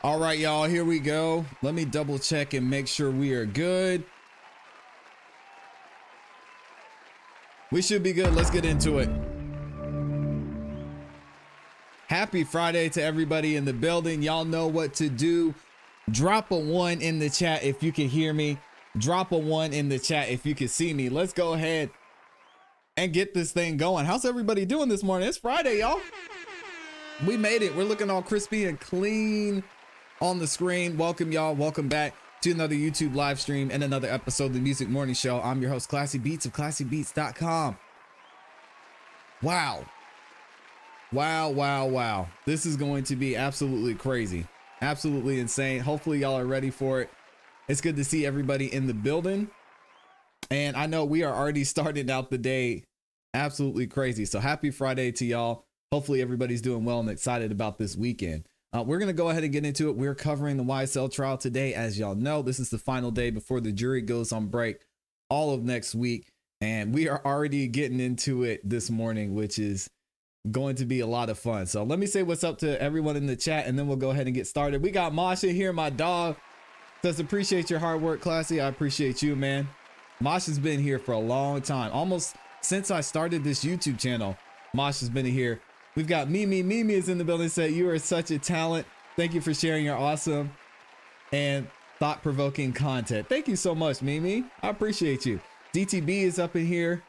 All right, y'all, here we go. Let me double check and make sure we are good. We should be good. Let's get into it. Happy Friday to everybody in the building. Y'all know what to do. Drop a 1 in the chat if you can hear me. Drop a 1 in the chat if you can see me. Let's go ahead and get this thing going. How's everybody doing this morning? It's Friday, y'all. We made it. We're looking all crispy and clean on the screen. Welcome, y'all. Welcome back to another YouTube live stream and another episode of the Music Morning Show. I'm your host, ClassE Beats of ClassEbeats.com. Wow. Wow. This is going to be absolutely crazy. Absolutely insane. Hopefully y'all are ready for it. It's good to see everybody in the building. And I know we are already starting out the day absolutely crazy. So happy Friday to y'all. Hopefully everybody's doing well and excited about this weekend. We're going to go ahead and get into it. We're covering the YSL trial today. As y'all know, this is the final day before the jury goes on break all of next week. And we are already getting into it this morning, which is going to be a lot of fun. So let me say what's up to everyone in the chat, and then we'll go ahead and get started. We got Masha here, my dog. Says, appreciate your hard work, ClassE. I appreciate you, man. Masha's been here for a long time. Almost since I started this YouTube channel, Masha's been here. We've got Mimi. Mimi is in the building. Said, you are such a talent. Thank you for sharing your awesome and thought-provoking content. Thank you so much, Mimi. I appreciate you. DTB is up in here.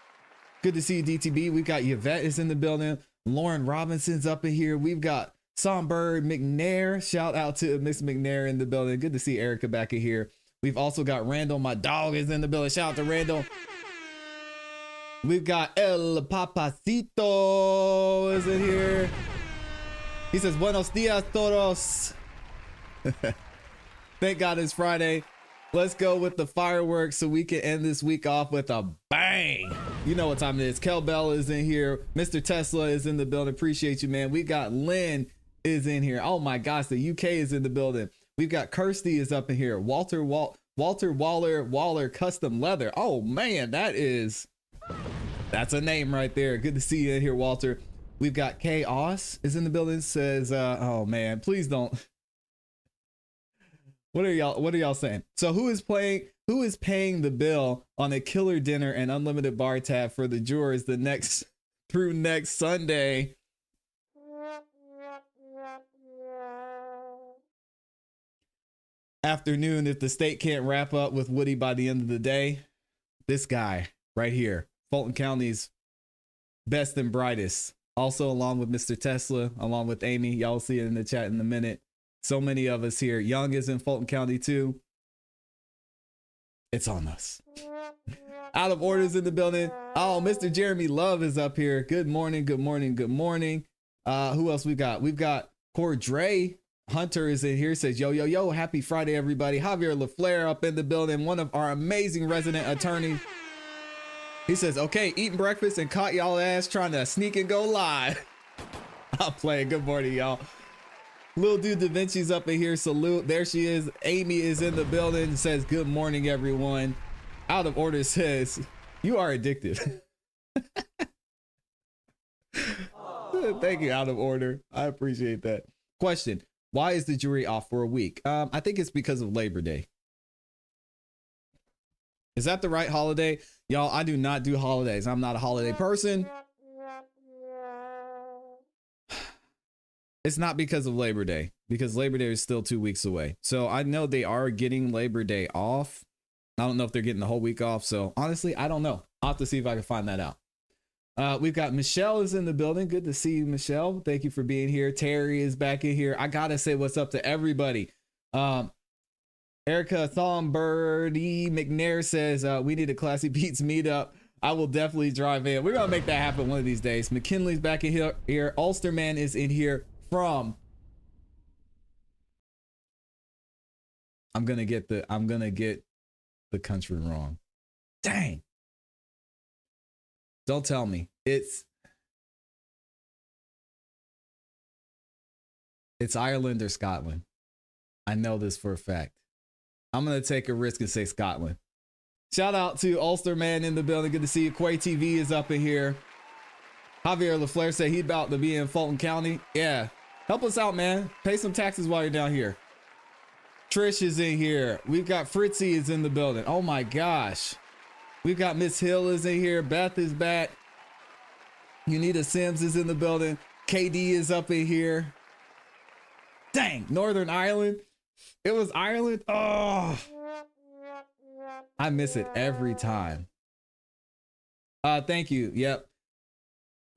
Good to see you, DTB. We've got Yvette is in the building. Lauren Robinson's up in here. We've got Songbird McNair. Shout out to Miss McNair in the building. Good to see Erica back in here. We've also got Randall. My dog is in the building. Shout out to Randall. We've got El Papacito is in here. He says, buenos dias, todos. Thank God it's Friday. Let's go with the fireworks so we can end this week off with a bang. You know what time it is. Kel Bell is in here. Mr. Tesla is in the building. Appreciate you, man. We got Lynn is in here. Oh my gosh, the UK is in the building. We've got Kirsty is up in here. Walter Waller Custom Leather. Oh man, that's a name right there. Good to see you in here, Walter. We've got Chaos is in the building. Says, oh man, please don't. What are y'all saying? So who is paying the bill on a killer dinner and unlimited bar tab for the jurors through next Sunday? Afternoon, if the state can't wrap up with Woody by the end of the day. This guy right here, Fulton County's best and brightest. Also along with Mr. Tesla, along with Amy. Y'all see it in the chat in a minute. So many of us here. Young is in Fulton County too. It's on us. Out of Orders in the building. Oh, Mr. Jeremy Love is up here. Good morning. Who else we got? We've got Cordray Hunter is in here. Says, yo, happy Friday, everybody. Javier LaFleur up in the building. One of our amazing resident attorneys. He says, okay, eating breakfast and caught y'all ass trying to sneak and go live. I'm playing. Good morning, y'all. Little dude Da Vinci's up in here. Salute. There she is. Amy is in the building. Says, good morning, everyone. Out of Order says, you are addicted. Thank you, Out of Order. I appreciate that. Question. Why is the jury off for a week? I think it's because of Labor Day. Is that the right holiday? Y'all, I do not do holidays. I'm not a holiday person. It's not because of Labor Day, because Labor Day is still 2 weeks away. So I know they are getting Labor Day off. I don't know if they're getting the whole week off. So honestly, I don't know. I'll have to see if I can find that out. We've got Michelle is in the building. Good to see you, Michelle. Thank you for being here. Terry is back in here. I got to say what's up to everybody. Erica Thombirdie McNair says, we need a ClassE Beats meetup. I will definitely drive in. We're going to make that happen one of these days. McKinley's back in here. Ulsterman is in here. I'm gonna get the country wrong. Dang. Don't tell me. It's Ireland or Scotland. I know this for a fact. I'm gonna take a risk and say Scotland. Shout out to Ulsterman in the building. Good to see you. Quay TV is up in here. Javier LaFleur said he's about to be in Fulton County. Yeah. Help us out, man. Pay some taxes while you're down here. Trish is in here. We've got Fritzy is in the building. Oh my gosh. We've got Miss Hill is in here. Beth is back. Unita Sims is in the building. KD is up in here. Dang, Northern Ireland. It was Ireland. Oh, I miss it every time. Thank you. Yep.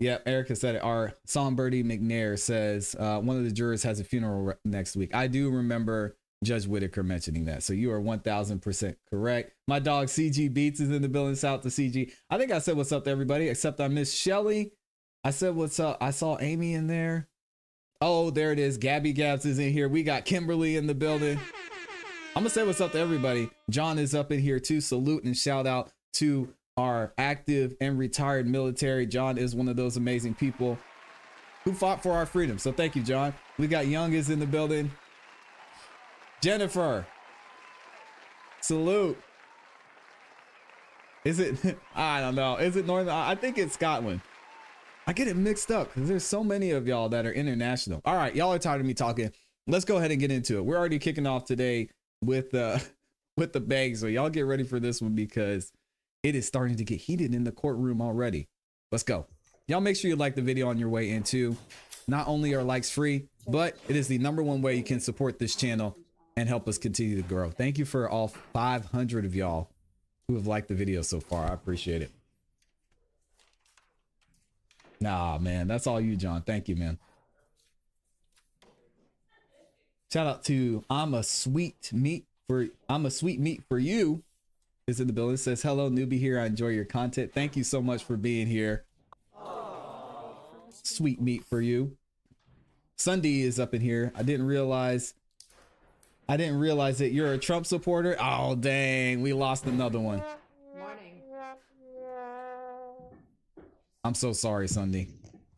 Erica said it. Our Songbirdy McNair says one of the jurors has a funeral next week. I do remember Judge Whitaker mentioning that. So you are 1000% correct. My dog CG Beats is in the building. Shout out to CG. I think I said what's up to everybody except I miss Shelly. I said what's up. I saw Amy in there. Oh, there it is. Gabby Gabs is in here. We got Kimberly in the building. I'm gonna say what's up to everybody. John is up in here too. Salute and shout out to our active and retired military. John is one of those amazing people who fought for our freedom. So thank you, John. We got Young is in the building. Jennifer. Salute. Is it? I don't know. Is it Northern? I think it's Scotland. I get it mixed up because there's so many of y'all that are international. All right, y'all are tired of me talking. Let's go ahead and get into it. We're already kicking off today with the bang. So y'all get ready for this one because it is starting to get heated in the courtroom already. Let's go. Y'all make sure you like the video on your way in too. Not only are likes free, but it is the #1 way you can support this channel and help us continue to grow. Thank you for all 500 of y'all who have liked the video so far. I appreciate it. Nah, man, that's all you, John. Thank you, man. Shout out to I'm a sweet meat for you is in the building. It says hello, newbie here. I enjoy your content. Thank you so much for being here. Sweet meat for you. Sunday is up in here. I didn't realize that you're a Trump supporter. Oh dang, we lost another one. Morning. I'm so sorry, Sunday.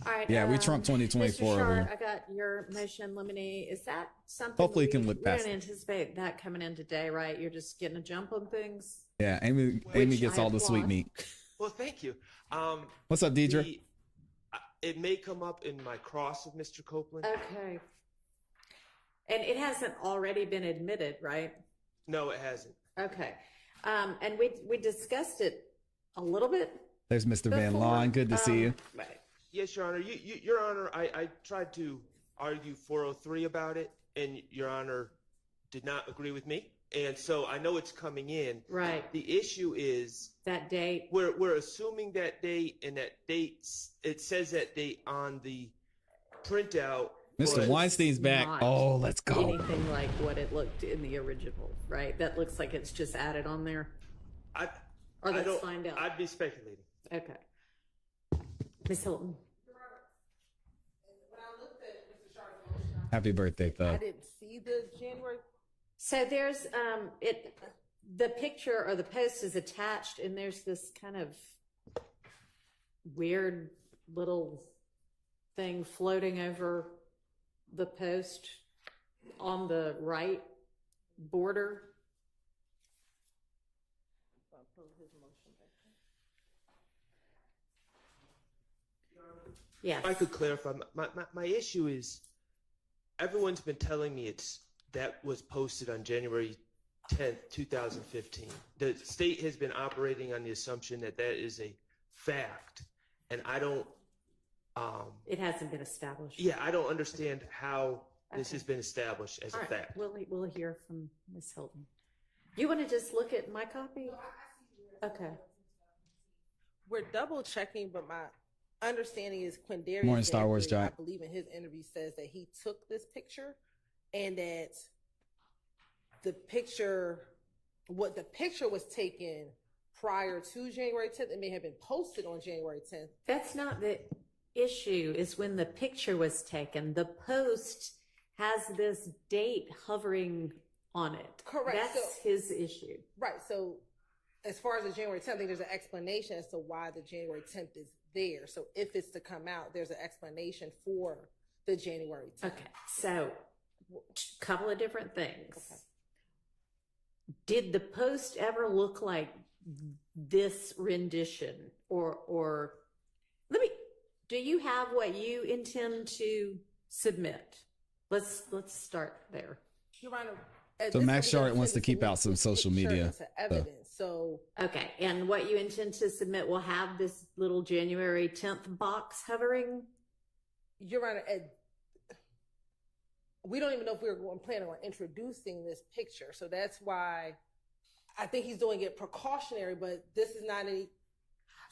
All right. Yeah, we Trump 2024 Mr. over here. Shard, I got your motion limine. Is that something? Hopefully you can look we past don't it. anticipate that coming in today, right? You're just getting a jump on things. Yeah, Amy gets all the sweet meat. Well, thank you. What's up, Deidre? It may come up in my cross of Mr. Copeland. Okay. And it hasn't already been admitted, right? No, it hasn't. Okay. And we discussed it a little bit. There's Mr. Van before. Lawn. Good to see you. Right. Yes, Your Honor. Your Honor, I tried to argue 403 about it, and Your Honor did not agree with me. And so I know it's coming in. Right. The issue is That date. we're assuming that date, and that date, it says that date on the printout. Mr. but- Weinstein's back. not Oh, let's go. Anything like what it looked in the original, right? That looks like it's just added on there. Or let's find out. I'd be speculating. Okay. Miss Hilton. Happy birthday, I though. didn't see the January. So there's the picture or the post is attached, and there's this kind of weird little thing floating over the post on the right border. Yes. If I could clarify, my issue is everyone's been telling me that was posted on January 10th, 2015. The state has been operating on the assumption that is a fact, and I don't. It hasn't been established. Yeah, I don't understand how this Okay. has been established as All a right, fact. we'll hear from Miss Hilton. You want to just look at my copy? Okay. We're double checking, but my understanding is Quindarius Morning, Star Wars Jeffrey, Giant. I believe in his interview says that he took this picture and that the picture was taken prior to January 10th. It may have been posted on January 10th. That's not the issue, is when the picture was taken. The post has this date hovering on it. Correct. That's his issue. Right. So as far as the January 10th, I think there's an explanation as to why the January 10th is there. So if it's to come out, there's an explanation for the January 10th. Okay, so a couple of different things. Okay. Did the post ever look like this rendition, or do you have what you intend to submit? Let's start there. Your Honor, at So this Max point, we're Shard wants to gonna keep submit out some this social picture media into stuff. evidence. So Okay, and what you intend to submit will have this little January 10th box hovering? Your Honor, we don't even know if we're planning on introducing this picture. So that's why I think he's doing it precautionary, but this is not any.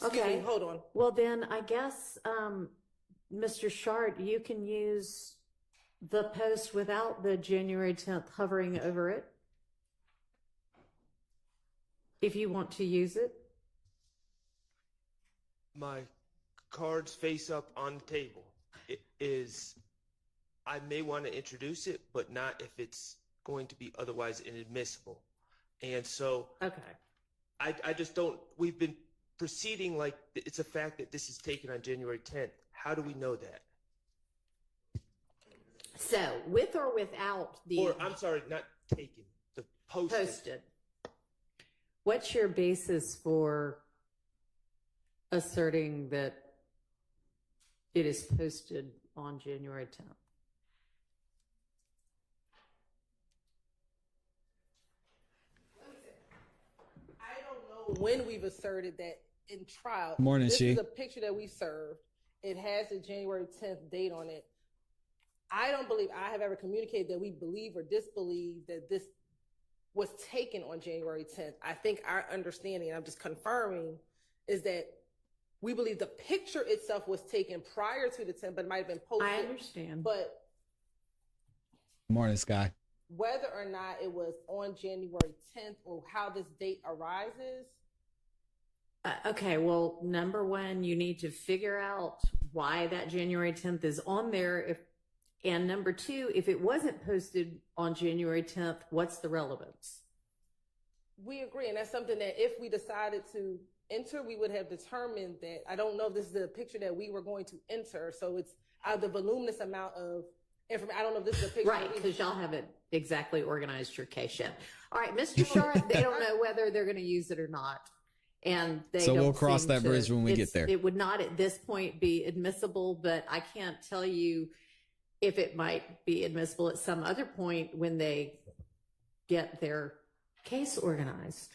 Excuse Okay. me, hold on. Well, then I guess, Mr. Shard, you can use the post without the January 10th hovering over it. If you want to use it. My cards face up on the table. It is, I may want to introduce it, but not if it's going to be otherwise inadmissible. And so Okay. I just don't, we've been proceeding like it's a fact that this is taken on January 10th. How do we know that? So with or without the Or, I'm sorry, not taken, the posted. posted, what's your basis for asserting that it is posted on January 10th? I don't know when we've asserted that in trial. Morning, this She. is a picture that we served. It has the January 10th date on it. I don't believe I have ever communicated that we believe or disbelieve that this was taken on January 10th. I think our understanding, and I'm just confirming, is that we believe the picture itself was taken prior to the 10th, but it might have been posted. I understand. But Morning, Sky. whether or not it was on January 10th or how this date arises, Okay, well, number one, you need to figure out why that January 10th is on there. And number two, if it wasn't posted on January 10th, what's the relevance? we agree. And that's something that if we decided to enter, we would have determined that. I don't know if this is the picture that we were going to enter. So it's the voluminous amount of information. I don't know if this is the picture. Right, because y'all haven't exactly organized your case yet. All right, Mr. Shard, they don't know whether they're going to use it or not. And they So we'll don't cross seem that to- bridge when we get there. It would not at this point be admissible, but I can't tell you if it might be admissible at some other point when they get their case organized.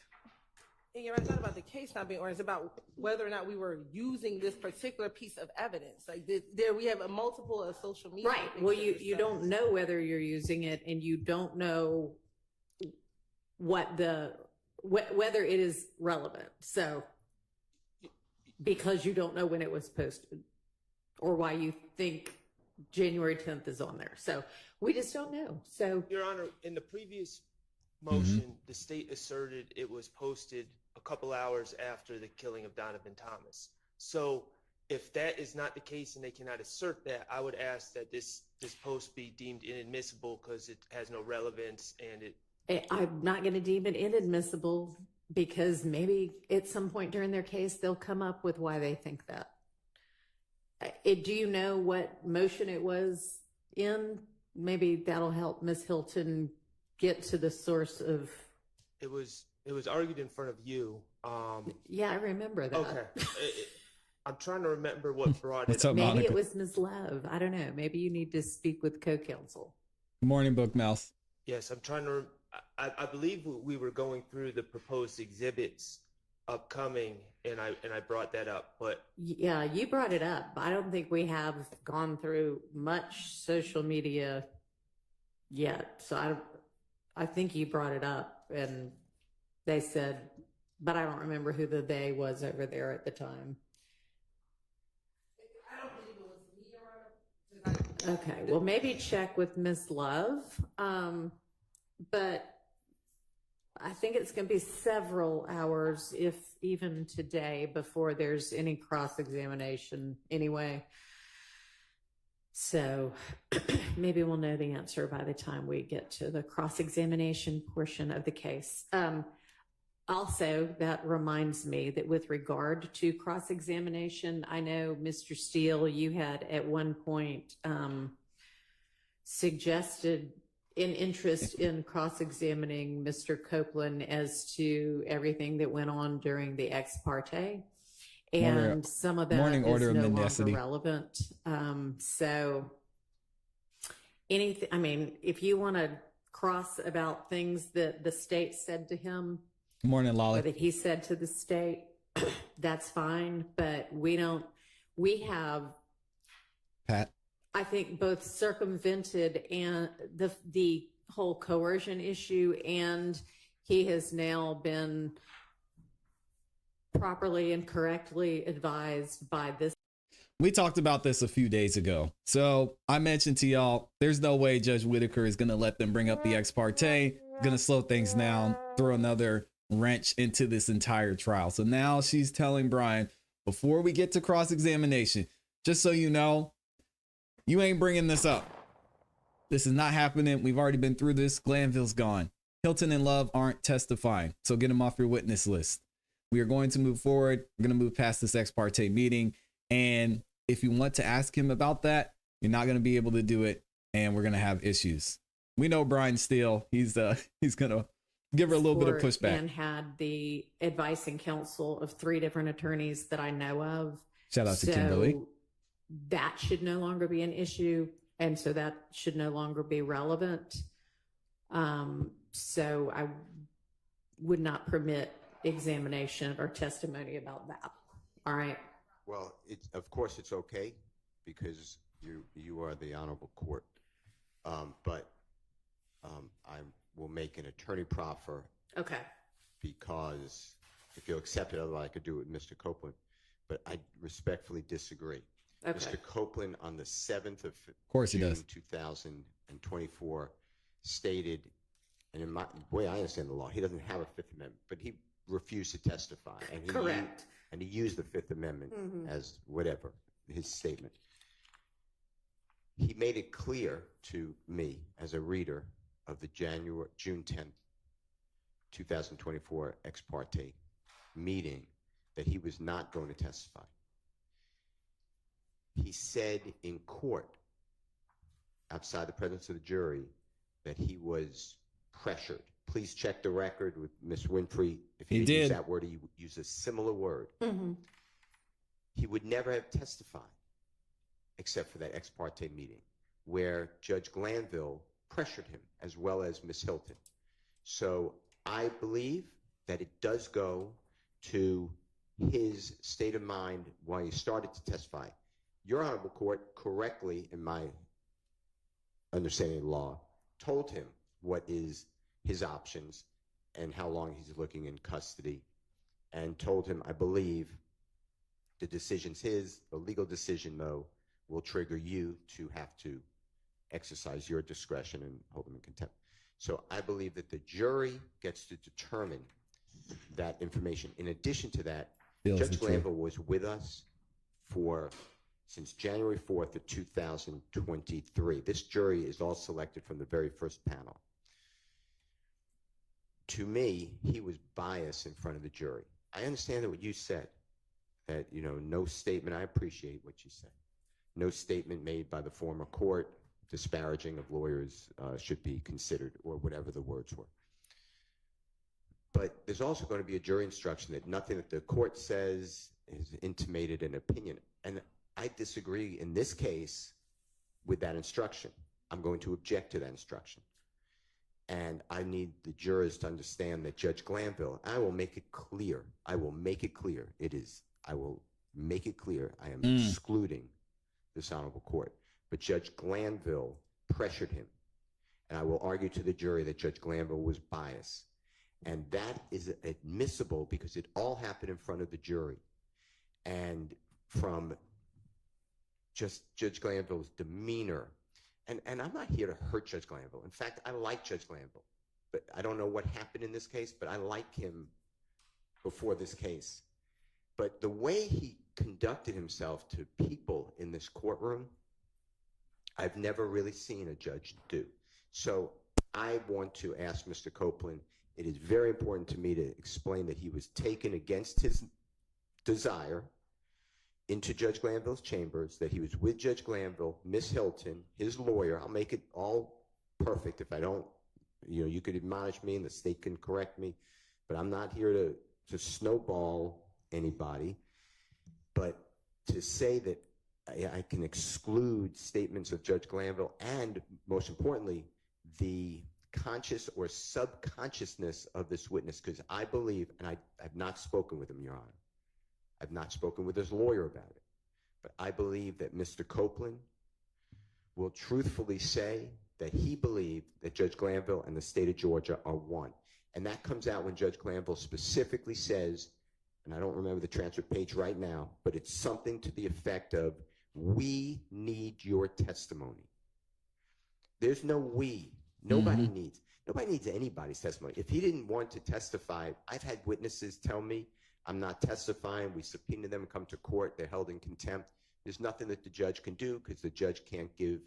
And it's not about the case not being organized. It's about whether or not we were using this particular piece of evidence. Like there we have a multiple of social media. Right. Well, you pictures, so- don't know whether you're using it, and you don't know whether it is relevant. So, because you don't know when it was posted or why you think January 10th is on there. So we just don't know. So Your Honor, in the previous motion, the state asserted it was posted a couple hours after the killing of Donovan Thomas. So if that is not the case and they cannot assert that, I would ask that this post be deemed inadmissible because it has no relevance and it. I'm not going to deem it inadmissible because maybe at some point during their case, they'll come up with why they think that. Do you know what motion it was in? Maybe that'll help Ms. Hilton get to the source of. It was argued in front of you. Yeah, I remember that. Okay. I'm trying to remember what brought What's it. up, Maybe Monica? it was Ms. Love. I don't know. Maybe you need to speak with co-counsel. Morning, Book Mouse. Yes, I'm trying to. I believe we were going through the proposed exhibits upcoming, and I brought that up. But Yeah, you brought it up. I don't think we have gone through much social media yet. So I think you brought it up, and they said, but I don't remember who the they was over there at the time. I don't believe it was me, Your Honor. Okay, well, maybe check with Miss Love. But I think it's going to be several hours, if even today, before there's any cross-examination anyway. So maybe we'll know the answer by the time we get to the cross-examination portion of the case. Also, that reminds me that with regard to cross-examination, I know, Mr. Steele, you had at one point suggested an interest in cross-examining Mr. Copeland as to everything that went on during the ex parte. And some of that morning is order of no longer mendacity. relevant. So anything, I mean, if you want to cross about things that the state said to him Good morning, or Lolly. that he said to the state, that's fine. But we have, Pat. I think, both circumvented and the whole coercion issue, and he has now been properly and correctly advised by this. We talked about this a few days ago. So I mentioned to y'all, there's no way Judge Whitaker is going to let them bring up the ex parte, going to slow things down, throw another wrench into this entire trial. So now she's telling Brian, before we get to cross-examination, just so you know, you ain't bringing this up. This is not happening. We've already been through this. Glanville's gone. Hilton and Love aren't testifying. So get them off your witness list. We are going to move forward. We're going to move past this ex parte meeting. And if you want to ask him about that, you're not going to be able to do it. And we're going to have issues. We know Brian Steele. He's going to give her a little bit of pushback. And had the advice and counsel of 3 different attorneys that I know of. Shout out to Kimberly. That should no longer be an issue. And so that should no longer be relevant. So I would not permit examination or testimony about that. All right. Well, of course it's okay because you are the honorable court. But I will make an attorney proffer. Okay. Because if you'll accept it, otherwise I could do it with Mr. Copeland. But I respectfully disagree. Okay. Mr. Copeland on the 7th of June 2024 stated, and in my way I understand the law, he doesn't have a Fifth Amendment, but he refused to testify. And correct. And he used the Fifth Amendment as whatever, his statement. He made it clear to me as a reader of the June 10th, 2024 ex parte meeting that he was not going to testify. He said in court, outside the presence of the jury, that he was pressured. Please check the record with Ms. Winfrey. If he didn't use that word, he used a similar word. He would never have testified except for that ex parte meeting where Judge Glanville pressured him as well as Ms. Hilton. So I believe that it does go to his state of mind while he started to testify. Your Honorable Court correctly, in my understanding of the law, told him what is his options and how long he's looking in custody, and told him, I believe, the decision's his. The legal decision, though, will trigger you to have to exercise your discretion and hold him in contempt. So I believe that the jury gets to determine that information. In addition to that, Judge Glanville was with us since January 4th of 2023. This jury is all selected from the very first panel. To me, he was biased in front of the jury. I understand that what you said, that, no statement, I appreciate what you said. No statement made by the former court disparaging of lawyers should be considered, or whatever the words were. But there's also going to be a jury instruction that nothing that the court says is intimated an opinion. And I disagree in this case with that instruction. I'm going to object to that instruction. And I need the jurors to understand that Judge Glanville, I will make it clear. I will make it clear. I will make it clear. I am excluding this honorable court. But Judge Glanville pressured him. And I will argue to the jury that Judge Glanville was biased. And that is admissible because it all happened in front of the jury. And from just Judge Glanville's demeanor, and I'm not here to hurt Judge Glanville. In fact, I like Judge Glanville, but I don't know what happened in this case, but I like him before this case. But the way he conducted himself to people in this courtroom, I've never really seen a judge do. So I want to ask Mr. Copeland, it is very important to me to explain that he was taken against his desire into Judge Glanville's chambers, that he was with Judge Glanville, Miss Hilton, his lawyer. I'll make it all perfect. If I don't, you could admonish me and the state can correct me, but I'm not here to snowball anybody. But to say that I can exclude statements of Judge Glanville and, most importantly, the conscious or subconsciousness of this witness, because I believe, and I've not spoken with him, Your Honor. I've not spoken with his lawyer about it, but I believe that Mr. Copeland will truthfully say that he believed that Judge Glanville and the state of Georgia are one. And that comes out when Judge Glanville specifically says, and I don't remember the transcript page right now, but it's something to the effect of, we need your testimony. There's no we. Nobody needs anybody's testimony. If he didn't want to testify, I've had witnesses tell me, I'm not testifying. We subpoena them, come to court. They're held in contempt. There's nothing that the judge can do because the judge can't give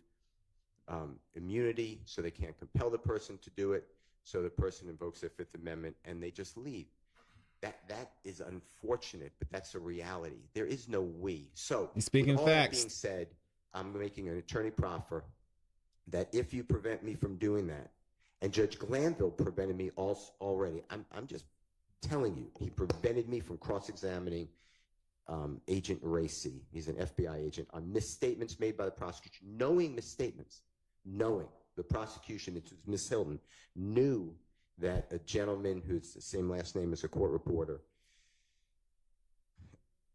immunity, so they can't compel the person to do it. So the person invokes their Fifth Amendment and they just leave. That is unfortunate, but that's a reality. There is no we. So He's speaking with all facts. that being said, I'm making an attorney proffer that if you prevent me from doing that, and Judge Glanville prevented me already, I'm just telling you, he prevented me from cross-examining Agent Racy. He's an FBI agent on misstatements made by the prosecution, knowing misstatements, knowing the prosecution, it's Ms. Hilton, knew that a gentleman who's the same last name as a court reporter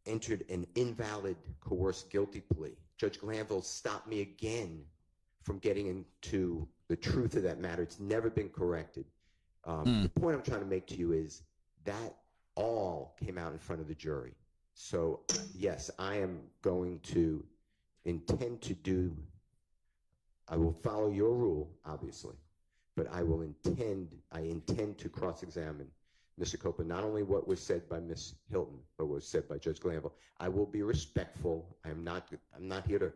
entered an invalid coerced guilty plea. Judge Glanville stopped me again from getting into the truth of that matter. It's never been corrected. The point I'm trying to make to you is that all came out in front of the jury. So yes, I am going to intend to do, I will follow your rule, obviously, but I intend to cross-examine Mr. Copeland, not only what was said by Ms. Hilton, but what was said by Judge Glanville. I will be respectful. I'm not here to,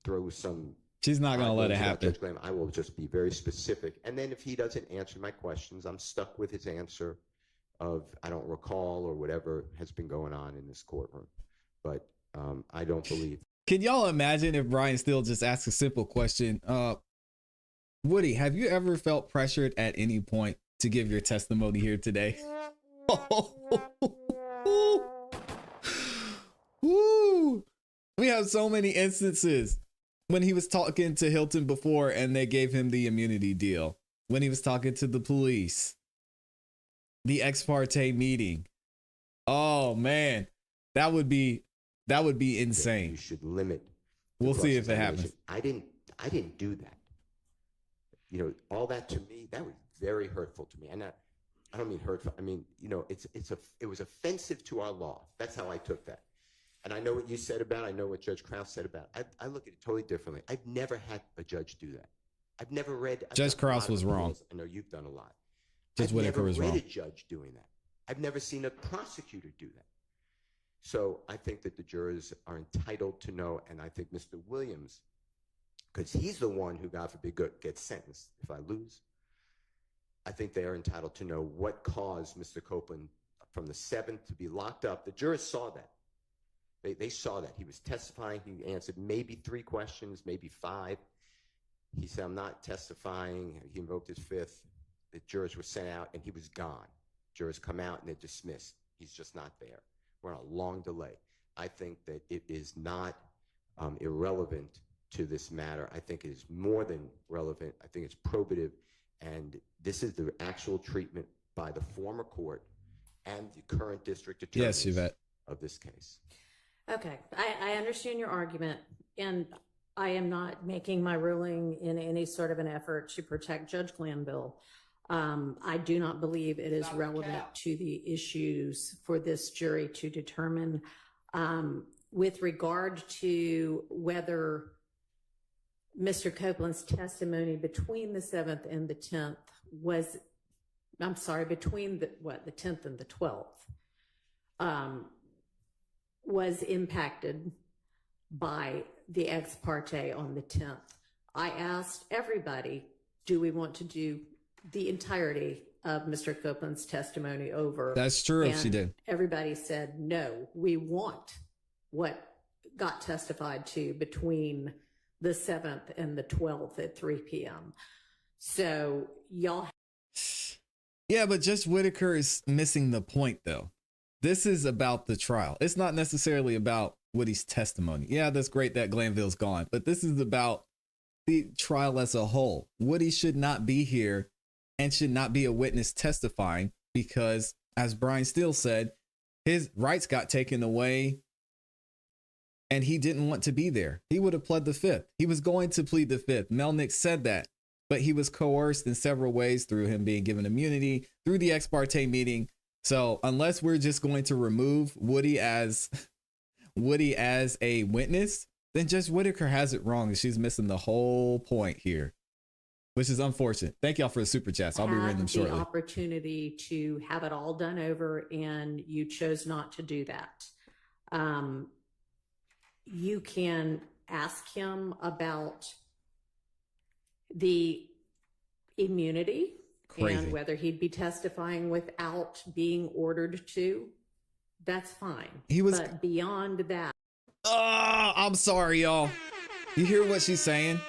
throw some. She's not going to let it happen. Judge Glanville. I will just be very specific. And then if he doesn't answer my questions, I'm stuck with his answer of, I don't recall, or whatever has been going on in this courtroom. But I don't believe. Can y'all imagine if Brian Steele just asked a simple question? Woody, have you ever felt pressured at any point to give your testimony here today? Woo! We have so many instances when he was talking to Hilton before and they gave him the immunity deal, when he was talking to the police, the ex parte meeting. Oh man, that would be insane. You should limit. We'll see if it happens. I didn't do that. All that to me, that was very hurtful to me. And I don't mean hurtful. I mean, it was offensive to our law. That's how I took that. And I know what you said about it. I know what Judge Krause said about it. I look at it totally differently. I've never had a judge do that. I've never read. Judge Krause was wrong. I know you've done a lot. Judge Whitaker was wrong. I've never read a judge doing that. I've never seen a prosecutor do that. So I think that the jurors are entitled to know, and I think Mr. Williams, because he's the one who, God forbid, gets sentenced if I lose, I think they are entitled to know what caused Mr. Copeland from the 7th to be locked up. The jurors saw that. They saw that. He was testifying. He answered maybe 3 questions, maybe 5. He said, I'm not testifying. He invoked his 5th. The jurors were sent out, and he was gone. Jurors come out, and they're dismissed. He's just not there. We're on a long delay. I think that it is not irrelevant to this matter. I think it is more than relevant. I think it's probative. And this is the actual treatment by the former court and the current district attorneys of this case. Okay, I understand your argument, and I am not making my ruling in any sort of an effort to protect Judge Glanville. I do not believe it is relevant to the issues for this jury to determine. With regard to whether Mr. Copeland's testimony between the 7th and the 10th was, I'm sorry, between the 10th and the 12th, was impacted by the ex parte on the 10th. I asked everybody, do we want to do the entirety of Mr. Copeland's testimony over? That's true. And she did. Everybody said, no, we want what got testified to between the 7th and the 12th at 3 p.m. So y'all. Yeah, but Judge Whitaker is missing the point, though. This is about the trial. It's not necessarily about Woody's testimony. Yeah, that's great that Glanville's gone, but this is about the trial as a whole. Woody should not be here and should not be a witness testifying because, as Brian Steele said, his rights got taken away and he didn't want to be there. He would have pled the fifth. He was going to plead the fifth. Melnick said that, but he was coerced in several ways through him being given immunity, through the ex parte meeting. So unless we're just going to remove Woody as a witness, then Judge Whitaker has it wrong and she's missing the whole point here, which is unfortunate. Thank y'all for the super chats. I'll be reading them shortly. The opportunity to have it all done over, and you chose not to do that. You can ask him about the immunity and whether he'd be testifying without being ordered to. That's fine. But beyond that. Oh, I'm sorry, y'all. You hear what she's saying?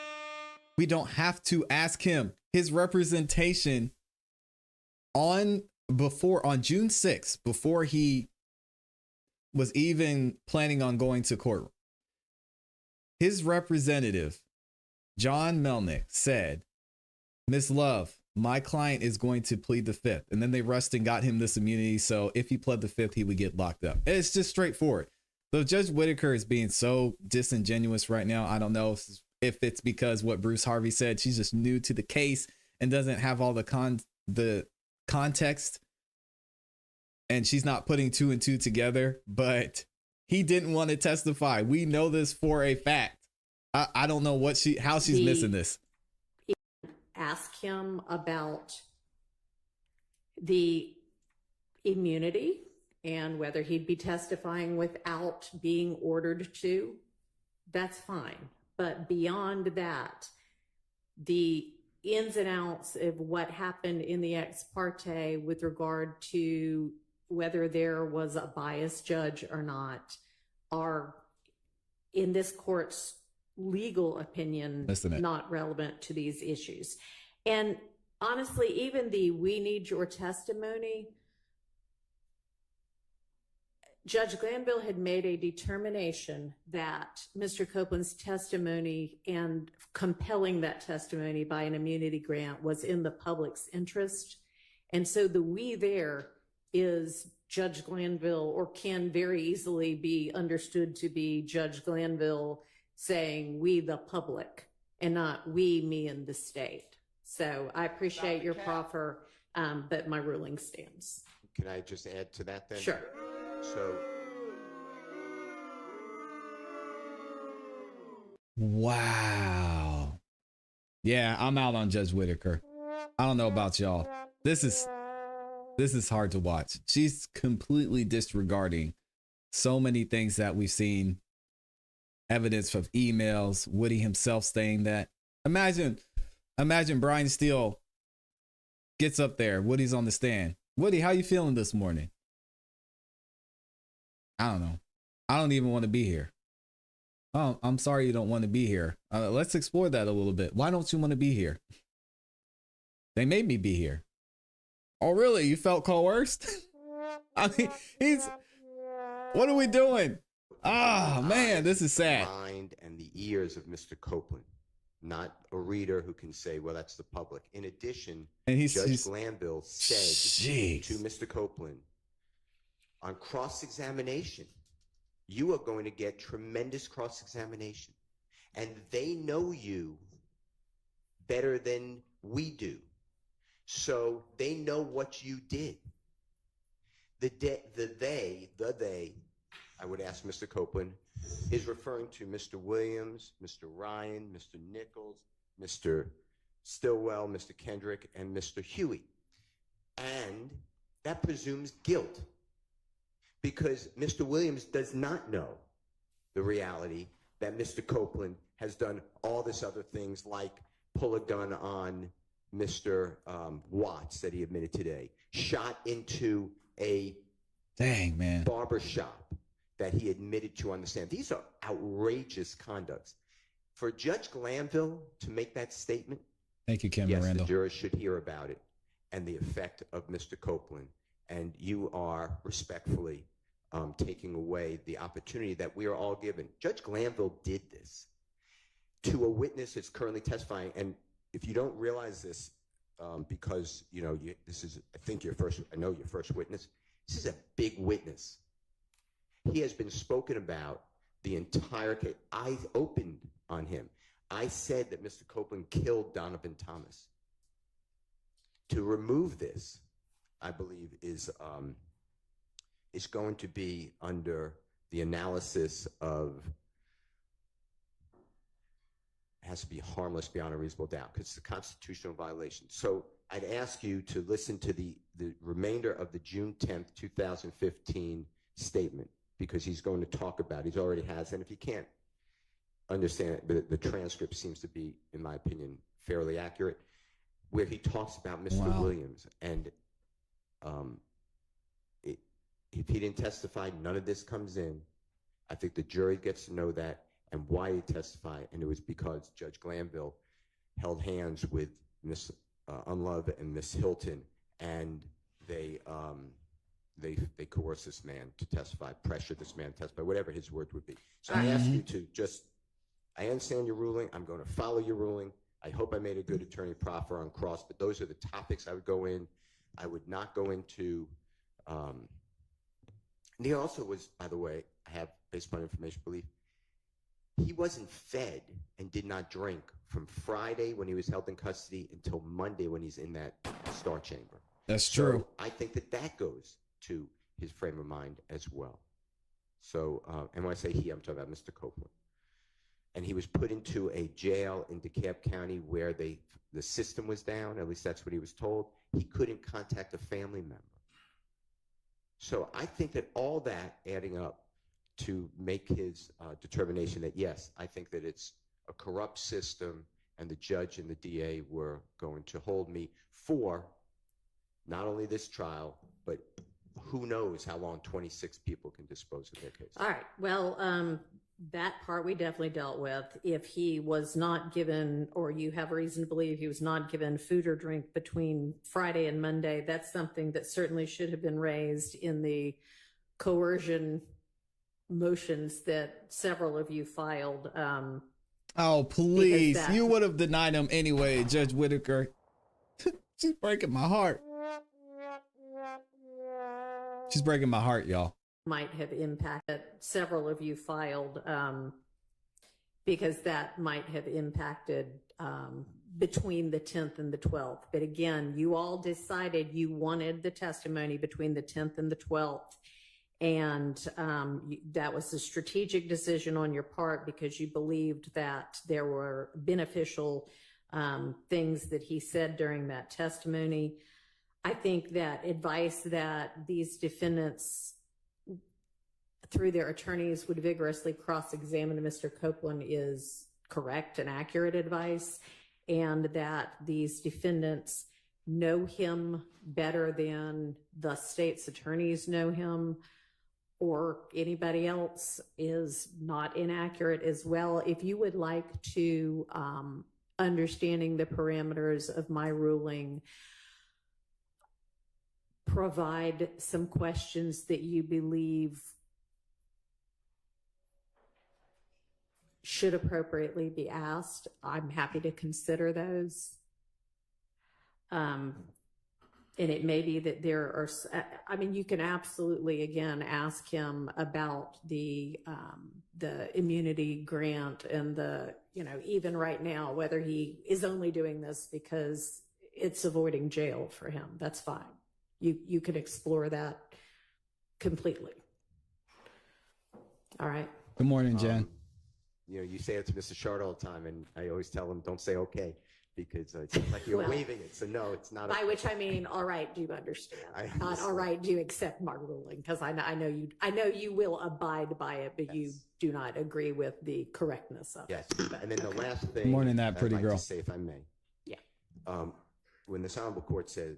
We don't have to ask him. His representation on June 6th, before he was even planning on going to court, his representative, John Melnick, said, Miss Love, my client is going to plead the fifth. And then they rushed and got him this immunity. So if he pled the fifth, he would get locked up. It's just straightforward. So Judge Whitaker is being so disingenuous right now. I don't know if it's because what Bruce Harvey said, she's just new to the case and doesn't have all the context. And she's not putting two and two together, but he didn't want to testify. We know this for a fact. I don't know how she's missing this. Ask him about the immunity and whether he'd be testifying without being ordered to. That's fine. But beyond that, the ins and outs of what happened in the ex parte with regard to whether there was a biased judge or not are, in this court's legal opinion, not relevant to these issues. And honestly, even we need your testimony, Judge Glanville had made a determination that Mr. Copeland's testimony and compelling that testimony by an immunity grant was in the public's interest. And so the we there is Judge Glanville, or can very easily be understood to be Judge Glanville saying we the public and not we, me, and the state. So I appreciate your proffer, but my ruling stands. Can I just add to that then? Sure. So, wow. Yeah, I'm out on Judge Whitaker. I don't know about y'all. This is hard to watch. She's completely disregarding so many things that we've seen. Evidence of emails, Woody himself saying that. Imagine Brian Steele gets up there. Woody's on the stand. Woody, how you feeling this morning? I don't know. I don't even want to be here. Oh, I'm sorry you don't want to be here. Let's explore that a little bit. Why don't you want to be here? They made me be here. Oh, really? You felt coerced? I mean, what are we doing? Ah, man, this is sad. The mind and the ears of Mr. Copeland, not a reader who can say, well, that's the public. In addition, Judge Glanville said to Mr. Copeland, on cross-examination, you are going to get tremendous cross-examination. And they know you better than we do. So they know what you did. The they, I would ask Mr. Copeland, is referring to Mr. Williams, Mr. Ryan, Mr. Nichols, Mr. Stillwell, Mr. Kendrick, and Mr. Huey. And that presumes guilt, because Mr. Williams does not know the reality that Mr. Copeland has done all this other things, like pull a gun on Mr. Watts that he admitted today, shot into a barber shop that he admitted to on the stand. These are outrageous conducts. For Judge Glanville to make that statement, thank you, Kim yes, Randall. The jurors should hear about it and the effect of Mr. Copeland. And you are respectfully taking away the opportunity that we are all given. Judge Glanville did this. to a witness that's currently testifying. And if you don't realize this, because this is, I think your first witness. This is a big witness. He has been spoken about the entire case. I opened on him. I said that Mr. Copeland killed Donovan Thomas. To remove this, I believe, is going to be under the analysis of, has to be harmless beyond a reasonable doubt, because it's a constitutional violation. So I'd ask you to listen to the remainder of the June 10th, 2015 statement, because he's going to talk about, he already has, and if you can't understand it, the transcript seems to be, in my opinion, fairly accurate, where he talks about Mr. Williams. And if he didn't testify, none of this comes in. I think the jury gets to know that and why he testified, and it was because Judge Glanville held hands with Miss Unlove and Miss Hilton, and they coerced this man to testify, pressured this man to testify, whatever his words would be. So I ask you to just, I understand your ruling. I'm going to follow your ruling. I hope I made a good attorney proffer on cross, but those are the topics I would go in. I would not go into, and he also was, by the way, I have, based upon information belief, he wasn't fed and did not drink from Friday when he was held in custody until Monday when he's in that star chamber. That's true. So I think that goes to his frame of mind as well. So, and when I say he, I'm talking about Mr. Copeland. And he was put into a jail in DeKalb County where the system was down, at least that's what he was told. He couldn't contact a family member. So I think that all that adding up to make his determination that, yes, I think that it's a corrupt system and the judge and the DA were going to hold me for not only this trial, but who knows how long 26 people can dispose of their case. All right. Well, that part we definitely dealt with. If he was not given, or you have reason to believe he was not given food or drink between Friday and Monday, that's something that certainly should have been raised in the coercion motions that several of you filed. Oh, please. that- You would have denied him anyway, Judge Whitaker. She's breaking my heart. She's breaking my heart, y'all. Might have impacted, several of you filed, because that might have impacted between the 10th and the 12th. But again, you all decided you wanted the testimony between the 10th and the 12th. And that was a strategic decision on your part because you believed that there were beneficial things that he said during that testimony. I think that advice that these defendants, through their attorneys, would vigorously cross-examine Mr. Copeland is correct and accurate advice, and that these defendants know him better than the state's attorneys know him or anybody else is not inaccurate as well. If you would like to, understanding the parameters of my ruling, provide some questions that you believe should appropriately be asked, I'm happy to consider those. And it may be that there are, I mean, you can absolutely, again, ask him about the immunity grant and the, you know, even right now, whether he is only doing this because it's avoiding jail for him. That's fine. You can explore that completely. All right. Good morning, Jen. You know, you say it to Mr. Shard all the time, and I always tell him, don't say okay, because it seems like you're Well, waving it. So no, it's not. By which I mean, all right, do you understand? I Not understand. all right, do you accept my ruling? Because I know you will abide by it, but you Yes. do not agree with the correctness of Yes. it. But- And then the okay. last thing. Good morning, that I'd pretty like girl. to say, if I may. Yeah. When this honorable court said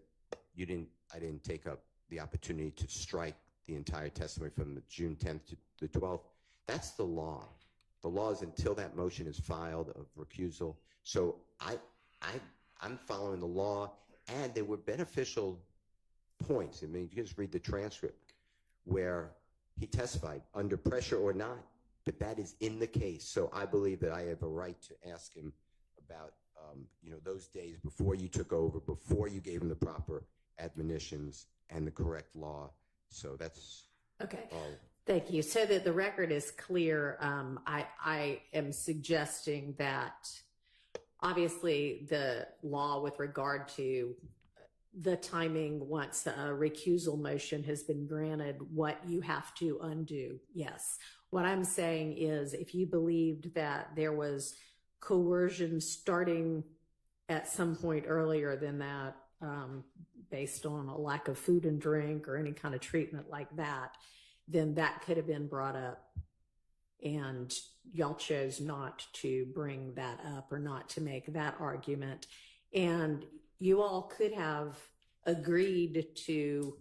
I didn't take up the opportunity to strike the entire testimony from the June 10th to the 12th, that's the law. The law is until that motion is filed of recusal. So I'm following the law, and there were beneficial points. I mean, you can just read the transcript where he testified under pressure or not. but that is in the case. So I believe that I have a right to ask him about, those days before you took over, before you gave him the proper admonitions and the correct law. So that's Okay. all. Thank you. So that the record is clear, I am suggesting that obviously the law with regard to the timing once a recusal motion has been granted, what you have to undo. Yes. What I'm saying is if you believed that there was coercion starting at some point earlier than that, based on a lack of food and drink or any kind of treatment like that, then that could have been brought up. And y'all chose not to bring that up or not to make that argument. And you all could have agreed to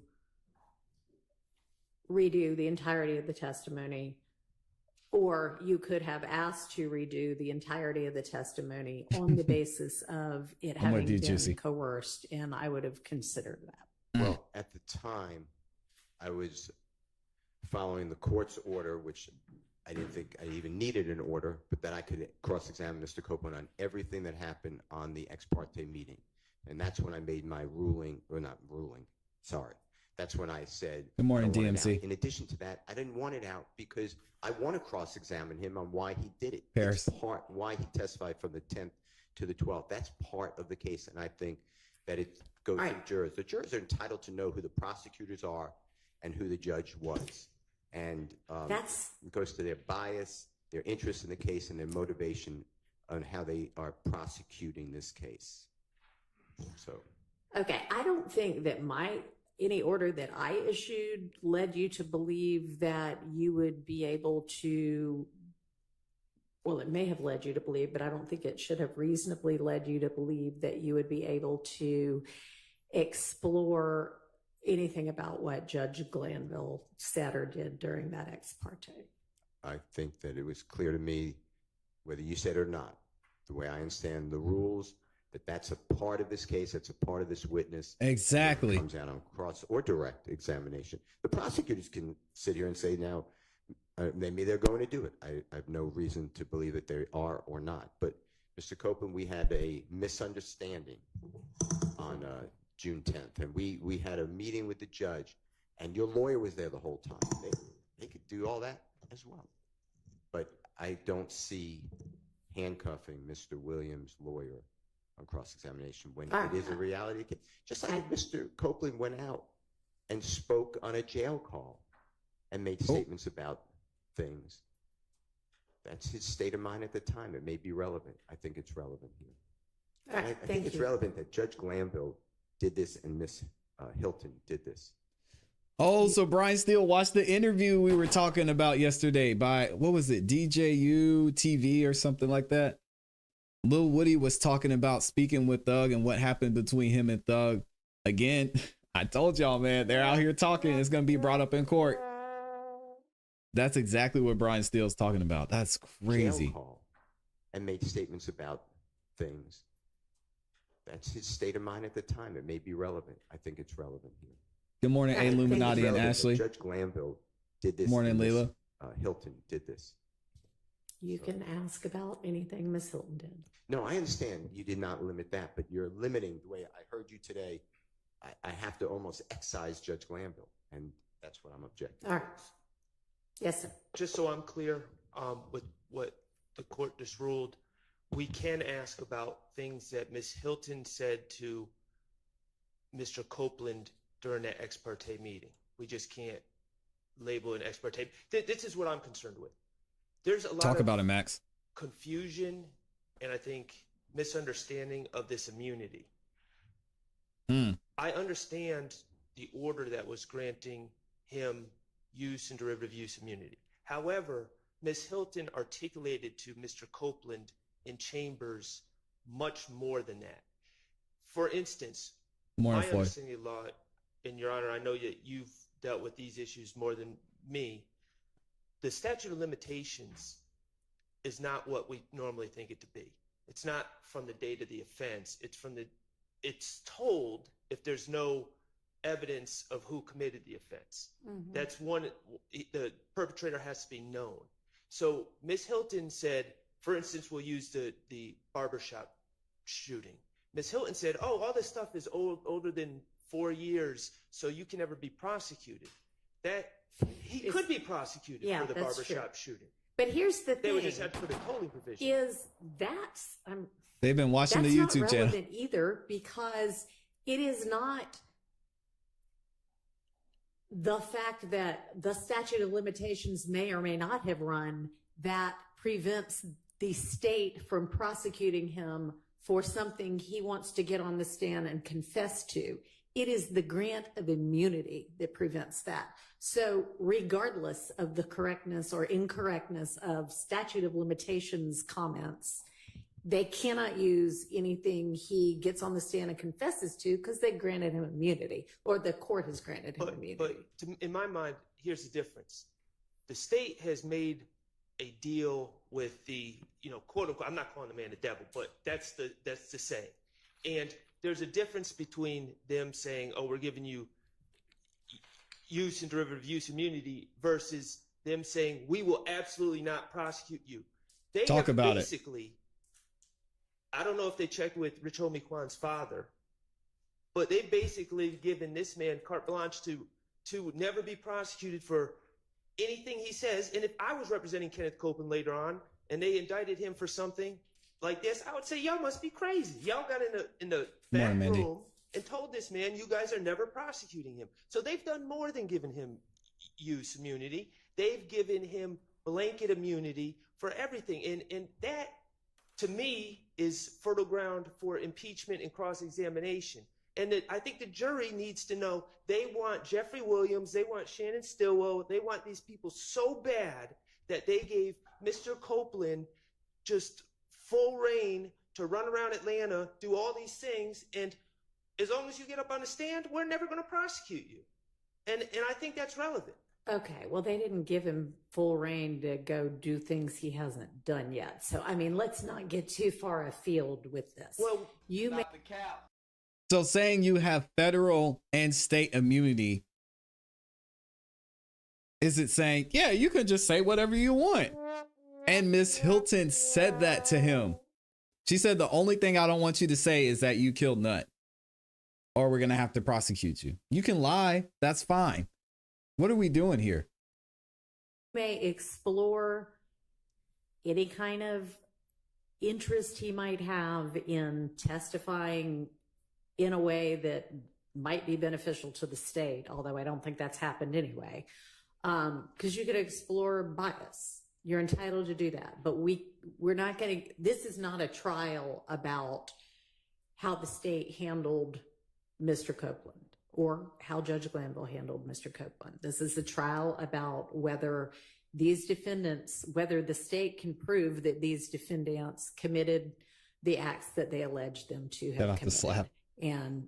redo the entirety of the testimony, or you could have asked to redo the entirety of the testimony on the basis of it having been coerced, and I would have considered that. Well, at the time, I was following the court's order, which I didn't think I even needed an order, but that I could cross-examine Mr. Copeland on everything that happened on the ex parte meeting. And that's when I made my ruling, or not ruling, sorry. That's when I said, good morning, I don't want it DMC. out. In addition to that, I didn't want it out because I want to cross-examine him on why he did it. Paris. It's part, why he testified from the 10th to the 12th. That's part of the case. And I think that it goes to the jurors. The jurors are entitled to know who the prosecutors are and who the judge was. And it goes to their bias, their interest in the case, and their motivation on how they are prosecuting this case. So, okay, I don't think that any order that I issued led you to believe that you would be able to, well, it may have led you to believe, but I don't think it should have reasonably led you to believe that you would be able to explore anything about what Judge Glanville said or did during that ex parte. I think that it was clear to me, whether you said it or not, the way I understand the rules, that's a part of this case, that's a part of this witness. Exactly. It comes out on cross or direct examination. The prosecutors can sit here and say now, maybe they're going to do it. I have no reason to believe that they are or not. But Mr. Copeland, we had a misunderstanding on June 10th, and we had a meeting with the judge, and your lawyer was there the whole time. They could do all that as well. But I don't see handcuffing Mr. Williams' lawyer on cross-examination when it is a reality case. Just like Mr. Copeland went out and spoke on a jail call and made statements about things. That's his state of mind at the time. It may be relevant. I think it's relevant here. All right, I think it's relevant that Judge Glanville did this and Miss Hilton did this. Oh, so Brian Steele watched the interview we were talking about yesterday by, what was it, DJU TV or something like that? Lil Woody was talking about speaking with Thug and what happened between him and Thug. Again, I told y'all, man, they're out here talking. It's going to be brought up in court. That's exactly what Brian Steele's talking about. That's crazy. Jail call and made statements about things. That's his state of mind at the time. It may be relevant. I think it's relevant here. Good morning, Illuminati and Ashley. Judge Glanville did this. Morning, Leila. Hilton did this. You can ask about anything Miss Hilton did. No, I understand you did not limit that, but you're limiting the way I heard you today. I have to almost excise Judge Glanville, and that's what I'm objecting. All right. Yes, sir. Just so I'm clear with what the court just ruled, we can ask about things that Ms. Hilton said to Mr. Copeland during that ex parte meeting. We just can't label an ex parte. This is what I'm concerned with. There's a lot Talk of about it, Max. confusion and I think misunderstanding of this immunity. I understand the order that was granting him use and derivative use immunity. However, Ms. Hilton articulated to Mr. Copeland in chambers much more than that. For instance, my understanding of the law, and Your Honor, I know that you've dealt with these issues more than me. The statute of limitations is not what we normally think it to be. It's not from the date of the offense. It's told if there's no evidence of who committed the offense. That's one, the perpetrator has to be known. So Miss Hilton said, for instance, we'll use the barbershop shooting. Miss Hilton said, "Oh, all this stuff is older than 4 years, so you can never be prosecuted." That he could be prosecuted Yeah, for the that's barbershop true. shooting. But here's the They would thing: just have to put a tolling provision. is that's They've been watching that's the not YouTube channel. relevant either, because it is not the fact that the statute of limitations may or may not have run that prevents the state from prosecuting him for something he wants to get on the stand and confess to. It is the grant of immunity that prevents that. So regardless of the correctness or incorrectness of statute of limitations comments, they cannot use anything he gets on the stand and confesses to because they granted him immunity, or the court has granted him immunity. But in my mind, here's the difference. The state has made a deal with the, quote unquote, I'm not calling the man the devil, but that's the saying. And there's a difference between them saying, "Oh, we're giving you use and derivative use immunity," versus them saying, "We will absolutely not prosecute you." They Talk have about it. basically, I don't know if they checked with Rich Homie Kwan's father, but they've basically given this man carte blanche to never be prosecuted for anything he says. And if I was representing Kenneth Copeland later on and they indicted him for something like this, I would say, y'all must be crazy. Y'all got in the back room and told this man, you guys are never prosecuting him. So they've done more than giving him use immunity. They've given him blanket immunity for everything. And that, to me, is fertile ground for impeachment and cross-examination. And I think the jury needs to know they want Jeffrey Williams, they want Shannon Stillwell, they want these people so bad that they gave Mr. Copeland just full reign to run around Atlanta, do all these things, and as long as you get up on the stand, we're never going to prosecute you. And I think that's relevant. Okay, well, they didn't give him full reign to go do things he hasn't done yet. So, I mean, let's not get too far afield with this. Well, you may So saying you have federal and state immunity, is it saying, yeah, you can just say whatever you want? And Miss Hilton said that to him. She said, the only thing I don't want you to say is that you killed Nut, or we're going to have to prosecute you. You can lie. That's fine. What are we doing here? may explore any kind of interest he might have in testifying in a way that might be beneficial to the state, although I don't think that's happened anyway. Because you could explore bias. You're entitled to do that. But we're not getting, this is not a trial about how the state handled Mr. Copeland or how Judge Glanville handled Mr. Copeland. This is a trial about whether these defendants, whether the state can prove that these defendants committed the acts that they allege them to have committed. The slap. And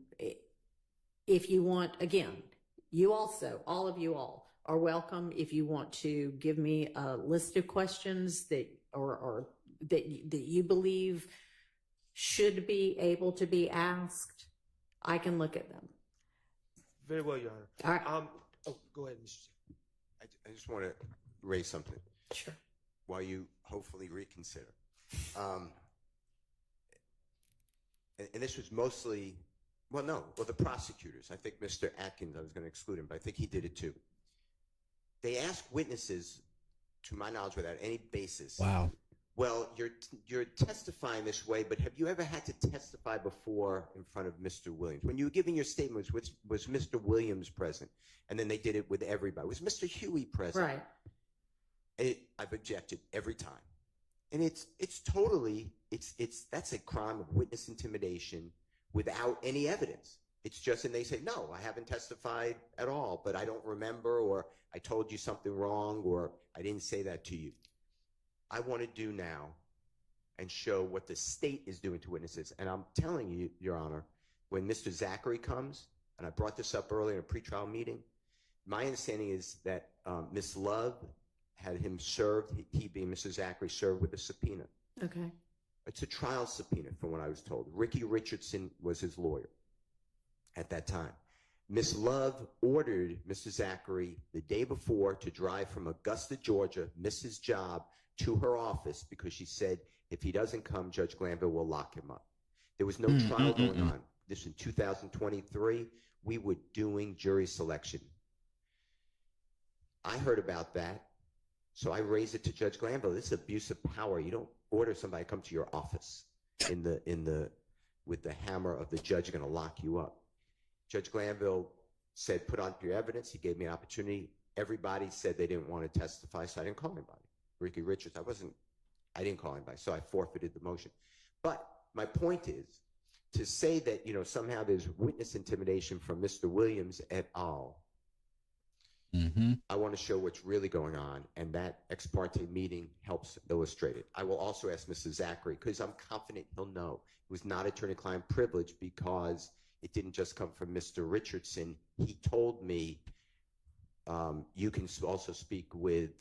if you want, again, you also, all of you all are welcome. If you want to give me a list of questions that, or that you believe should be able to be asked, I can look at them. Very well, Your Honor. All right. Oh, go ahead, Mr. Chair. I just want to raise something Sure. while you hopefully reconsider. And this was mostly, the prosecutors. I think Mr. Atkins, I was going to exclude him, but I think he did it too. They asked witnesses, to my knowledge, without any basis. Wow. Well, you're testifying this way, but have you ever had to testify before in front of Mr. Williams? When you were giving your statements, was Mr. Williams present? And then they did it with everybody. Was Mr. Huey present? Right. I've objected every time. And it's totally, that's a crime of witness intimidation without any evidence. It's just, and they say, no, I haven't testified at all, but I don't remember, or I told you something wrong, or I didn't say that to you. I want to do now and show what the state is doing to witnesses. And I'm telling you, Your Honor, when Mr. Zachary comes, and I brought this up earlier in a pretrial meeting, my understanding is that Ms. Love had him served, he being Mr. Zachary, served with a subpoena. Okay. It's a trial subpoena from what I was told. Ricky Richardson was his lawyer at that time. Miss Love ordered Mr. Zachary the day before to drive from Augusta, Georgia, miss his job, to her office because she said if he doesn't come, Judge Glanville will lock him up. There was no trial going on. This was in 2023. We were doing jury selection. I heard about that, so I raised it to Judge Glanville. This is abuse of power. You don't order somebody to come to your office with the hammer of the judge going to lock you up. Judge Glanville said, put on your evidence. He gave me an opportunity. Everybody said they didn't want to testify, so I didn't call anybody. Ricky Richards, I didn't call anybody, so I forfeited the motion. But my point is to say that, somehow there's witness intimidation from Mr. Williams et al. I want to show what's really going on, and that ex parte meeting helps illustrate it. I will also ask Mr. Zachary, because I'm confident he'll know. It was not attorney-client privilege because it didn't just come from Mr. Richardson. He told me you can also speak with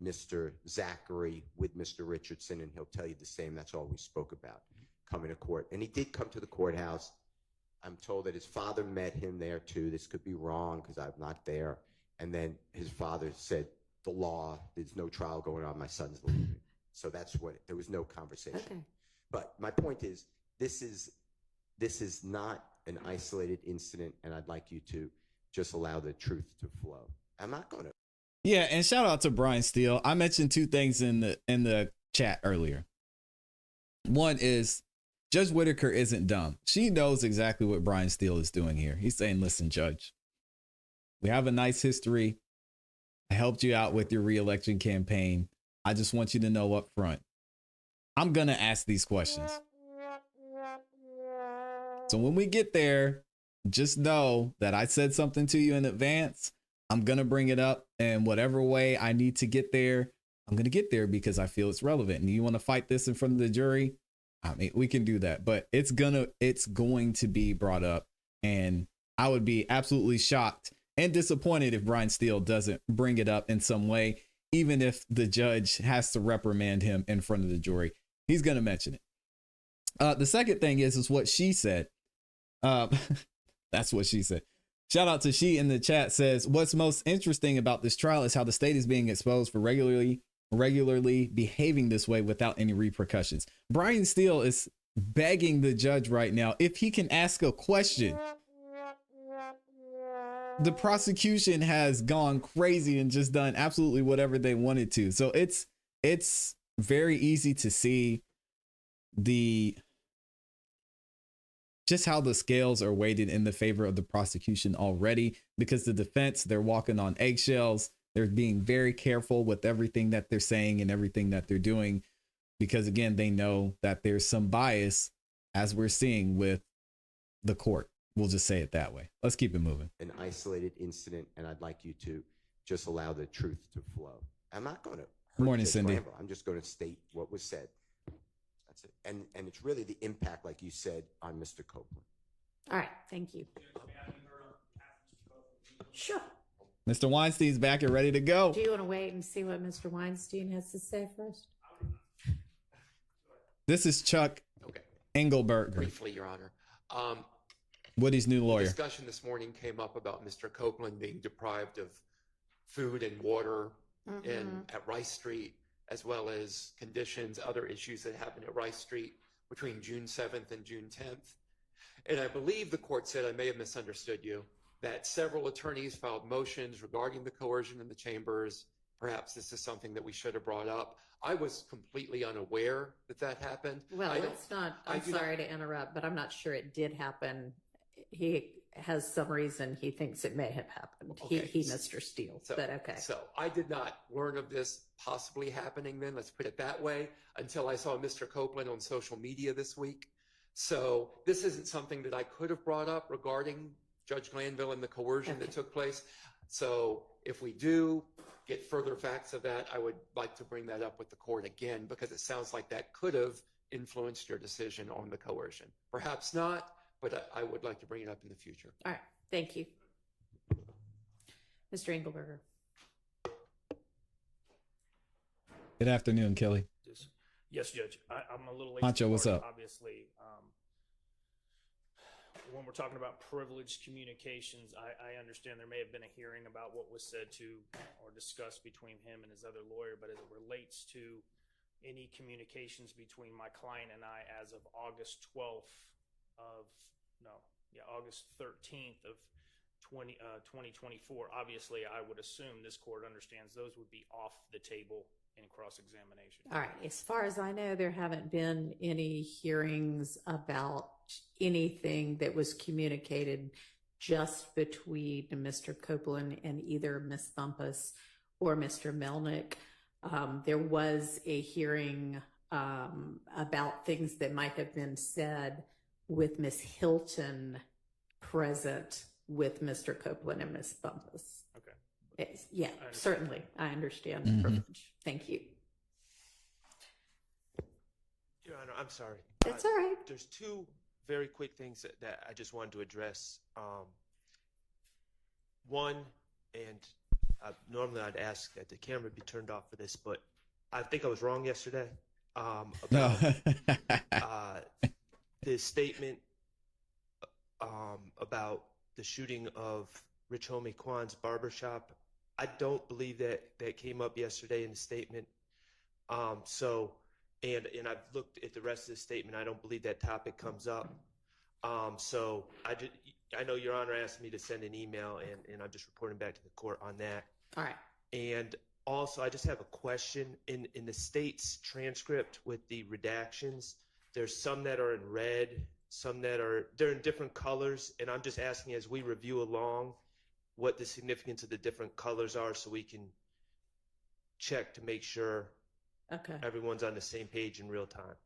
Mr. Zachary with Mr. Richardson, and he'll tell you the same. That's all we spoke about, coming to court. And he did come to the courthouse. I'm told that his father met him there too. This could be wrong because I'm not there. And then his father said, the law, there's no trial going on. My son's leaving. So that's there was no conversation. Okay. But my point is, this is not an isolated incident, and I'd like you to just allow the truth to flow. I'm not going to. Yeah, and shout out to Brian Steele. I mentioned two things in the chat earlier. One is Judge Whitaker isn't dumb. She knows exactly what Brian Steele is doing here. He's saying, listen, Judge, we have a nice history. I helped you out with your reelection campaign. I just want you to know up front, I'm going to ask these questions. So when we get there, just know that I said something to you in advance. I'm going to bring it up, and whatever way I need to get there, I'm going to get there because I feel it's relevant. And you want to fight this in front of the jury? I mean, we can do that, but it's going to be brought up, and I would be absolutely shocked and disappointed if Brian Steele doesn't bring it up in some way, even if the judge has to reprimand him in front of the jury. He's going to mention it. The second thing is what she said. That's what she said. Shout out to she in the chat says, what's most interesting about this trial is how the state is being exposed for regularly behaving this way without any repercussions. Brian Steele is begging the judge right now if he can ask a question. The prosecution has gone crazy and just done absolutely whatever they wanted to. So it's very easy to see just how the scales are weighted in the favor of the prosecution already, because the defense, they're walking on eggshells. They're being very careful with everything that they're saying and everything that they're doing, because again, they know that there's some bias, as we're seeing with the court. We'll just say it that way. Let's keep it moving. An isolated incident, and I'd like you to just allow the truth to flow. I'm not going to hurt Morning, Judge Cindy. Glanville. I'm just going to state what was said. That's it. And it's really the impact, like you said, on Mr. Copeland. All right. Thank you. Sure. Mr. Weinstein's back and ready to go. Do you want to wait and see what Mr. Weinstein has to say first? This is Chuck Engelberger. Briefly, Your Honor. Woody's new lawyer. Discussion this morning came up about Mr. Copeland being deprived of food and water at Rice Street, as well as conditions, other issues that happened at Rice Street between June 7th and June 10th. And I believe the court said, I may have misunderstood you, that several attorneys filed motions regarding the coercion in the chambers. Perhaps this is something that we should have brought up. I was completely unaware that happened. Well, it's not, I'm sorry to interrupt, but I'm not sure it did happen. He has some reason he thinks it may have happened. Okay. He Mr. Steele, but okay. So I did not learn of this possibly happening then, let's put it that way, until I saw Mr. Copeland on social media this week. So this isn't something that I could have brought up regarding Judge Glanville and the coercion that took place. So if we do get further facts of that, I would like to bring that up with the court again, because it sounds like that could have influenced your decision on the coercion. Perhaps not, but I would like to bring it up in the future. All right. Thank you. Mr. Engelberger. Good afternoon, Kelly. Yes, Judge. I'm a little late. Pancho, what's up? Obviously, when we're talking about privileged communications, I understand there may have been a hearing about what was said to or discussed between him and his other lawyer, but as it relates to any communications between my client and I as of August 12th August 13th of 2024, obviously I would assume this court understands those would be off the table in cross-examination. All right. As far as I know, there haven't been any hearings about anything that was communicated just between Mr. Copeland and either Ms. Bumpus or Mr. Melnick. There was a hearing about things that might have been said with Ms. Hilton present with Mr. Copeland and Ms. Bumpus. Okay. Yeah, certainly. I understand the privilege. Thank you. Your Honor, I'm sorry. That's all right. There's two very quick things that I just wanted to address. One, and normally I'd ask that the camera be turned off for this, but I think I was wrong yesterday about the statement about the shooting of Rich Homie Kwan's barbershop. I don't believe that came up yesterday in the statement. And I've looked at the rest of the statement. I don't believe that topic comes up. So I know Your Honor asked me to send an email, and I'm just reporting back to the court on that. All right. And also, I just have a question. In the state's transcript with the redactions, there's some that are in red, some they're in different colors, and I'm just asking as we review along what the significance of the different colors are so we can check to make sure everyone's on the same page in real time.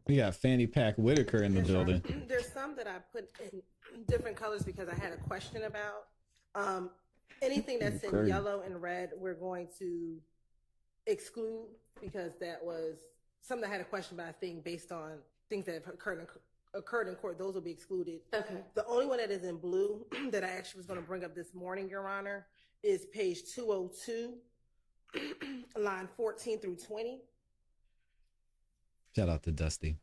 We got Fanny Pack Whitaker in the building. There's some that I put in different colors because I had a question about. Anything that's in yellow and red, we're going to exclude because that was something I had a question about. I think based on things that have occurred in court, those will be excluded. Okay. The only one that is in blue that I actually was going to bring up this morning, Your Honor, is page 202, line 14 through 20. Shout out to Dusty.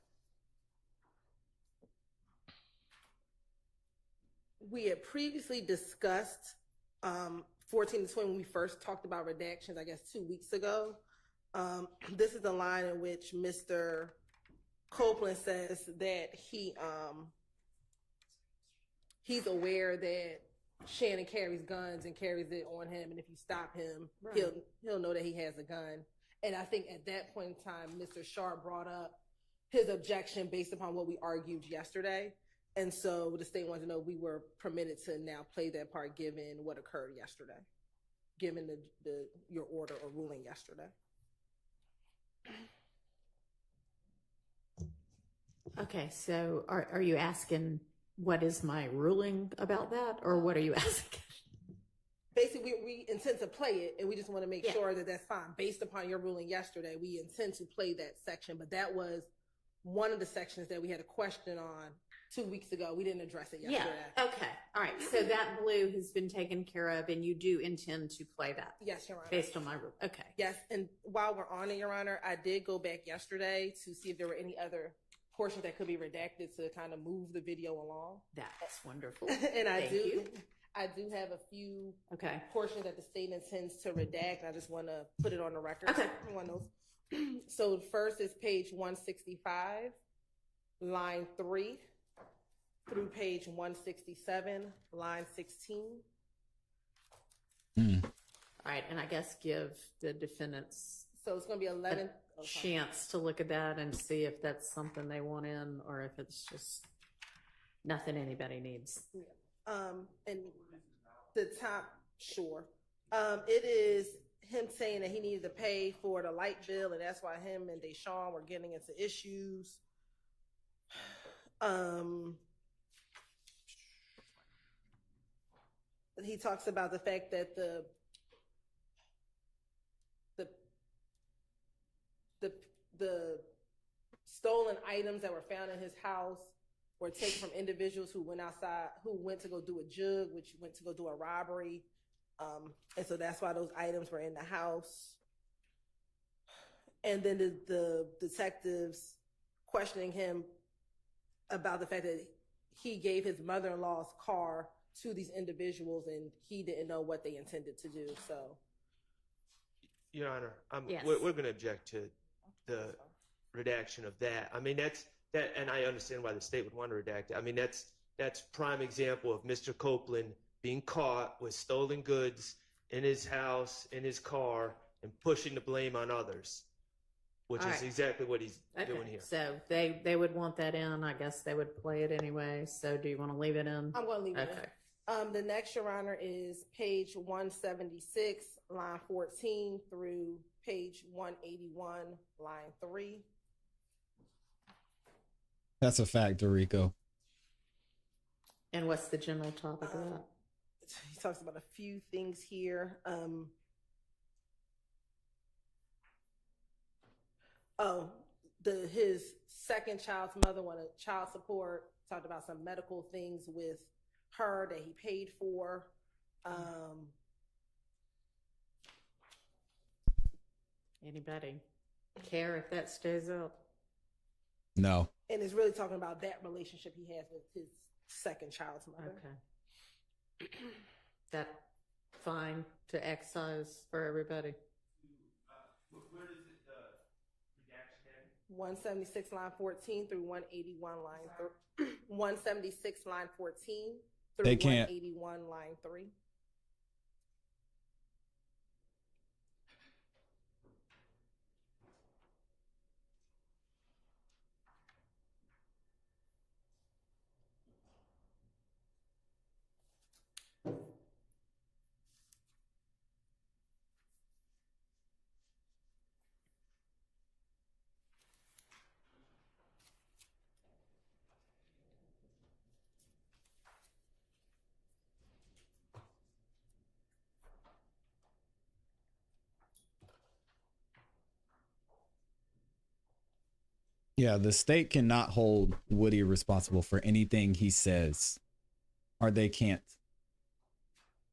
We had previously discussed 14 to 20 when we first talked about redactions, I guess 2 weeks ago. This is the line in which Mr. Copeland says that he's aware that Shannon carries guns and carries it on him, and if you stop him, he'll know that he has a gun. And I think at that point in time, Mr. Sharp brought up his objection based upon what we argued yesterday. And so the state wanted to know we were permitted to now play that part given what occurred yesterday, given your order or ruling yesterday. Okay, so are you asking what is my ruling about that, or what are you asking? Basically, we intend to play it, and we just want to make sure that that's fine. Based upon your ruling yesterday, we intend to play that section, but that was one of the sections that we had a question on 2 weeks ago. We didn't address it yesterday. Yeah, okay. All right, so that blue has been taken care of, and you do intend to play that? Yes, Your Honor. Based on my rule, okay. Yes, and while we're on it, Your Honor, I did go back yesterday to see if there were any other portions that could be redacted to kind of move the video along. That's wonderful. And Thank you. I do have a few Okay. portions that the state intends to redact. I just want to put it on the record. Okay. One of those. So the first is page 165, line 3 through page 167, line 16. All right, and I guess give the defendants So it's going to be 11. chance to look at that and see if that's something they want in or if it's just nothing anybody needs. And the top, sure. It is him saying that he needed to pay for the light bill, and that's why him and Deshaun were getting into issues. He talks about the fact that the stolen items that were found in his house were taken from individuals who went outside, who went to go do a jug, which went to go do a robbery. And so that's why those items were in the house. And then the detectives questioning him about the fact that he gave his mother-in-law's car to these individuals and he didn't know what they intended to do. So, Your Honor, Yes. we're going to object to the redaction of that. I mean, that, and I understand why the state would want to redact it. I mean, that's prime example of Mr. Copeland being caught with stolen goods in his house, in his car, and pushing the blame on others, which All is right. exactly what he's Okay, doing here. so they would want that in. I guess they would play it anyway. So do you want to leave it in? I'm going to leave it Okay. in. The next, Your Honor, is page 176, line 14 through page 181, line 3. That's a fact, Dorico. And what's the general topic of that? He talks about a few things here. His second child's mother wanted child support. Talked about some medical things with her that he paid for. Anybody care if that stays up? No. And it's really talking about that relationship he has with his second child's mother. Okay. That fine to excise for everybody. Where does it, redaction end? 176 line 14 through 181 line 176 line 14 through They can't. 181 line 3. Yeah, the state cannot hold Woody responsible for anything he says, or they can't.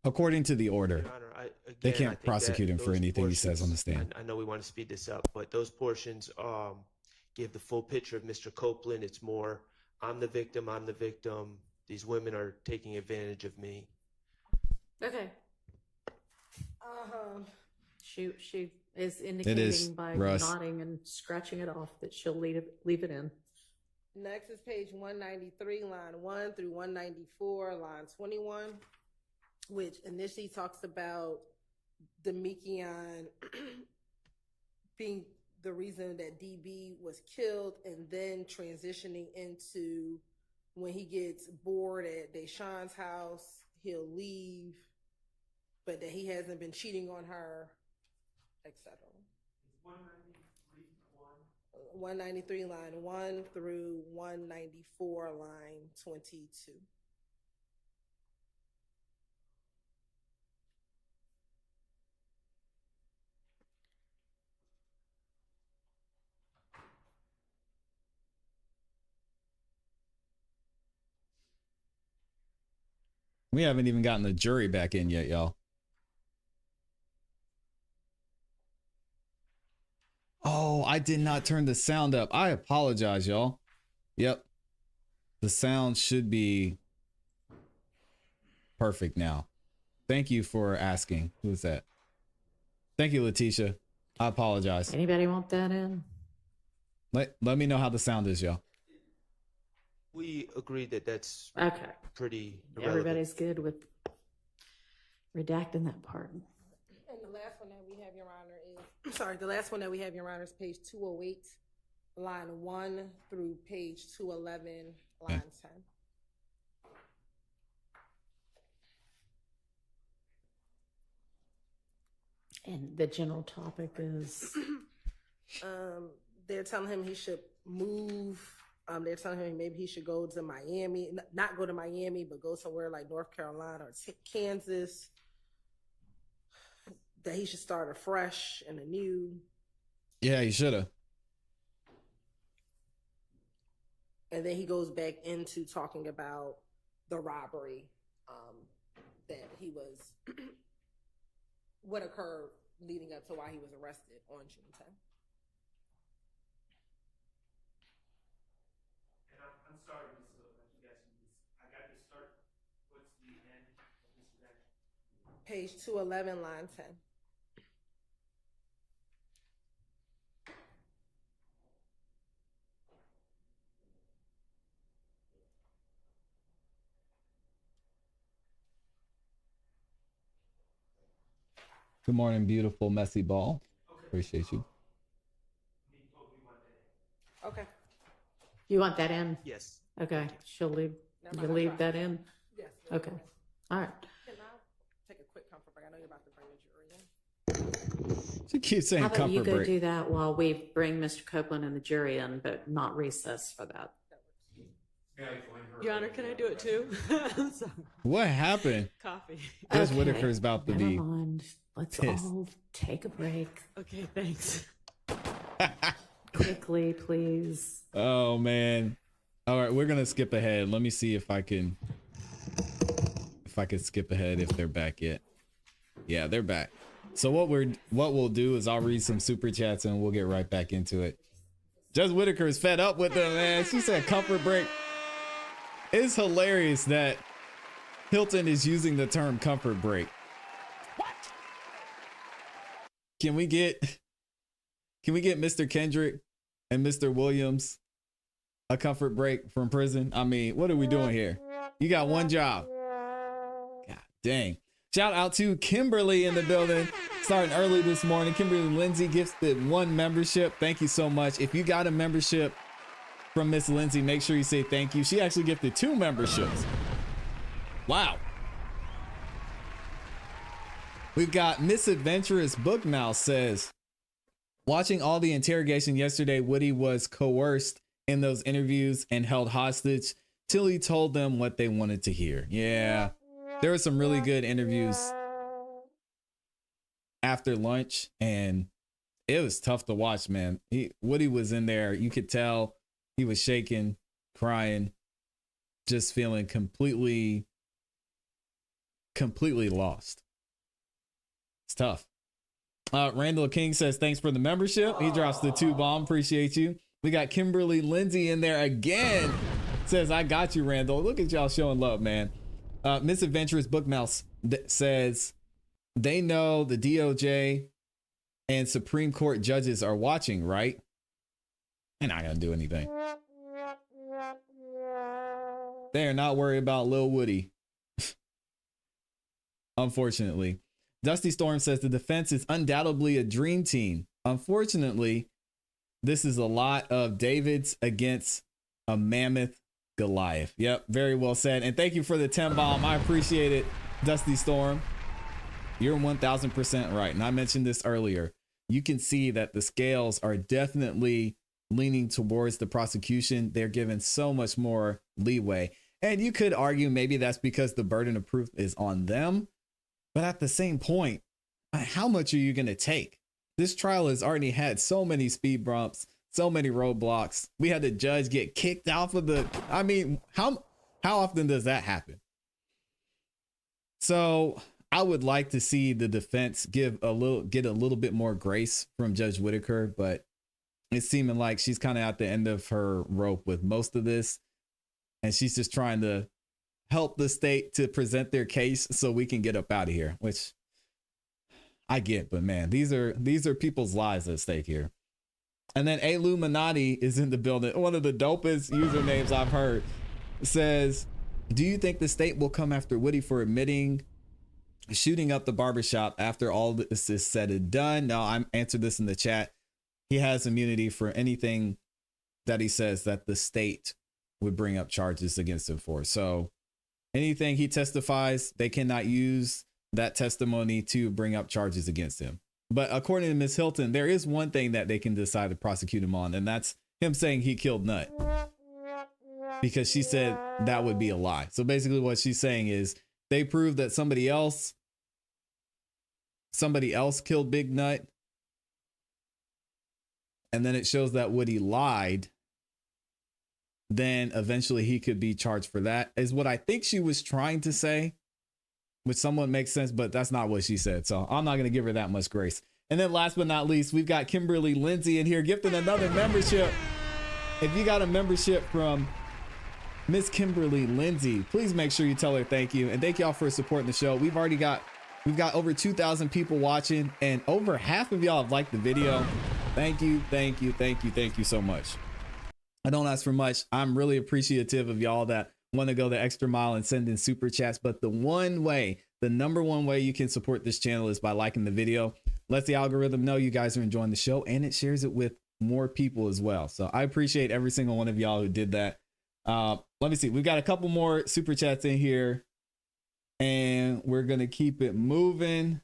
According to the order, Your Honor, they I can't think prosecute that him for those anything he says on the portions- stand. I know we want to speed this up, but those portions give the full picture of Mr. Copeland. It's more, I'm the victim. These women are taking advantage of me. Okay. She is indicating by Russ. nodding and scratching it off that she'll leave it in. Next is page 193, line 1 through 194, line 21, which initially talks about Demekion being the reason that DB was killed, and then transitioning into when he gets bored at Deshaun's house, he'll leave, but that he hasn't been cheating on her, etc. 193 line 1 through 194 line 22. We haven't even gotten the jury back in yet, y'all. Oh, I did not turn the sound up. I apologize, y'all. Yep. The sound should be perfect now. Thank you for asking. Who's that? Thank you, Letitia. I apologize. Anybody want that in? Let me know how the sound is, y'all. We agree that that's Okay. pretty irrelevant. Everybody's good with redacting that part. And the last one that we have, Your Honor, the last one that we have, Your Honor, is page 208, line 1 through page 211, line 10. And the general topic is They're telling him he should move. They're telling him maybe he should go to Miami, not go to Miami, but go somewhere like North Carolina or Kansas. That he should start afresh and anew. Yeah, you should have. And then he goes back into talking about the robbery that he was, what occurred leading up to why he was arrested on June 10th. And I'm I'm sorry, Ms. Hook, like you guys can just, I got to start, what's the end of this redaction? Page 211, line 10. Good morning, beautiful messy ball. Appreciate you. Okay. You want that in? Yes. Okay, she'll leave, Never you mind, leave I'll that try. in? Yes. Okay, all right. Can I take a quick comfort break? I know you're about to bring the jury in. She keeps saying How about you comfort go break. do that while we bring Mr. Copeland and the jury in, but not recess for that? Your Honor, can I do it too? I'm sorry. What happened? Coffee. Judge Okay, Whitaker's about to never be mind. Let's pissed. all take a break Okay, thanks. quickly, please. Oh man. All right, we're gonna skip ahead. Let me see if I can skip ahead if they're back yet. Yeah, they're back. So what we'll do is I'll read some super chats and we'll get right back into it. Judge Whitaker is fed up with them, man. She said comfort break. It's hilarious that Hilton is using the term comfort break. What? Can we get Mr. Kendrick and Mr. Williams a comfort break from prison? I mean, what are we doing here? You got one job. God dang. Shout out to Kimberly in the building. Starting early this morning. Kimberly Lindsay gifted 1 membership. Thank you so much. If you got a membership from Miss Lindsay, make sure you say thank you. She actually gifted 2 memberships. Wow. We've got Misadventurous Bookmouse says, watching all the interrogation yesterday, Woody was coerced in those interviews and held hostage till he told them what they wanted to hear. Yeah, there were some really good interviews after lunch and it was tough to watch, man. Woody was in there. You could tell he was shaking, crying, just feeling completely lost. It's tough. Randall King says, thanks for the membership. He drops the 2 bomb. Appreciate you. We got Kimberly Lindsay in there again. Says, I got you, Randall. Look at y'all showing love, man. Misadventurous Bookmouse says, they know the DOJ and Supreme Court judges are watching, right? They're not gonna do anything. They are not worried about Lil Woody. Unfortunately. Dusty Storm says the defense is undoubtedly a dream team. Unfortunately, this is a lot of Davids against a mammoth Goliath. Yep, very well said. And thank you for the 10 bomb. I appreciate it, Dusty Storm. You're 1000% right. And I mentioned this earlier. You can see that the scales are definitely leaning towards the prosecution. They're given so much more leeway. And you could argue maybe that's because the burden of proof is on them. But at the same point, how much are you going to take? This trial has already had so many speed bumps, so many roadblocks. We had the judge get kicked off of the, I mean, how often does that happen? So I would like to see the defense get a little bit more grace from Judge Whitaker, but it's seeming like she's kind of at the end of her rope with most of this. And she's just trying to help the state to present their case so we can get up out of here, which I get, but man, these are people's lives at stake here. And then Illuminati is in the building. One of the dopest usernames I've heard says, do you think the state will come after Woody for admitting shooting up the barbershop after all this is said and done? No, I answered this in the chat. He has immunity for anything that he says that the state would bring up charges against him for. So anything he testifies, they cannot use that testimony to bring up charges against him. But according to Ms. Hilton, there is one thing that they can decide to prosecute him on, and that's him saying he killed Nut, because she said that would be a lie. So basically what she's saying is they prove that somebody else killed Big Nut, and then it shows that Woody lied, then eventually he could be charged for that, is what I think she was trying to say, which somewhat makes sense, but that's not what she said. So I'm not going to give her that much grace. And then last but not least, we've got Kimberly Lindsay in here gifting another membership. If you got a membership from Miss Kimberly Lindsay, please make sure you tell her thank you. And thank y'all for supporting the show. We've got over 2,000 people watching, and over half of y'all have liked the video. Thank you, thank you, thank you, thank you so much. I don't ask for much. I'm really appreciative of y'all that want to go the extra mile and send in super chats. But the number one way you can support this channel is by liking the video. Lets the algorithm know you guys are enjoying the show, and it shares it with more people as well. So I appreciate every single one of y'all who did that. Let me see. We've got a couple more super chats in here, and we're going to keep it moving.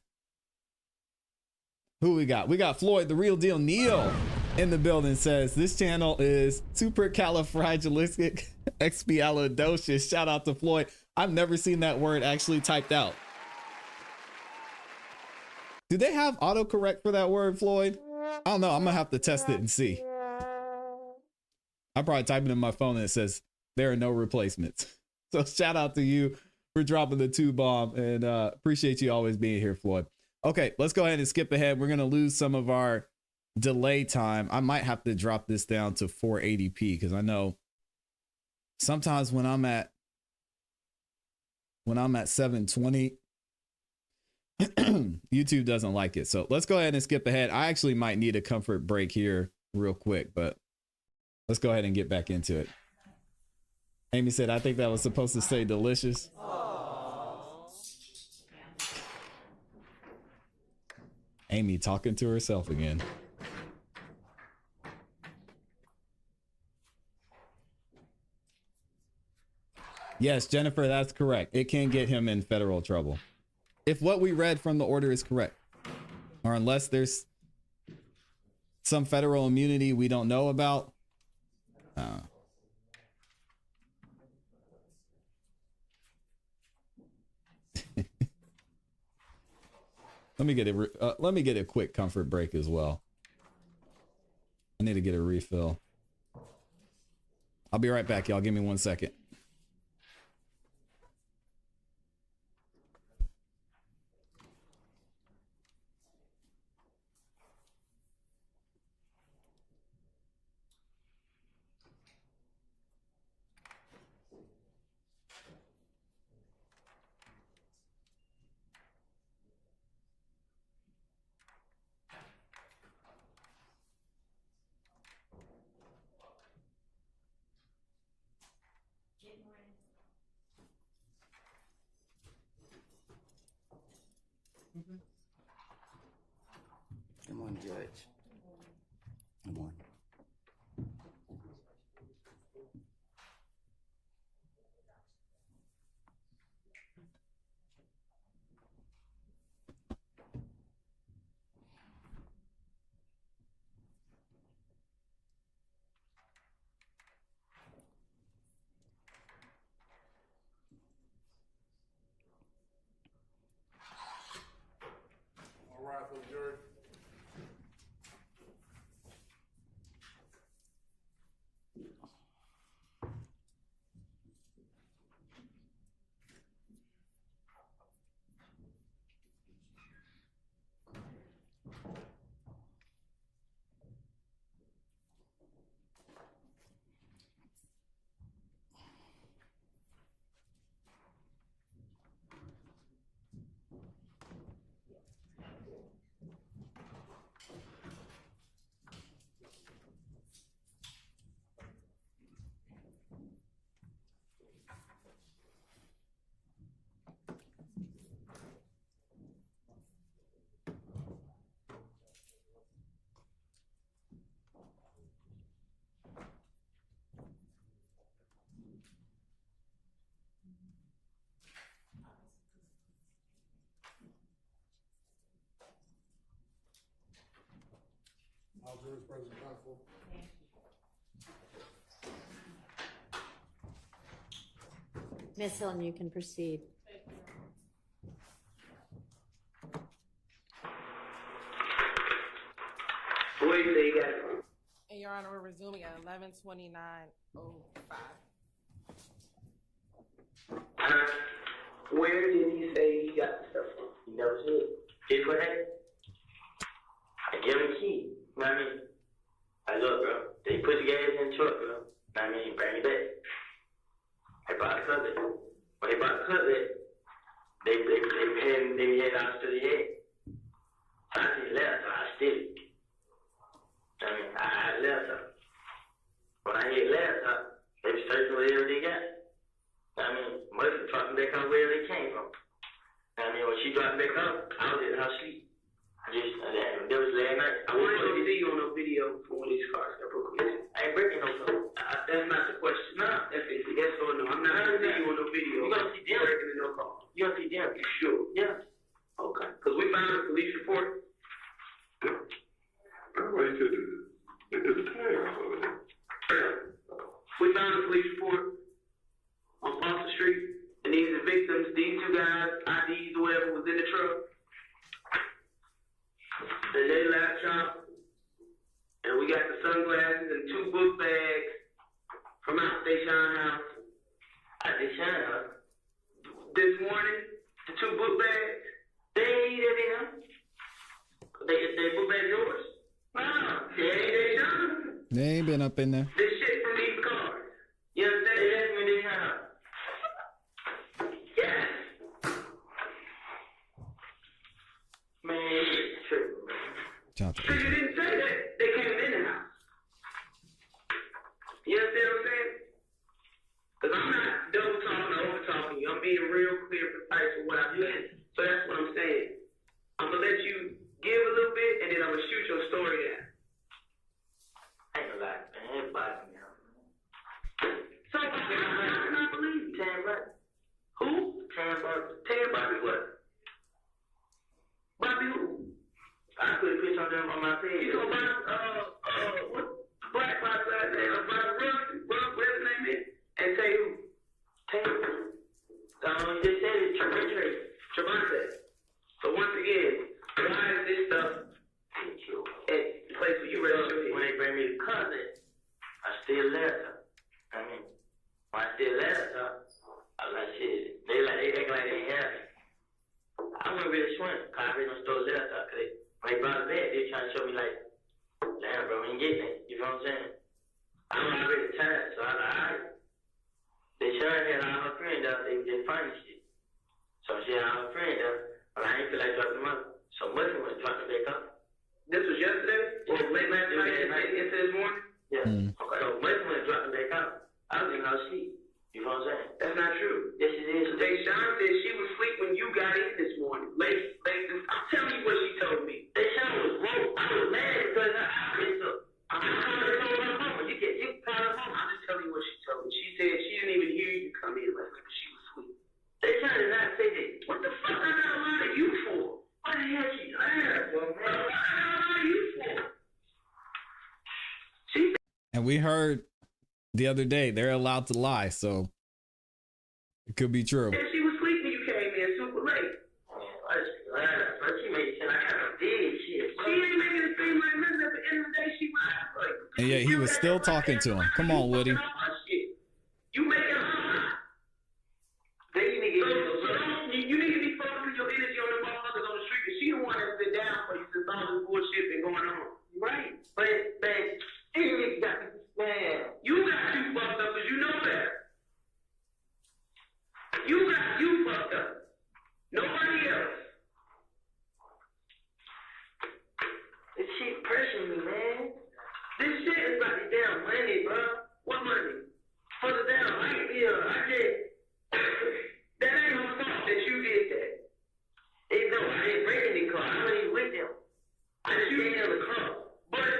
Who we got? We got Floyd, the real deal. Neil in the building says this channel is supercalifragilisticexpialidocious. Shout out to Floyd. I've never seen that word actually typed out. Do they have autocorrect for that word, Floyd? I don't know. I'm gonna have to test it and see. I'm probably typing in my phone and it says there are no replacements. So shout out to you for dropping the 2 bomb, and appreciate you always being here, Floyd. Okay, let's go ahead and skip ahead. We're gonna lose some of our delay time. I might have to drop this down to 480p because I know sometimes when I'm at 720, YouTube doesn't like it. So let's go ahead and skip ahead. I actually might need a comfort break here real quick, but let's go ahead and get back into it. Amy said, I think that was supposed to say delicious. Amy talking to herself again. Yes, Jennifer, that's correct. It can get him in federal trouble if what we read from the order is correct, or unless there's some federal immunity we don't know about. Let me get a quick comfort break as well. I need to get a refill. I'll be right back, y'all. Give me 1 second. Come on, Judge. Come on. All right, for the jury. All jurors present, counsel. Miss Helen, you can proceed. What do you say you got? And Your Honor, we're resuming at 11:29:05. Where did he say he got the stuff from? He never said. Just for that? I give him the key. You know what I mean? I look, bro. They put the gas in the truck, bro. You know what I mean? Bring it back. They brought the cutlet. When they brought the cutlet, they head out to the head. So I see left, so I steal it. I mean, I left her. When I hit left her, they was searching whatever they got. I mean, most of dropping back up wherever they came from. I mean, when she dropped back up, I was in her sleep. That was last night. I wanted to see you on a video for one of these cars that broke. I ain't breaking no car. That's not the question. No, that's it. Yes or no. I'm not gonna see you on no video. You gonna see them breaking in no car. You gonna see them? You sure? Yeah. Okay. Because we found a police report. We found a police report on Foster Street, and these are victims. These two guys, IDs or whatever, was in the truck. And they laptop, and we got the sunglasses and 2 book bags from out Deshaun house. At Deshaun house. This morning, the 2 book bags, they ain't that in them. They book bags yours? No, they ain't Deshaun. They ain't been up in there. This shit from these cars. You understand? They asked me this house. Yes. Man, it's tripping, man. So you didn't say that they came in the house. You understand what I'm saying? Because I'm not double talking or over talking you. I'm being real clear, precise with what I'm doing. So that's what I'm saying. I'm going to let you give a little bit, and then I'm going to shoot your story down. I ain't gonna lie, man. Everybody me out, man. So, I cannot believe you. Tan Bobby. Who? Tan Bobby. Tan Bobby what? Bobby who? I put a picture on them on my page. You know about, what? Black Bobby last name? Bobby Russell? Whatever his name is? And say who? Tay who? You just said it, Trevante. So once again, why is this stuff at the place where you register? When they bring me the cousin, I still let her. I mean, when I still let her, I was like, shit, they act like they ain't have it. I wasn't really sweating, because I really don't still let her, because when they brought it back, they trying to show me like, damn, bro, we ain't getting it. You know what I'm saying? I'm already tired, so I was like, alright. They sure had all her friends out, they just furnished it. So she had all her friends out, but I ain't feel like dropping them up. So Muslim was dropping back up. This was yesterday? Or late last night into this morning? Yeah. Okay. So Muslim was dropping back up. I was in her sleep. You know what I'm saying? That's not true. Yes, it is. Deshaun said she was asleep when you got in this morning. Late. I'm telling you what she told me. Deshaun was broke. I was mad because I messed up. I'm trying to call her home. You call her home. I'm just telling you what she told me. She said she didn't even hear you come in last night because she was asleep. Deshaun did not say that. What the fuck I got a lot of you for? What the hell she lied for, bro? What the hell are you for? And we heard the other day they're allowed to lie, so it could be true. Yeah, she was sleeping when you came in super late. But she made it seem like I did shit. She ain't making it seem like nothing. At the end of the day, she lied for you. And yet he was still talking to him. Come on, Woody. You make it hard. Then you need to be focusing your energy on the motherfuckers on the street, because she the one that's been down for you since all this bullshit been going on. Right. But man, you got you fucked up because you know better. You got you fucked up. Nobody else. This shit pressuring me, man. This shit is like the damn money, bro. What money? For the damn I did. That ain't her fault that you did that. They know I didn't break any car. I wasn't even with them. I just gave them the car. But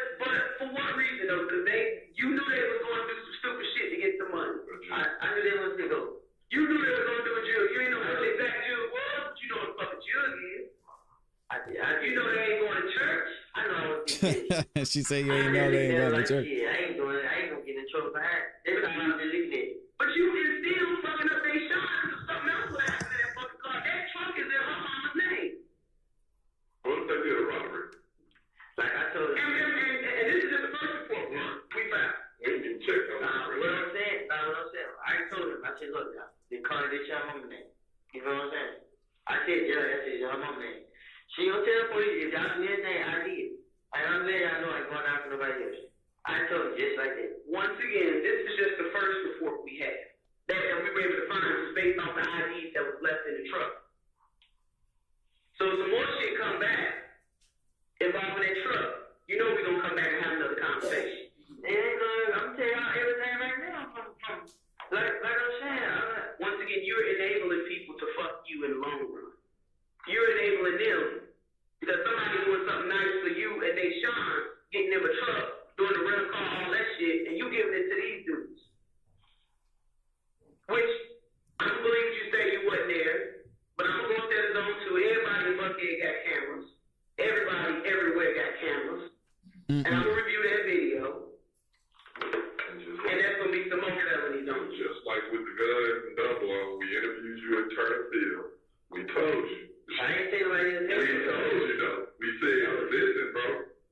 for what reason though? Because you knew they was going to do some stupid shit to get some money. I knew they was going to go. You knew they was going to do a jug. You ain't know what the exact jug was, but you know what the fucking jug is. You know they ain't going to church. I know I was She said you ain't know they ain't going to church. Yeah, I ain't going to get in trouble behind. Every time I'm deleting it. But you can still fucking up their shots or something else would happen to that fucking car. That truck is in her mama's name. What if they did a robbery? Like I told you. And this is just the first report we found. They didn't check on What I'm saying, I told him, I said, look, the car is your mama's name. You know what I'm saying? I said, yeah, that's your mama's name. She gonna tell the police, if y'all do anything, I did. And I'm letting y'all know I ain't going after nobody else. I told you just like that. Once again, this is just the first report we had. That we were able again, you're enabling people to fuck you in the long run. You're enabling them because somebody doing something nice for you and they shine, getting them a truck, doing the rental car, all that shit, and you giving it to these dudes. Which I don't believe you say you wasn't there, but I'm going to tell it on to everybody in Buckhead got cameras. Everybody everywhere got cameras. And I'm going to review that video. And that's going to be some more felonies on you. Just like with the guns and double on, we interviewed you at Turner Field. We told you. I ain't saying right here. We told you though. We said, listen, bro,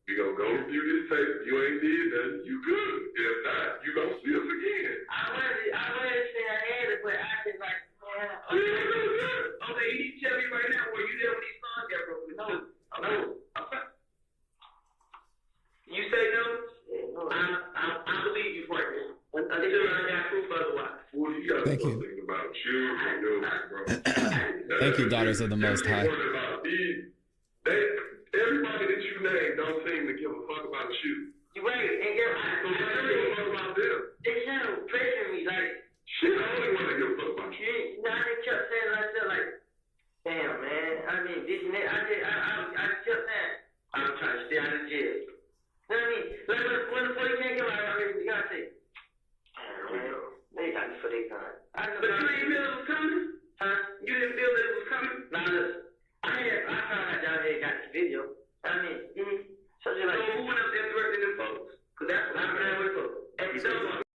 we gonna go review this tape. You ain't did nothing, you good. If not, you gonna see us again. I wanted to say I had it, but I was like, okay, you need to tell me right now where you there when these songs got broken. No. Okay. You say no? I believe you right now. Until I got proof otherwise. Well, you got Thank you. something about you and your bro. Thank you, daughters of the Most High. Everybody that you name don't seem to give a fuck about you. You right, and you're right. So why do you give a fuck about them? They kind of pressuring me, like, Shit, I only want to give a fuck about you. I kept saying to myself, like, damn, man, I mean, this and that. I kept saying, I'm trying to stay out of jail. You know what I mean? Like, when the police can't come out, I mean, you gotta say, damn, man, they got me for their gun. But you ain't feel it was coming? Huh? You didn't feel that it was coming? Nah, look, I found out y'all had got this video. I mean, so you're like, who went up there threatening them folks? Because that's what I'm going with folks.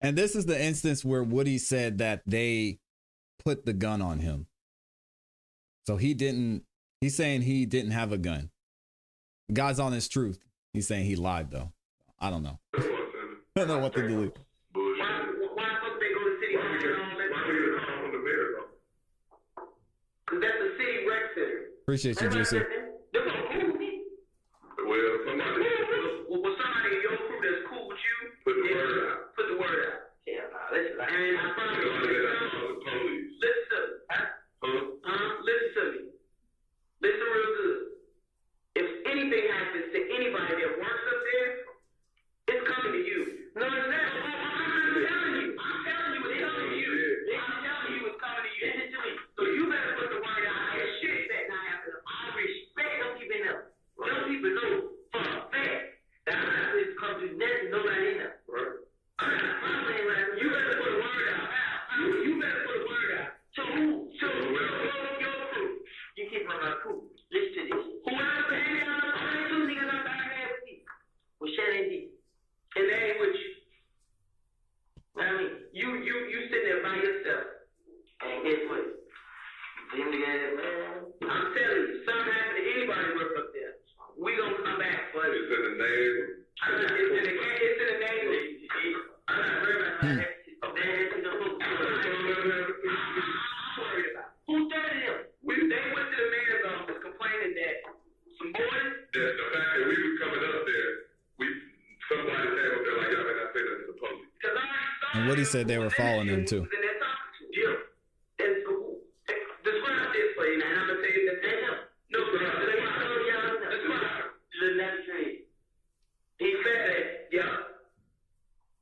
And this is the instance where Woody said that they put the gun on him. So he's saying he didn't have a gun. God's on his truth. He's saying he lied though. I don't know. I don't know what to believe. Why folks they go to city hall and all that? Why do you call from the mayor though? Because that's a city rec center. Appreciate you, Juicy. They're gonna cool with me. Well, somebody Well, somebody in your crew that's cool with you, put the word out. put the word out. Yeah, nah, listen. And I promise You know, you, they got all the police. listen to me. Listen to me. Listen real good. If anything happens to anybody that works up there, it's coming to you. No, it's not. I'm telling you. I'm telling you it's coming to you. I'm telling you it's coming to you. Listen to me. So you better put the word out. That shit better not happen. I respect them keeping up. Them people know for a fact that I'm not going to come to nothing, nobody in there. Right. I'm saying, like, you better put a word out. You better put a word out. To who? To your crew. You keep on my crew. Listen to this. Whoever hanging out the party, two niggas up out there with me. Well, Shannon D. And they ain't with you. I mean, you sitting there by yourself. And guess what? Them niggas, man. I'm telling you, something happened to anybody work up there. We gonna come back for you. It's in the name. It's in the name of I'm not worried about that. I'm worried about. Who started him? They went to the mayor's office complaining that some boys. The fact that we was coming up there, somebody came up there like, y'all better not say that to the police. And Woody said they were following him too. Yeah. And describe this for you now. And I'm gonna tell you that they know. No, describe. He said that, yeah.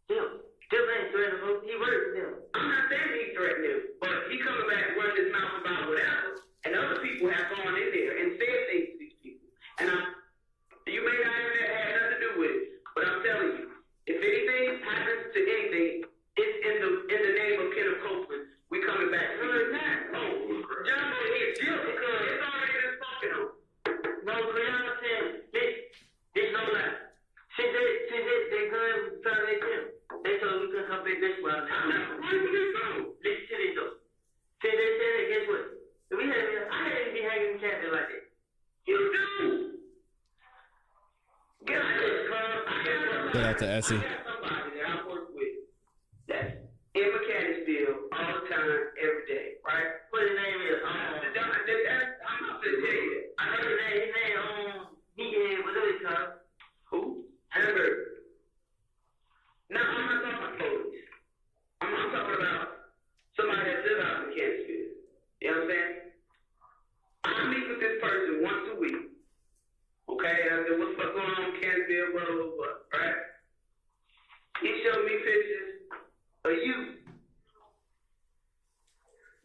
Still ain't threatening him. He worked with them. I'm not saying he threatened him, but he coming back running his mouth about whatever, and other people have gone in there and said things to these people. And you may not even have nothing to do with it, but I'm telling you, if anything happens to anything, it's in the name of Kenneth Copeland. We coming back. No, it's not. Oh, John Boy is guilty because it's already been spoken on. No, Brianna said this no lie. Since they couldn't terminate him, they told we couldn't come back this way. Listen to this though. Since they said that, guess what? I hadn't been hanging captain like that. You do. Get out of this club. Shout out to Essie. I got somebody that I work with that's in Mechanicsville all the time, every day, right? What his name is? I'm not going to tell you that. I know his name. He whatever it's called. Who? Hamburger. No, I'm not talking about police. I'm talking about somebody that lives out in Mechanicsville. You know what I'm saying? I meet with this person once a week. Okay? I said, what's going on in Mechanicsville, blah, blah, blah, right?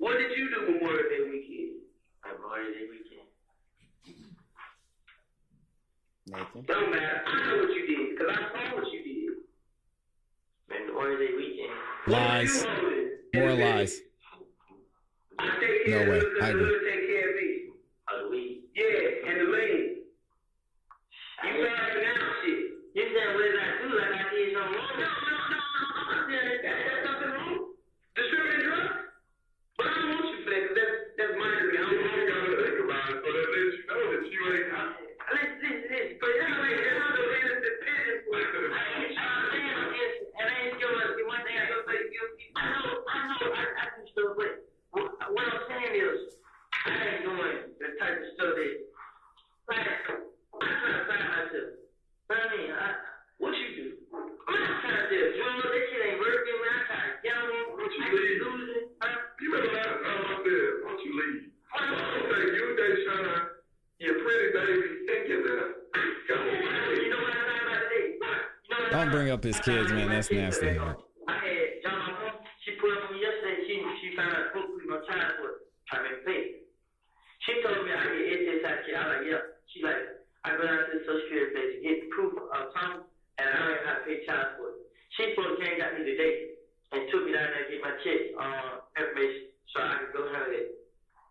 What did you do Memorial Day weekend? Memorial Day weekend. Nathan? Don't matter. I know what you did because I saw what you did. Memorial Day weekend. Lies. More lies. I take care No of way. it because I the agree. hood take care of me. Oh, the weed? Yeah, and the lean. You started now shit. You said what did I do? Like I did something wrong? No. I said that's nothing wrong. Distributing drugs? But I don't want you for that because that's minor to me. I don't want you to think about it, so that lets you know that you ain't. Listen. But that's not the innocent business. And I ain't sure one thing I go say guilty. I know, I do stuff, but what I'm saying is, I ain't doing the type of stuff that, like, I'm trying to find myself. But I mean, what you do? I'm not trying to sell drugs. That shit ain't working. Man, I try to gamble. I keep losing. You remember last time I said, why don't you leave? I'm saying you and Deshaun, your pretty baby, and get that. Go away. You know what I'm talking about today? Don't bring up his kids, man. That's nasty. I had John, she put up on me yesterday. She found out book my child support. I been paid. She told me I get SSI. I was like, yeah. She's like, I go down to the Social Security place to get proof of Tom, and I don't even have to pay child support. She supposed to came got me today and took me down there to get my check information so I could go handle it.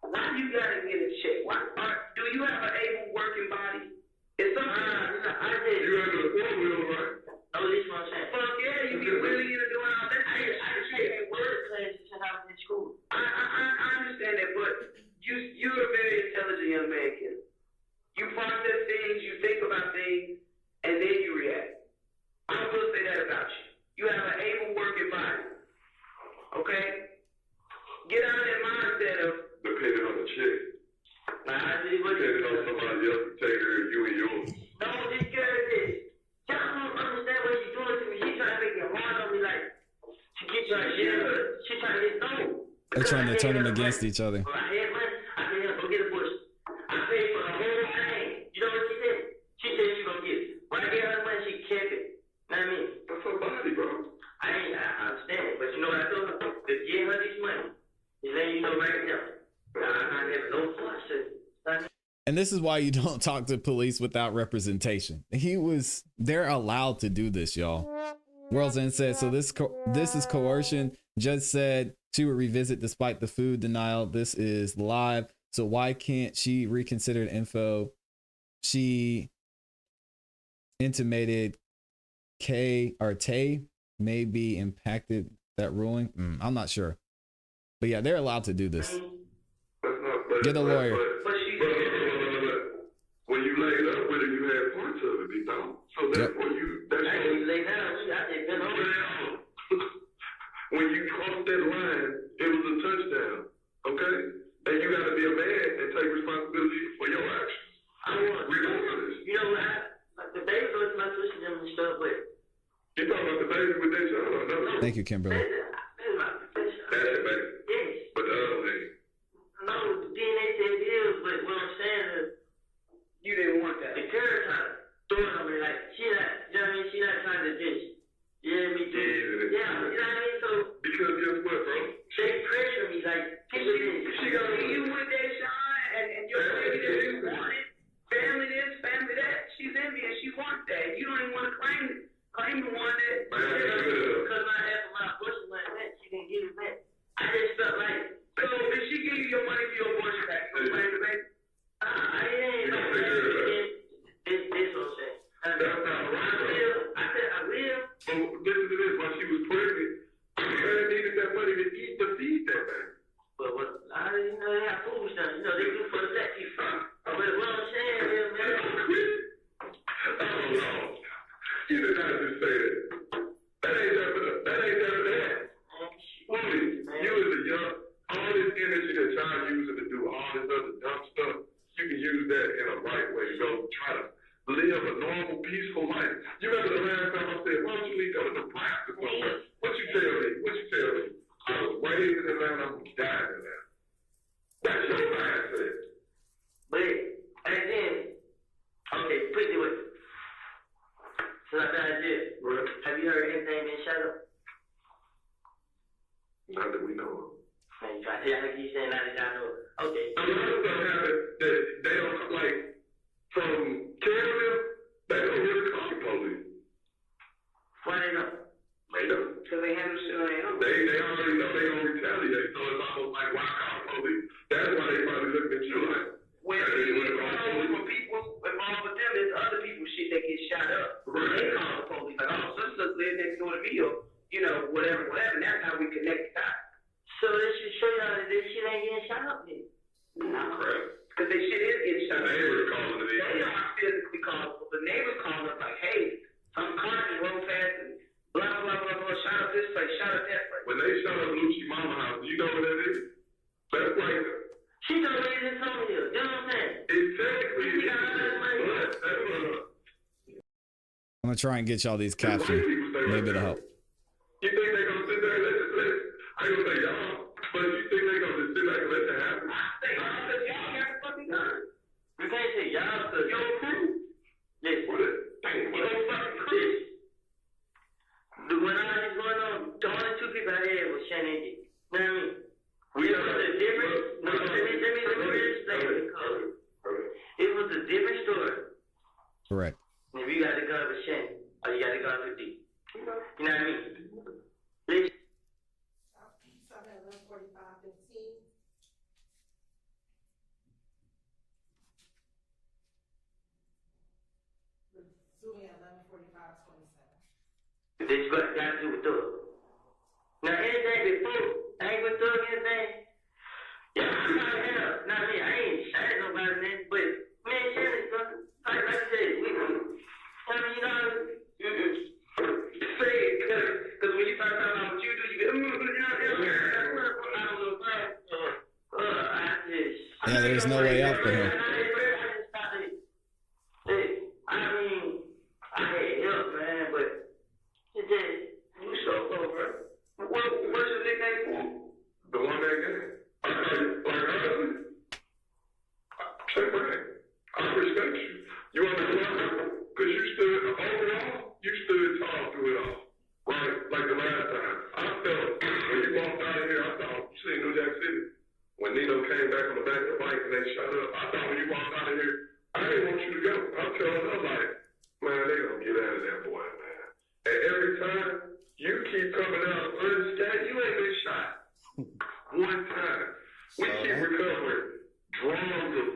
Why you gotta get a check? Do you have an able working body? It's something. I did. You have a four-wheel, right? Oh, this what I'm saying. Fuck yeah, you be willing to doing all that. I take word classes since I was in school. I understand that, but you're a very intelligent young man, kid. You process things, you think about things, and then you react. I will say that about you. You have an able working body. Okay? Get out of that mindset of Depending on the check. Depending on somebody else to take care of you and yours. No, this girl is this. Y'all don't understand what she's doing to me. She's trying to make it hard on me, like, to get you out of jail. She's trying to get no. They're trying to turn them against each other. I had money. I said, yeah, go get a bush. I paid for the whole thing. You know what she said? She said she gonna get it. When I gave her money, she kept it. Know what I mean? That's her body, bro. I understand it, but you know what I told her? Just give her this money. Just letting you know right now. I never no fun. And this is why you don't talk to police without representation. They're allowed to do this, y'all. World's End said, so this is coercion. Judge said she would revisit despite the food denial. This is live. So why can't she reconsider the info? She intimated Tay may be impacted that ruling. I'm not sure. But yeah, they're allowed to do this. Get a lawyer. When you laid up with it, you had parts of it, you know? So therefore when you crossed that line, it was a touchdown, okay? And you got to be a man and take responsibility for your actions. Regardless. You know what? The baby was my sister and stuff, but you talking about the baby with that child or no? Thank you, Kimberly. That's it, baby. Yes. But the other thing. No, the DNA said it is, but what I'm saying is, you didn't want that. The girl trying to throw it on me, like, she not, you know what I mean? She not trying to just, yeah, me too. Yeah, you know what I mean? So, because guess what, bro? they pressure me, like, she gonna leave you with that shine and your baby that you wanted. Family this, family that. She's envious, she wants that. You don't even want to claim the one that, because I asked for my abortion like that, she didn't give it back. I just felt like, so if she give you your money for your abortion back, you gonna claim it back? I ain't like that. This what I'm saying. I said I will. But listen to this, while she was pregnant, she needed that money to feed that baby. But what, I didn't know they have food stamps. You know, they do for the black people. But what I'm saying is, man. Oh, no. You did not just say that. That ain't never that. Woman, you as a young, all this energy that y'all using to do all this other dumb stuff, you can use that in a right way to go try to live a normal, peaceful life. You remember the last time I said, why don't you leave that in the practice somewhere? What you tell me? I was raised in Atlanta, I'm going to die in Atlanta. That's your mindset. But, and then, okay, put it with, so I got this. Have you heard anything in shadow? Not that we know of. Man, you trying to like you saying that I know. Okay. A lot of stuff happens that they don't, like, from Canada, they don't really call the police. Why they don't? They don't. Because they handle shit on their own. They already know they gonna retaliate, so it's almost like, why call the police? That's why they probably looking at you like, When people involved with them, there's other people shit that get shot up. Right. They call the police, like, oh, such live next door to me, or, you know, whatever, and that's how we connect the dots. So this should show y'all that this shit ain't getting shot up then. No. correct. Because they shit is getting shot The up. neighbors calling it They in. are physically calling, but the neighbors calling up like, hey, some car just rolled past and blah, blah, blah, blah, shot up this place, shot up that place. When they shut up Lucci Mama house, you know what that is? That's like, She told me this over here, you know what I'm saying? it's technically, She got all this money. I'm gonna try and get y'all these captions. Maybe it'll help. You think they gonna sit there and let I ain't gonna say y'all, but you think they gonna just sit back and let that happen? I say y'all because y'all got the fucking gun. You can't say y'all because you're crew. Listen, What is it? Dang, you're fucking crew. When all this going on, the only two people I had was Shannon and Dick. You know what I mean? It was a different, let me explain what it called. It was a different story. Correct. If you got the gun for Shannon, or you got the gun for Dick. You know what I mean? Listen. This is what got to do with Thug. Now, anything before, I ain't with Thug, anything. Yeah, I'm not hell. Not me. I ain't shot nobody, man. But, man, Shannon, like I said, we, I mean, you know, say it, because when you start talking about what you do, you go, Yeah, there's no way out for him. I mean, I had help, man, but it just, you so over. What's your nickname for? The one that game. Say Brian, I respect you. You understand? Because you stood overall, you stood tall through it all. Right? Like the last time. I felt when you walked out of here, I thought, you seen New Jack City. When Nino came back on the back of the bike and they shut up, I thought when you walked out of here, I didn't want you to go. I'm telling her like, man, they gonna get out of that boy, man. And every time you keep coming out unscathed, you ain't been shot. One time. We keep recovering. Drums of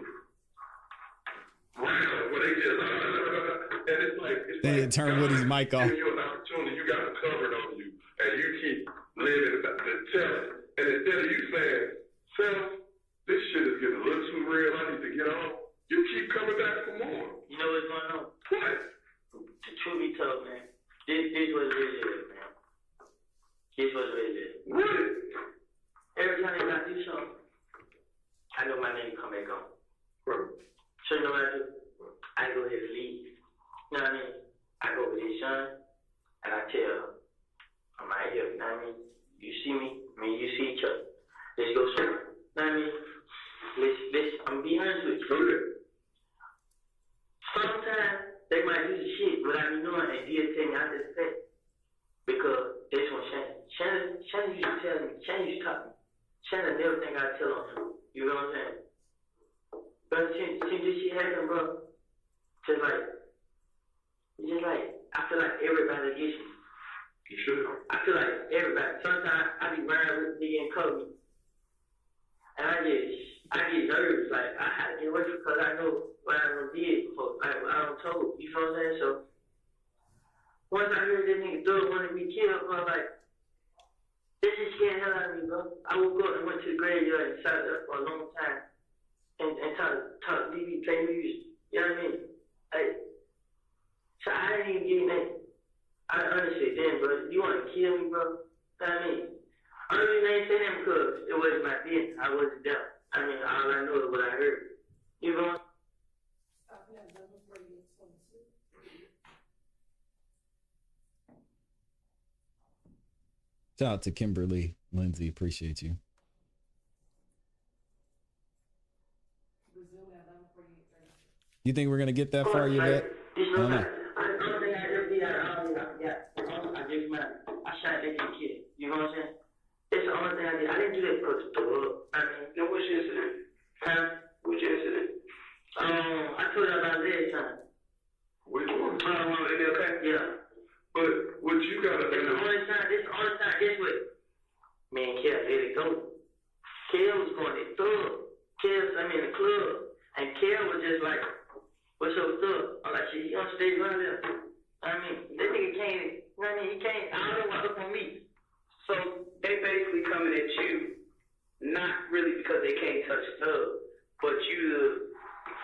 rounds where they just and it's like They didn't turn Woody's mic off. Giving you an opportunity, you got it covered on you, and you keep living to tell it. And instead of you saying, "Self, this shit is getting a little too real. I need to get on," you keep coming back for more. You know what's going on? What? To truth be told, man, this was really is, man. This was really is. What? Every time they got to do something, I know my name come back on. Right. So you know what I do? I go ahead and leave. You know what I mean? I go with his son, and I tell her, I'm right here. You know what I mean? You see me, you see each other. Let's go somewhere. You know what I mean? Let's, I'm be honest with you. Okay. Sometimes they might do the shit without me knowing, and he'll tell me I just said. Because that's what Shannon used to tell me. Shannon used to talk to me. Shannon never think I tell on him. You know what I'm saying? But since this shit happened, bro, just like, I feel like everybody gets me. You should. I feel like everybody. Sometimes I be riding with me and Kobe, and I get nervous. Like I had to get away because I know what I done did before. Like what I done told. You feel what I'm saying? So once I heard this nigga Doug wanted me killed, bro, like this just scared the hell out of me, bro. I woke up and went to the graveyard and sat there for a long time and talk DB, play music. You know what I mean? Like, so I didn't even get nothing. I honestly didn't, bro. You want to kill me, bro? You know what I mean? Only reason I ain't saying that because it wasn't my business. I wasn't there. I mean, all I know is what I heard. You know? Shout out to Kimberly Lindsay. Appreciate you. You think we're gonna get that far, you bet? I don't know. I shot that kid. You know what I'm saying? It's the only thing I did. I didn't do that because of the world. I mean, no, which incident? Huh? Which incident? I told you about last time. Which one? Okay. Yeah. But what you gotta This the only time, guess what? Man, Kel, let it go. Kel was going to thug. I'm in the club. And Kel was just like, what's your thug? I'm like, shit, you gonna stay right there. I mean, that nigga can't, you know what I mean? He can't, I don't know what up on me. So they basically coming at you, not really because they can't touch the tub, but you the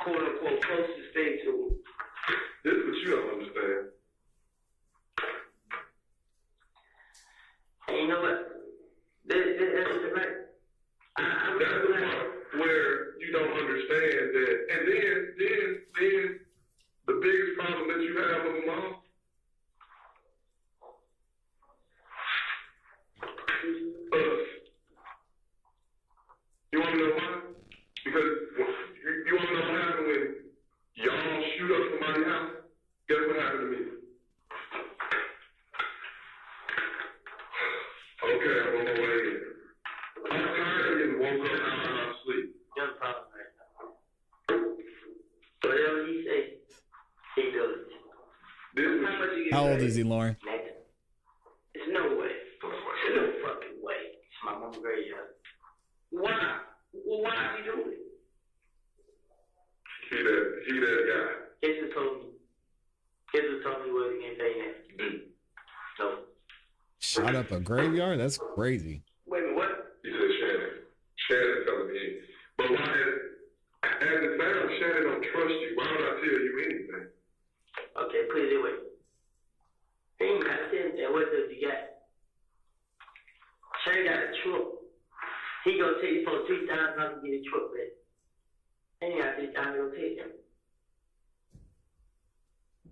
quote unquote closest thing to them. This is what you don't understand. And you know what? That's right. That's the part where you don't understand that. And then the biggest problem that you have with them all, us. You want to know why? Because you want to know what happened when y'all shoot up somebody's house? Guess what happened to me? Okay, I'm on my way in. I'm tired and woke up out of my sleep. Young problem right now. Whatever he say, he does it. This is How much you get How old paid? is he, Lauren? There's no way. There's no fucking way. It's my mom graveyard. Why? Well, why is he doing it? he that guy. Guess who told me? Guess who told me what he getting paid at? No. Shot up a graveyard? That's crazy. Wait a minute, what? He said Shannon. Shannon telling me. But why as it sounds, Shannon don't trust you. Why would I tell you anything? Okay, put it this way. He ain't got to tell me what does he got. Shay got a truck. He gonna take you for $3,000 to get a truck back. And he got $3,000 to take him.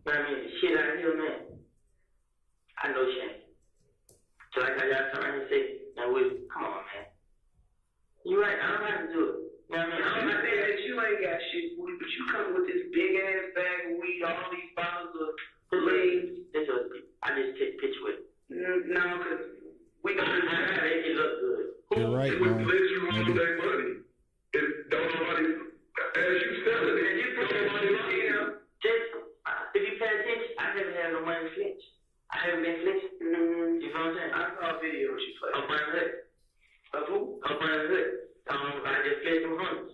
I mean, the shit out here, man. I know Shay. So like I got something to say, now Will, come on, man. You right, I don't have to do it. You know what I mean? I'm not saying that you ain't got shit, Woody, but you come with this big ass bag of weed, all these bottles of leaves. I just take a picture with it. No, because we I make it look good. You're right, Who would Lauren. let you Maybe. hold their money? If don't nobody, as you selling it, you don't nobody like it. Just, if you pay attention, I never had no money flinch. I haven't been flinching. You know what I'm saying? I saw a video she played. Up on the hood. Of who? Up on the hood. I just flinched some hundreds.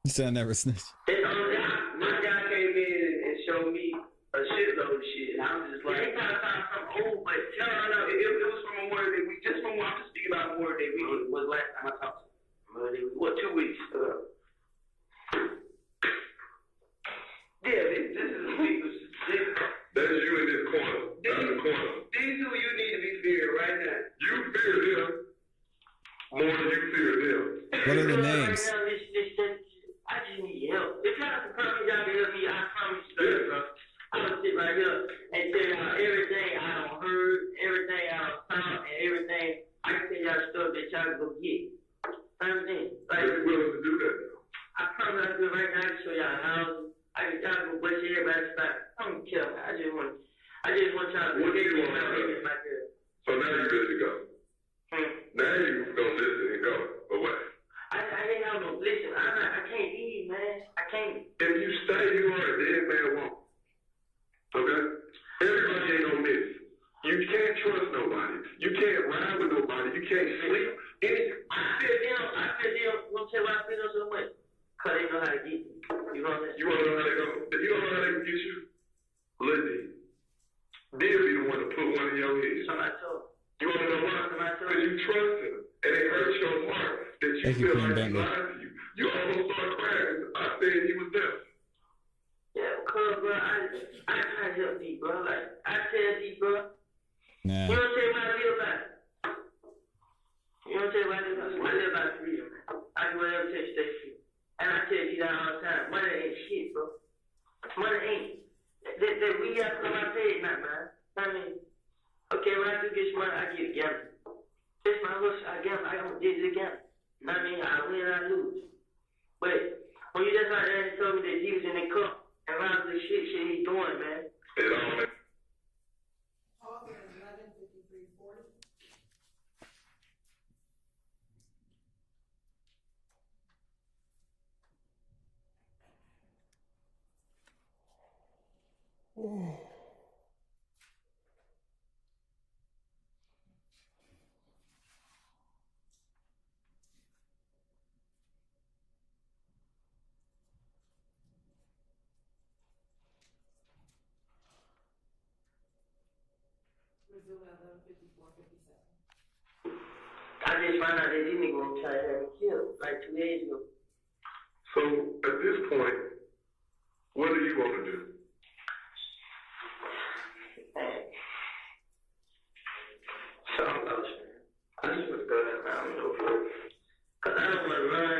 You said I never snitched. That's all that. My guy came in and showed me a shitload of shit, and I was just like, They trying to find something old, but no, it was from Memorial Day week. Just from, I'm just speaking about Memorial Day week. it was last time I talked to him. What, 2 weeks? Yeah, this is a big. That's you in this corner, out in the corner. These who you need to be feared right now. You fear them more than you fear them. What are the Right names? now, I just need help. If y'all can promise y'all can help me, I promise you, bro. I'm gonna sit right here and tell y'all everything I done heard, everything I done found, and everything. I can tell y'all stuff that y'all can go get. Understand? Are you willing to do that though? I promise I'll do it right now to show y'all houses. Y'all can go bust everybody's spot. I don't care. I just want y'all to What do you want my to do? business like that. So now you're ready to go. Now you gonna listen and go. But what? I ain't have no listen. I can't leave, man. I can't. If you stay, you are a dead man walk. Okay? Everybody ain't gonna miss. You can't trust nobody. You can't ride with nobody. You can't sleep. I feel them. Won't tell why I feel them so much. Cause they know how to get me. You know what I'm saying? You wanna know how they go? You don't know how they can get you? Lindy. They'll be the one to put one in your head. Somebody told. You wanna know why? Because you trust him. And it hurts your heart that you Thank you, feel Queen like he Bentley. lied to you. You almost started crying. I said he was there. Yeah, cause bro, I try to help these, bro. Like I tell these, bro. Nah. You don't tell me how to live about it. You don't tell me how to live about it. I live about freedom, man. I do whatever it takes to stay free. And I tell you that all the time. Money ain't shit, bro. Money ain't. That we got to come out pay it, not man. I mean, okay, when I do get some money, I get a gamble. That's my hustle. I gamble. I don't dig the gamble. I mean, I win, I lose. But when you just out there and told me that he was in the cup and a lot of the shit he's doing, man. It all makes I just found out that these niggas gonna try to have me killed like 2 days ago. So at this point, what do you want to do? So I'm lost, man. I just want to go down now, no food. Cause I don't want to run,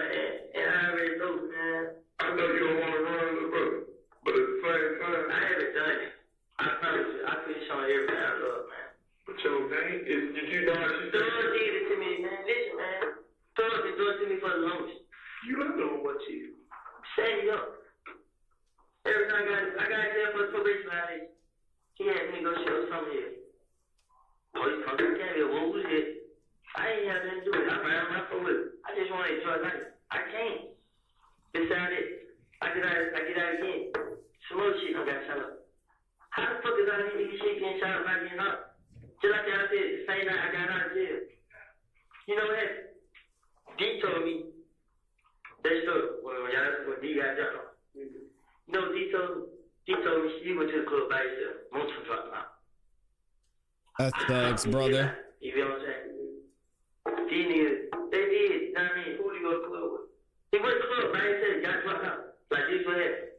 and I already know, man. I know you don't want to run, little brother, but at the same time, I haven't done it. I promise you, I put this on everything I love, man. but your name is, did you know how she said? Thug did it to me, man. Listen, man. Thug been doing it to me for the longest. You don't know what you. Setting up. Every time I got there for the probation violation, he had me go show something here. Police come to the camera, what was it? I ain't have nothing to do with it. I ran my phone with it. I just want to enjoy life. I can't. Besides it, I get out again. Some other shit I got shot up. How the fuck is all these niggas shit getting shot up by getting up? Just like y'all said, the same night I got out of jail. You know what? D told me that story. When D got shot. You know, D told me she went to the club by herself. Multiple times. That's thugs, brother. You feel what I'm saying? These niggas, they did. You know what I mean? Who do you go to the club with? He went to the club by himself, got dropped out. Like this what happened.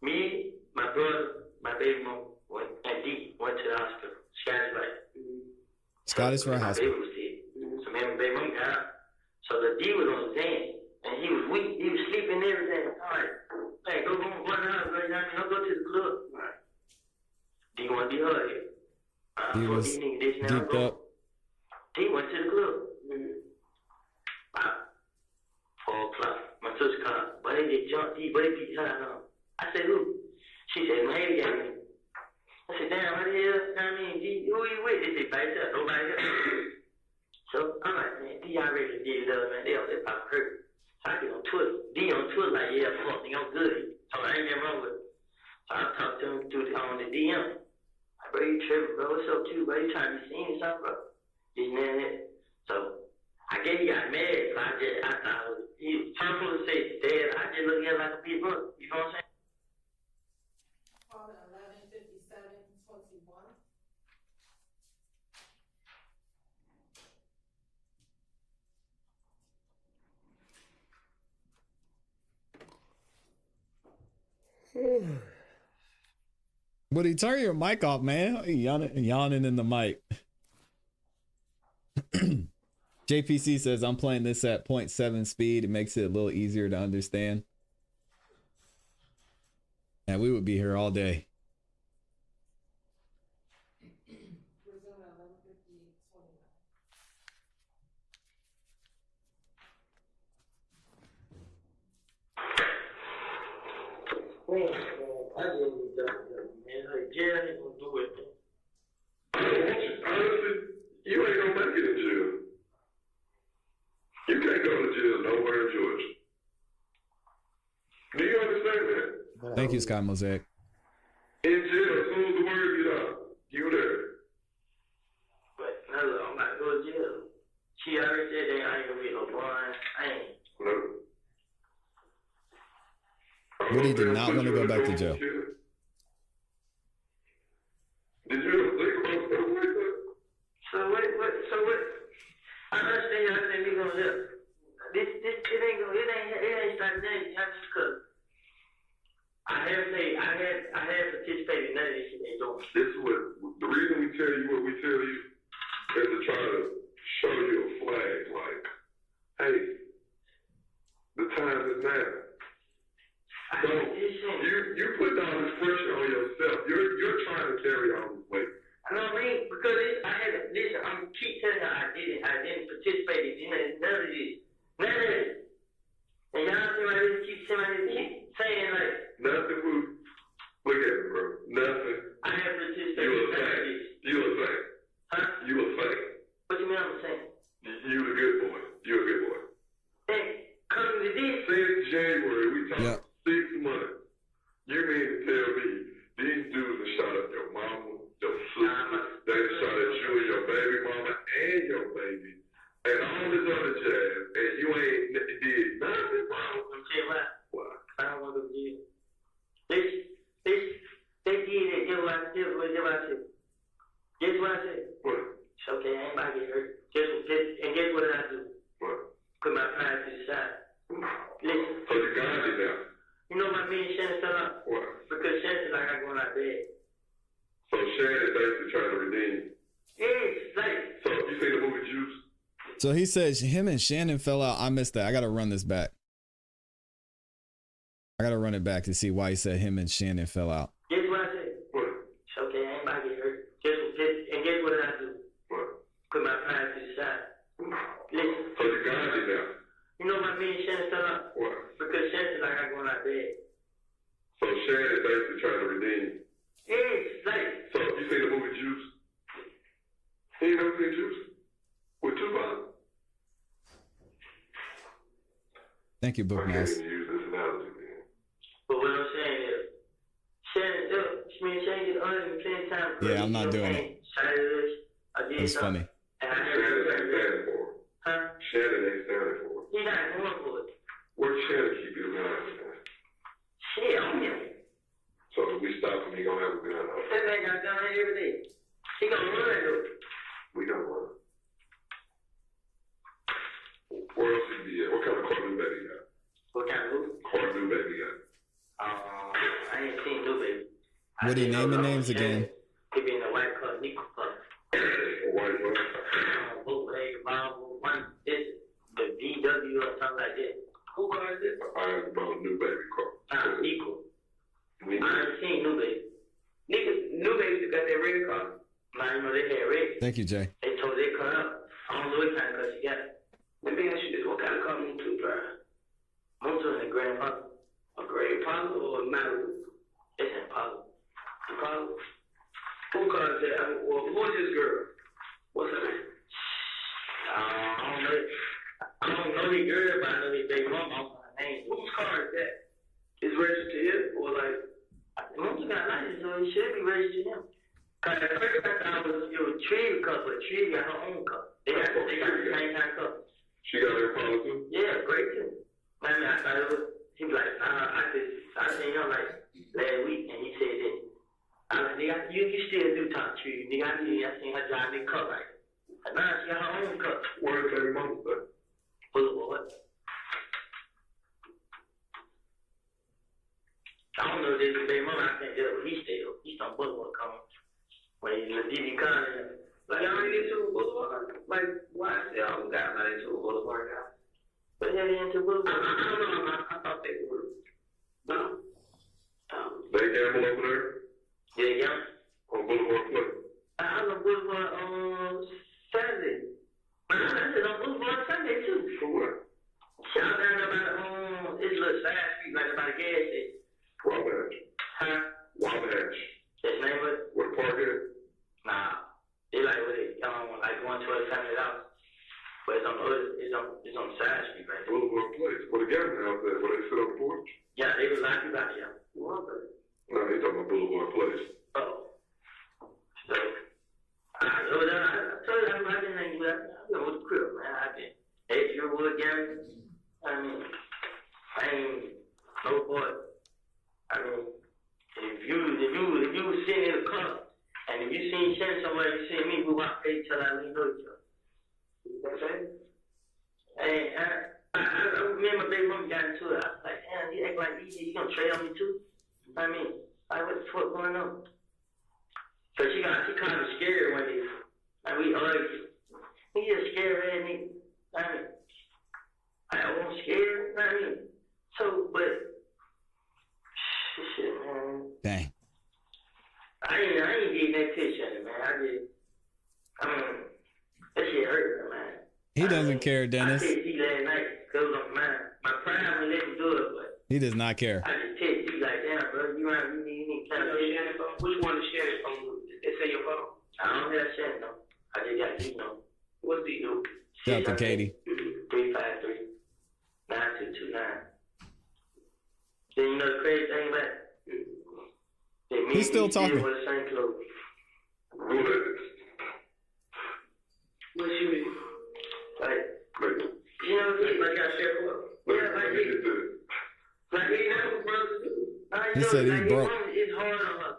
Me, my brother, my baby mom, and D went to the hospital. Scottish Rite. Scottish Rite My Hospital. baby was sick. So me and my baby mom got out. So the D was on the stand, and he was weak. He was sleeping and everything. I'm like, hey, go to the house, right now. Don't go to the club. Right. D want to be hurt here. He was geeked up. He went to the club. About 4 o'clock. My sister called. But they just jumped. But they beat her on. I said, who? She said, man, got me. I said, damn, what the hell? You know what I mean? D, who you with? They said, by yourself. Nobody else. So I'm like, man, D already did it up, man. They probably hurt. So I get on Twitter. D on Twitter like, yeah, fuck, nigga, I'm good. So I ain't nothing wrong with it. So I talked to him on the DM. Bro, you tripping, bro. What's up, too, bro? You trying to be seen or something, bro? This man, that. So, I guess he got mad. So I thought he was trying to say, Dad, I just look at him like a big brother. You know what I'm saying? 11:57:21. Woody, turn your mic off, man. Yawning in the mic. JPC says, I'm playing this at 0.7 speed. It makes it a little easier to understand. And we would be here all day. Man, I just need that, man. Like, jail ain't gonna do it, man. Honestly, you ain't gonna make it in jail. You can't go to jail nowhere in Georgia. Do you understand that? Thank you, Sky Mosaic. In jail, as soon as the word get out, you there. But, no, I'm not going to jail. She already said that I ain't gonna be no bond. I ain't. No. Woody did not want to go back to jail. Did you ever think about stuff like that? So what? I understand y'all saying we gonna live. It ain't starting today. Just because I have participated in none of this shit they doing. This is what, the reason we tell you what we tell you is to try to show you a flag, like, hey, the time is now. So you put all this pressure on yourself. You're trying to carry all this weight. I know what I mean? Because I'm keep telling you I didn't participate in none of this. None of this. And y'all see why they keep saying like Nothing will look at me, bro. Nothing. I have participated in none of this. You a fake. Huh? You a fake. What you mean I'm saying? You a good boy. You a good boy. Hey, coming to this. Since January, we talked 6 months. You mean to tell me these dudes and all this other jazz, and you ain't did nothing, bro. I'm saying what? I don't want to do. They did it. Guess what I said? Guess what I said? What? It's okay, I ain't about to get hurt. And guess what did I do? What? Put my pride to the side. Listen. So you got it now. You know why me and Shannon fell out? What? Because Shannon like I going out bed. So Shannon is basically trying to redeem you. Yes, like. So you seen the movie Juice? So he says him and Shannon fell out. I missed that. I got to run this back. I got to run it back to see why he said him and Shannon fell out. Guess what I said? What? It's okay, I ain't about to get hurt. And guess what did I do? What? Put my pride to the side. Listen. So you got it now. You know why me and Shannon fell out? What? Because Shannon like I going out bed. So Shannon is basically trying to redeem you. Yes, like. So you seen the movie Juice? You ain't never seen Juice? With Tupac? Thank you, I can't Bookmouse. even use this analogy, man. But what I'm saying is, Shannon get on plenty of time. Yeah, I'm not doing it. It's funny. And I Shannon ain't standing for it. Huh? Shannon ain't standing for it. He not going for it. Where's Shannon keep you around, man? Shit on him. So if we stop him, he gonna have a gun on. That man got done every day. He gonna run though. We gonna run. Where else he be at? What kind of car new baby got? What kind of movie? Car new baby got? I ain't seen New Baby. What he naming names again? He be in the white car, nickel car. A white one? Bootleg, Marvel, one, this, the VW or something like that. Who car is this? I asked about a new baby car. Nico. I Nico. ain't seen New Baby. New Baby got that red car. Now, you know, they had red. Thank you, Jay. They told their car up. I don't know what kind of car she got. Let me ask you this. What kind of car Moon 2 drive? Moon 2 in a Grand Impala. A Grand Impala or a Malibu? It's an Impala. Impala? Who car is that? Who is this girl? What's her name? I don't know the girl, but I know the baby mama. I don't know her name. Whose car is that? Is registered to him? Or like, Moon 2 got license, so it should be registered to him. Cause at first I thought it was Tree car, but Tree got her own car. They got the same kind of car. She got her Impala too? Yeah, great too. I mean, I thought it was, he was like, I seen him like last week, and he said that, I was like, nigga, you still do talk to you, nigga, I seen her drive the car right. Like, nah, she got her own car. Where is baby mama at? Boulevard. I don't know if this is baby mama, I think that's where he stayed. He's on Boulevard coming. When he's in the DV Con, like, y'all ain't into a Boulevard? Like, YSL guys not into a Boulevard now. But they're into Boulevard. I don't know, I thought they were. No. They gamble over there? Yeah. On Boulevard Play? I'm on Boulevard on Saturday. I said on Boulevard Sunday too. For what? Shout down about this little side street, like about a gas station. Wabash. Huh? Wabash. That's the name of it? Where the park is? Nah. They like what it like going to a $7. But it's on the side street right there. Boulevard Place. Where the gambling house is, where they sit on the porch? Yeah, they was like about here. What? No, they talking about Boulevard Place. Oh. So, I told you I've been hanging with the crib, man. I've been at your wood gambling. I mean, I ain't no boy. I mean, if you was sitting in the car, and if you seen Shannon somewhere, you seen me, we walk to each other and we know each other. You know what I'm saying? And me and my baby mama got into it. I was like, damn, he act like you gonna trade on me too? I mean, like, what the fuck going on? So she kind of scared one day. Like, we argued. He just scared at me. I mean, I wasn't scared. I mean, so, but, shit, man. Dang. I ain't getting that picture, man. I mean, that shit hurt, man. He doesn't care, Dennis. I texted you last night, cause it was on my pride wouldn't let me do it, but He does not care. I just texted you like, damn, bro, you need kind of Shannon phone. Which one is Shannon phone? It's in your phone. I don't have Shannon though. I just got you know. What's the do? Shout out to Katie. 353-9229. Then you know the crazy thing about it? He's still talking. Wear the same clothes. Who that is? What you mean? Like, He said he's broke. It's hard on her.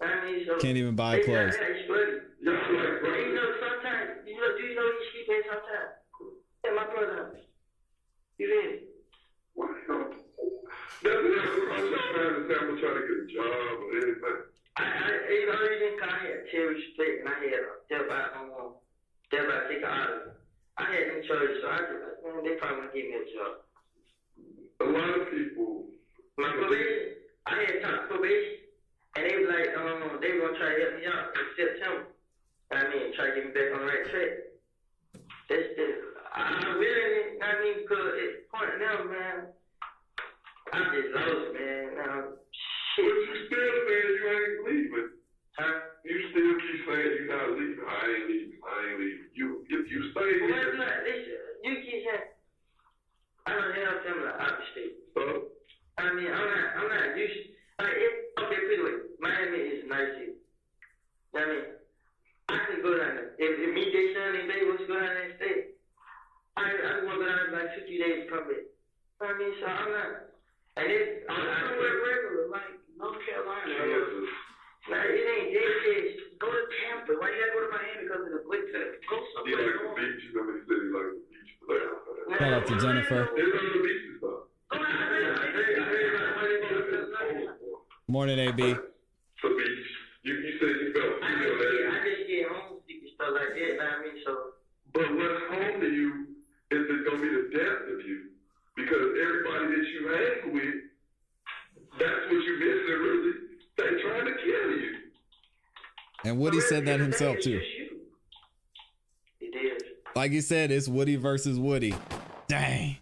I mean, so Can't even buy clothes. You know, sometimes, do you know you sleep in sometimes? At my brother's house. You in? That's what I'm trying to say. I'm trying to get a job or anything. You know, I had Terry Split and I had Thereby take an audit. I had them charges, so I just like, man, they probably want to give me a job. A lot of people. My probation, I had talked probation, and they was like, they were gonna try to help me out in September. I mean, try to get me back on the right track. I really, because it's point now, man. I'm just lost, man. Shit. But you still saying you ain't leaving. Huh? You still keep saying you're not leaving. I ain't leaving. If you stay here. Well, you keep saying, I don't have them like out of state. I mean, I'm not used. Okay, put it away. Miami is a nice city. I mean, I can go down there. If me, they son, and baby wants to go down there and stay, I want to go down there like 2-3 days to come back. I mean, so I'm not. And I'm regular, like North Carolina. Like, it ain't dead. Go to Tampa. Why you gotta go to Miami because of the blick test? Go He somewhere. like the beach. You know, he said he like the beach. Shout out to Jennifer. There's other beaches though. Morning, AB. So beach. You said you felt. I just get homesick and stuff like that. You know what I mean? So. But what's home to you is it's gonna be the death of you, because everybody that you hang with, that's what you missing really. They trying to kill you. And Woody said that himself too. He did. Like he said, it's Woody versus Woody. Dang.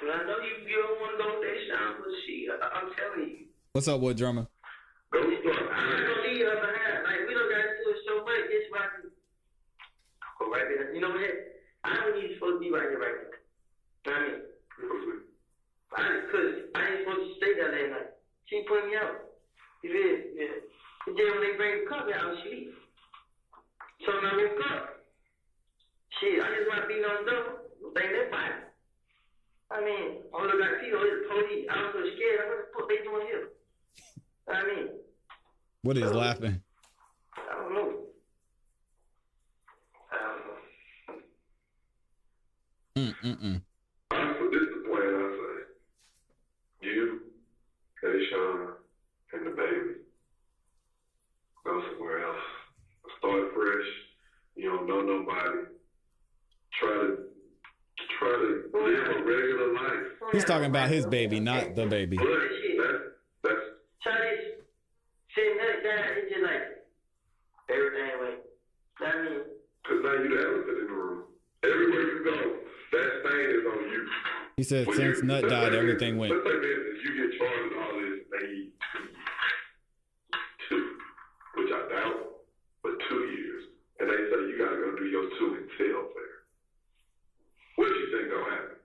And I know you don't want to go that sound, but shit, I'm telling you. What's up, Wood Drummer? Go start. I'm not gonna leave her behind. Like, we don't gotta do it so much. This right here. Go right there. You know what? I don't even supposed to be right here right now. You know what I mean? Because I ain't supposed to stay there that night. She put me out. You feel? Yeah. And then when they bring the cup out, she leave. So when I woke up, shit, I just want to be on the door. Bang that body. I mean, all I got to see is the police. I was so scared. What the fuck they doing here? I mean. Woody's laughing. I don't know. This is the plan I say. You, Kayshawn, and the baby go somewhere else. Start fresh. You don't know nobody. Try to live a regular life. He's talking about his baby, not the baby. That's Charlie, sitting that down, it's just like everything went. I mean, because now you're the elephant in the room. Everywhere you go, that stain is on you. He said since Nut died, everything went. Let's say, man, you get charged with all this, maybe 2 years, which I doubt, but 2 years. And they say you gotta go do your 2 in jail there. What do you think gonna happen?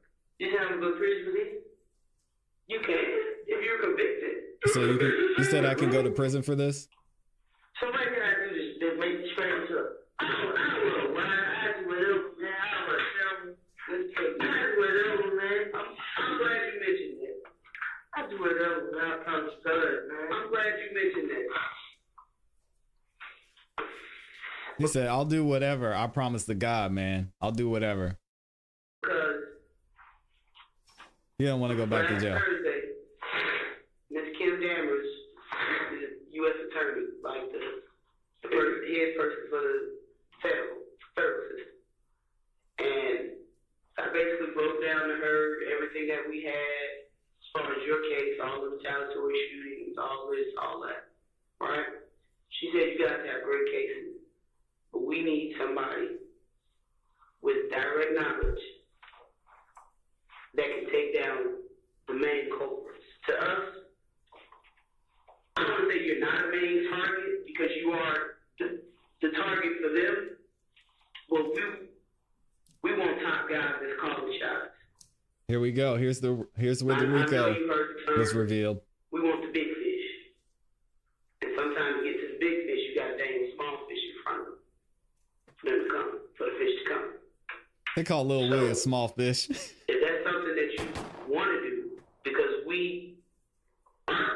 you say I'm going to prison for this? You can, if you're convicted. So you said I can go to prison for this? So what can I do to make this famous up? I don't know why. I do whatever, man. I don't want to tell me. I do whatever, man. I'm glad you mentioned that. I do whatever, man. I promise God, man. I'm glad you mentioned that. He said, I'll do whatever. I promise to God, man. I'll do whatever. Because He don't want to go back to jail. Thursday, Ms. Kim Dammers is a U.S. attorney, like the head person for the federal services. And I basically broke down to her everything that we had as far as your case, all the retaliatory shootings, all this, all that, right? She said, you guys have great cases, but we need somebody with direct knowledge that can take down the main culprits. To us, I don't want to say you're not a main target because you are the target for them, but we want top guys that's calling shots. Here we go. Here's where the Rico was revealed. We want the big fish. And sometimes to get to the big fish, you got to dangle small fish in front of them. For them to come, for the fish to come. They call Lil Willie a small fish. If that's something that you want to do, because our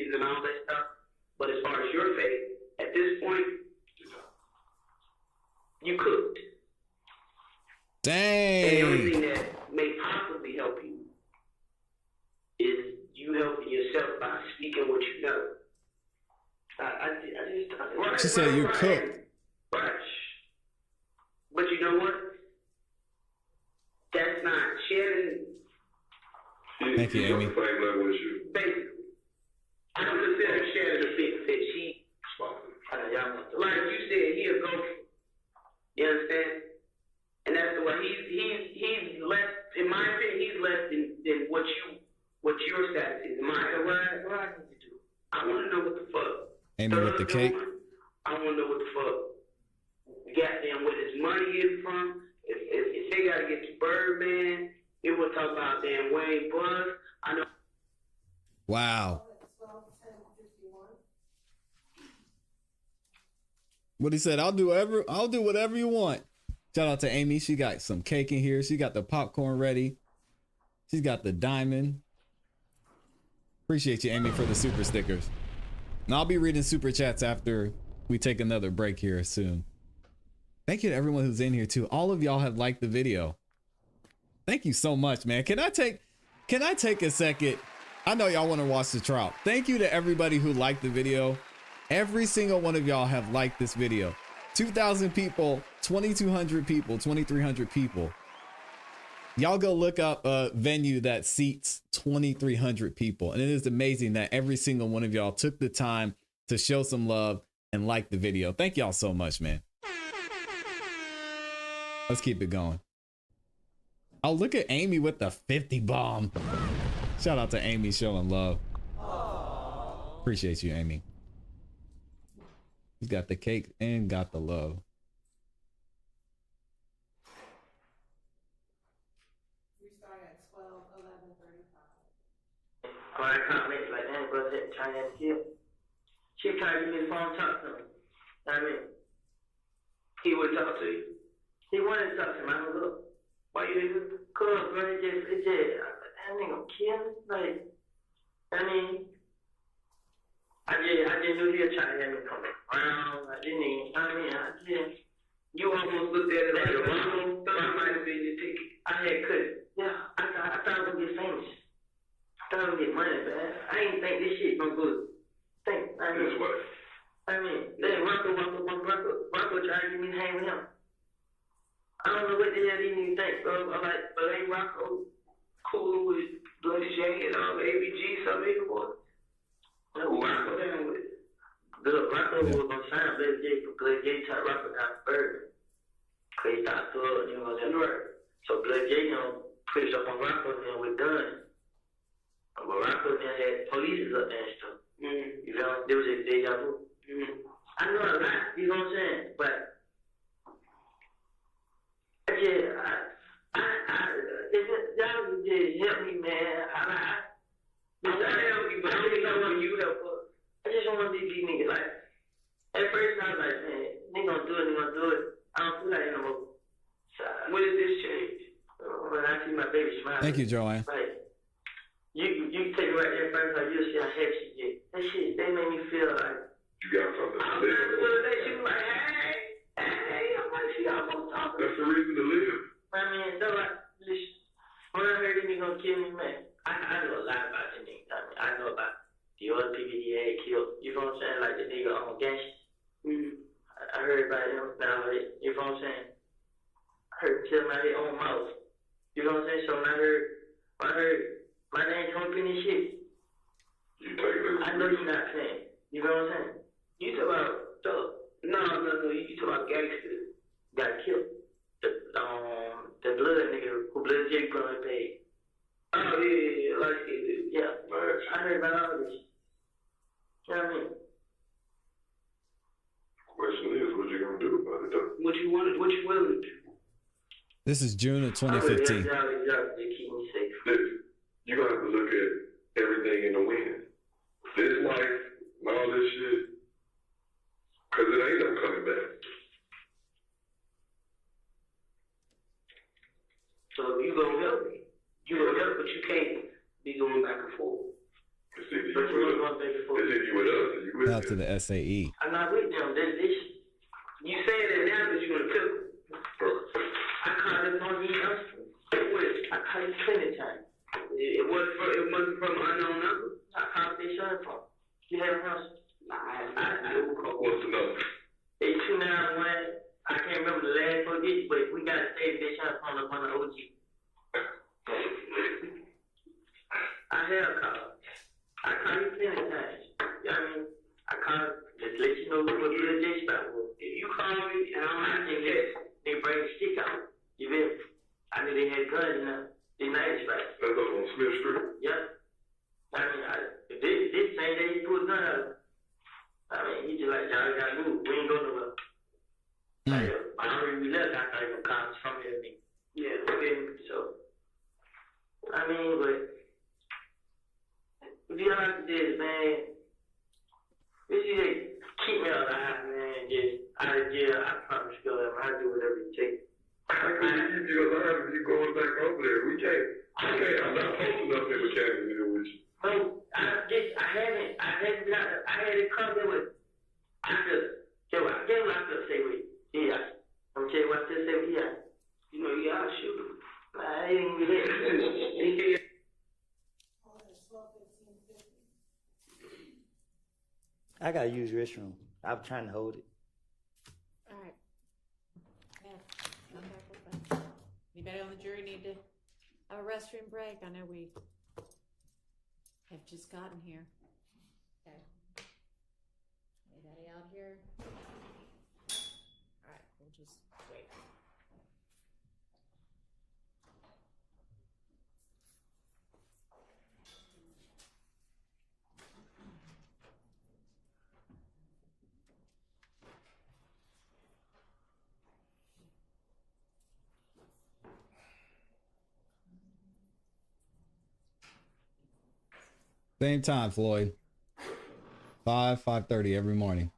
witnesses and all that stuff. But as far as your faith, at this point, you cooked. And the only thing Dang. that may possibly help you is you helping yourself by speaking what you know. She said you cooked. Right. But you know what? That's not sharing. Thank you, Amy. Same level as you. Basically, I don't consider sharing a big fish. Like you said, he a gopher. You understand? And that's the way he's less. In my opinion, he's less than what your status is. What I need to do? I want to know what the fuck. Amy with the cake. I want to know what the fuck. Goddamn, where his money is from. If they gotta get to Birdman, they will talk about damn Wayne Buzz. I know. Wow. What he said, I'll do whatever you want. Shout out to Amy. She got some cake in here. She got the popcorn ready. She's got the diamond. Appreciate you, Amy, for the super stickers. And I'll be reading super chats after we take another break here soon. Thank you to everyone who's in here too. All of y'all have liked the video. Thank you so much, man. Can I take a second? I know y'all want to watch the trial. Thank you to everybody who liked the video. Every single one of y'all have liked this video. 2,000 people, 2,200 people, 2,300 people. Y'all go look up a venue that seats 2,300 people. And it is amazing that every single one of y'all took the time to show some love and like the video. Thank y'all so much, man. Let's keep it going. Oh, look at Amy with the 50 bomb. Shout out to Amy showing love. Appreciate you, Amy. He's got the cake and got the love. We start at 12:11:35. I commented like, damn, brother, trying to kill. She tried to give me the phone, talk to him. I mean, he would talk to you. He wanted to talk to him. I was look, why you didn't? Cause, bro, it just, that nigga kill me. Like, I mean, I just knew he was trying to have me come around. I didn't even, you almost looked at it like a wrong. I might have been your ticket. I had cut it. Yeah, I thought I was gonna get famous. I thought I was gonna get money, man. I didn't think this shit gonna go. Then Rocco tried to get me to hang with him. I don't know what the hell he even think, bro. I'm like, but ain't Rocco cool with Bloody J and ABG, some nigga boy? Who Rocco down with? Good, Rocco was gonna sign Bloody J, but Bloody J tried Rocco down the bird. Cause he thought good, you know, that's right. So Bloody J, pushed up on Rocco, then we're done. But Rocco then had police up there and stuff. You know, there was a deja vu. I know a lot, you know what I'm saying? But y'all just help me, man. I help you, but I really don't want you to help us. I just don't want these niggas like. At first, I was like, man, they gonna do it. I don't feel like it no more. So, when did this change? When I see my baby smile. Thank you, Joanne. Like, you take it right there first, like, you'll see how heavy she get. That shit, they made me feel like. You got something to live for. She was like, hey, I'm like, she almost talking. That's the reason to live. I mean, so like, when I heard him, he gonna kill me, man. I know a lot about the nigga. I know about the other people he had killed. You know what I'm saying? Like the nigga on gangster. I heard about him now. You know what I'm saying? I heard him kill my own mouth. You know what I'm saying? So when I heard my name come up in this shit, You take it. I know you're not saying. You know what I'm saying? You talk about thug. No. You talk about gangster. Got killed. The blood nigga who Blood J probably paid. Oh yeah, like it. Yeah. I heard about all this. You know what I mean? Question is, what you gonna do about it though? What you willing to do? This is June of 2015. They keep me safe. You're gonna have to look at everything in the wind. This life and all this shit, cause it ain't no coming back. So you gonna help me. You gonna help, but you can't be going back and forth. Cause either But you you with were us. going back and forth. It's either you with us or you with Out to them. the SAE. I'm not with them. You saying that now because you're gonna kill them. I called this on the I called it plenty of times. It wasn't from an unknown number. I called their son from. You had a house. What's the number? It's 291. I can't remember the last four digits, but we got to save their son phone up on the OG. I have called. I called you plenty of times. You know what I mean? I called just let you know what the J spot was. If you call me and I think that they bring a stick out. You feel me? I knew they had guns in the night spot. That's up on Smith Street. Yep. I mean, this same day he pulled a gun out. I mean, he just like, y'all gotta move. We ain't going nowhere. Like, I already left after I even called from here. Yeah, okay. So, I mean, but if you like this, man, if you keep me alive, man, just out of jail, I promise you, I'll do whatever it takes. I can't keep you alive if you going back over there. We can't. I'm not posting up in mechanics here with you. No, I had it covered with, I could, tell what I could say with, yeah. I'm tell you what I could say with, yeah. You know, you gotta shoot him. I ain't even here. I gotta use restroom. I'm trying to hold it. All right. Yeah, come back with us. Anybody on the jury need to have a restroom break? I know we have just gotten here. Okay. Anybody out here? All right, we'll just wait. Same time, Floyd. 5:30 every morning.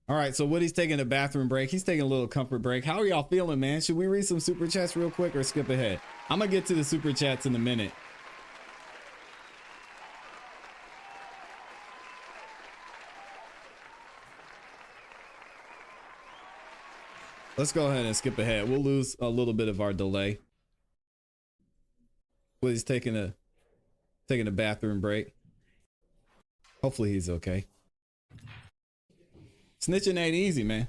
All right, so Woody's taking a bathroom break. He's taking a little comfort break. How are y'all feeling, man? Should we read some super chats real quick or skip ahead? I'm gonna get to the super chats in a minute. Let's go ahead and skip ahead. We'll lose a little bit of our delay. Woody's taking a bathroom break. Hopefully he's okay. Snitching ain't easy, man.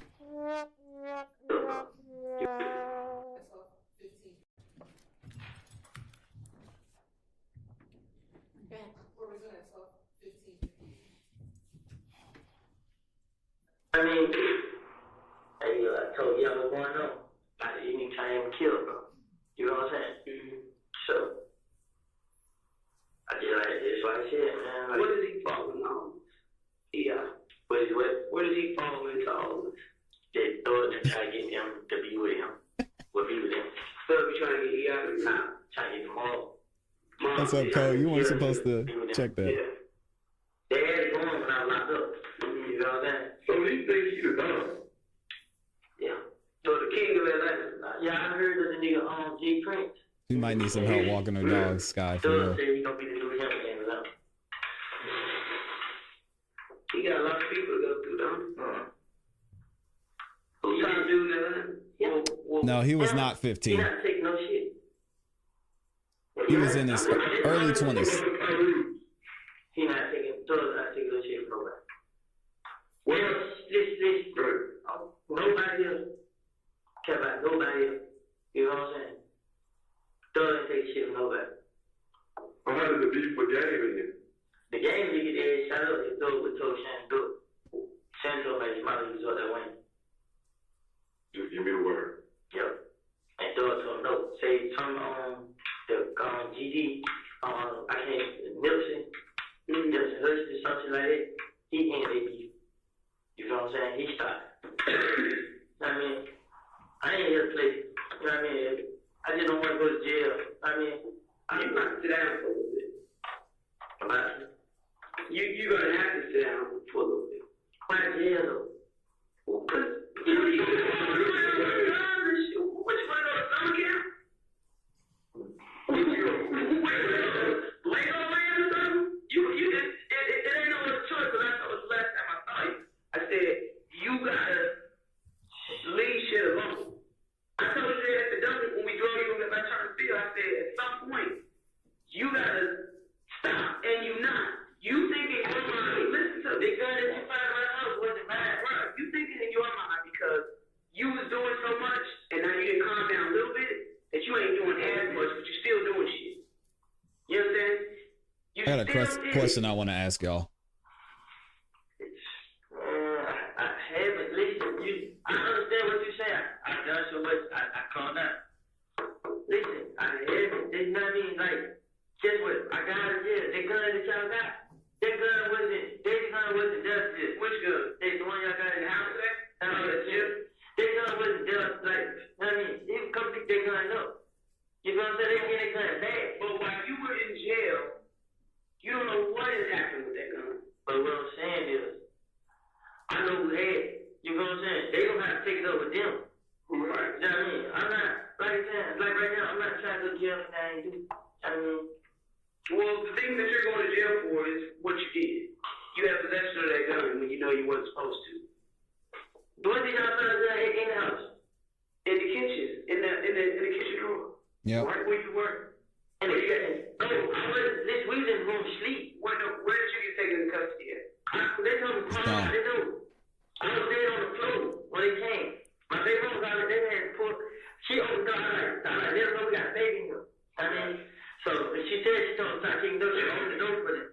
I mean, hey, I told you I was going on. Like, anytime kill, bro. You know what I'm saying? Mm-hmm. So, I just like this, like I said, man. Like, what is he following on? Yeah. What is he following into all this? That thug and try to get him to be with him. Will be with him. Thug be trying to get you out of the town. Trying to get him home. What's up, Cole? You weren't supposed to check that. Yeah. They had it going when I was locked up. You know what I'm saying? So he thinks he's the dog. Yeah. So the king of Atlanta. Yeah, I heard of the nigga G Prince. She might need some help walking her dog, Sky, for Doug real. said he's gonna be the new him in Atlanta. He got a lot of people to go through, though. Who's trying to do that? Yeah. No, he was not He 15. not taking no shit. He was in his early 20s. He not taking, Doug's not taking no shit from nobody. Well, nobody else care about nobody else. You know what I'm saying? Doug ain't taking shit from nobody. Well, how did the beef for game in? The game nigga there shot up his door with told Shannon do it. Shannon told me his mother was up that way. Just give me the word. Yep. And Doug told him no. Say something on the GD, I can't, Nipsey Hussey, something like that. He ain't that beef. You know what I'm saying? He stopped. I mean, I ain't here to play. You know what I mean? I just don't want to go to jail. I mean, you got to sit down for a little bit. You're going to have to sit down for a little bit. Why jail though? Well, cause you want to go to summer camp? Later a question I want to ask y'all. I haven't listened. I understand what you say. I done so much. I called out. Listen, I haven't. You know what I mean? Like, guess what? I got out of jail. That gun that y'all got, that gun wasn't justice. Which gun? The one y'all got in the house there? That gun wasn't just like, you know what I mean? You can come pick that gun up. You know what I'm saying? They can get that gun back. But while you were in jail, you don't know what has happened with that gun. But what I'm saying is, I know who had it. You know what I'm saying? They gonna have to take it up with them. Right. You know what I mean? I'm not, like I said, like right now, I'm not trying to go to jail for that. I mean, well, the thing that you're going to jail for is what you did. You had possession of that gun when you know you wasn't supposed to. What did y'all find out in the house? In the kitchen, in the kitchen drawer. Yeah. Right where you were. And no, I wasn't. We was in the room sleep. Where did you get taken into custody at? They told me, they know. I was dead on the floor when they came. My baby was out there, they had put. She opened the door. I like, let her know we got a baby here. I mean, so she said she told me start kicking the door. She opened the door for them.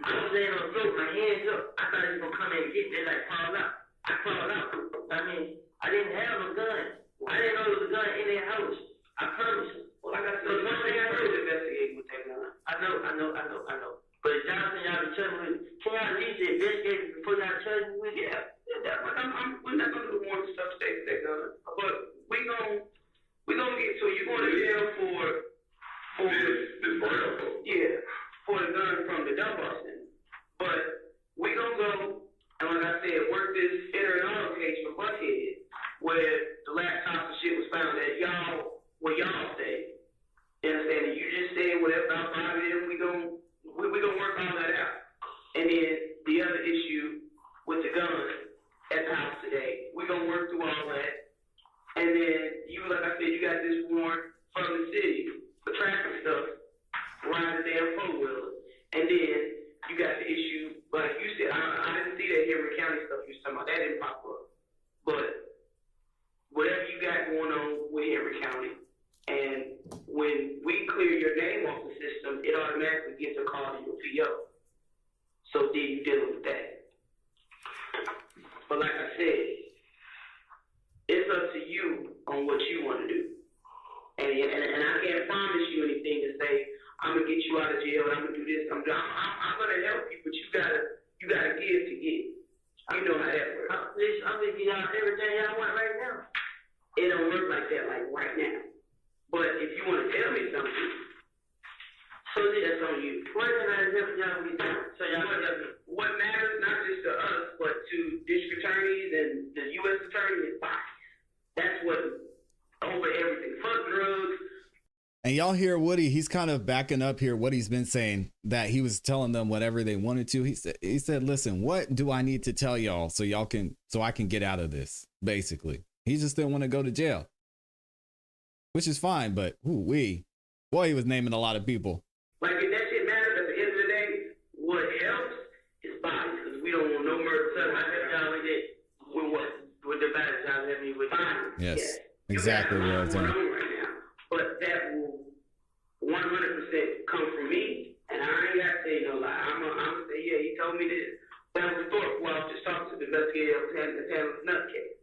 I was laying on the floor, my hands up. I thought he was gonna come in and get me. They like crawled out. I crawled out. I mean, I didn't have a gun. I didn't know there was a gun in their house. I promise you. Well, like I said, one thing I know is investigating with that gun. I know. But Johnson, y'all be telling me, can y'all at least investigate it before y'all charge me with it? Yeah. We're not gonna do more stuff to take that gun. But we gonna get to it. You're going to jail for this burnout. yeah, for the gun from the dump busting. But we gonna go and like I said, work this auto case for Buckhead, where the laptops and shit was found at where y'all stay. You understand? You just said whatever about 5 of them, we gonna work all that out. And then the other issue with the gun at the house today, we gonna work through all that. And then you, like I said, you got this warrant from the city for traffic stuff, riding the damn four-wheeler. And then you got the issue, like you said, I didn't see that Henry County stuff you was talking about. That didn't pop up. But whatever you got going on with Henry County, and when we clear your name off the system, it automatically gets a call to your PO. So then you dealing with that. But like I said, it's up to you on what you want to do. And I can't promise you anything to say, I'm gonna get you out of jail, I'm gonna do this, I'm gonna help you, but you gotta give to get. You know how that works. I'm gonna give y'all everything y'all want right now. It don't work like that, like right now. But if you want to tell me something, so that's on you. What can I help y'all with? So y'all what matters not just to us, but to district attorneys and the U.S. attorney is bodies. That's what over everything. Fuck drugs. And y'all hear Woody, he's kind of backing up here what he's been saying, that he was telling them whatever they wanted to. He said, listen, what do I need to tell y'all so I can get out of this? Basically, he just didn't want to go to jail, which is fine. But boy, he was naming a lot of people. Like if that shit matters at the end of the day, what helps is bodies, because we don't want no murder. So I said y'all with it with the bodies, y'all let me with bodies. Yes, exactly what I was saying. Right now, but that will 100% come from me, and I ain't got to say no lie. I'm gonna say, yeah, he told me this. That was thought while I was just talking to the investigator of Taylor's nut case.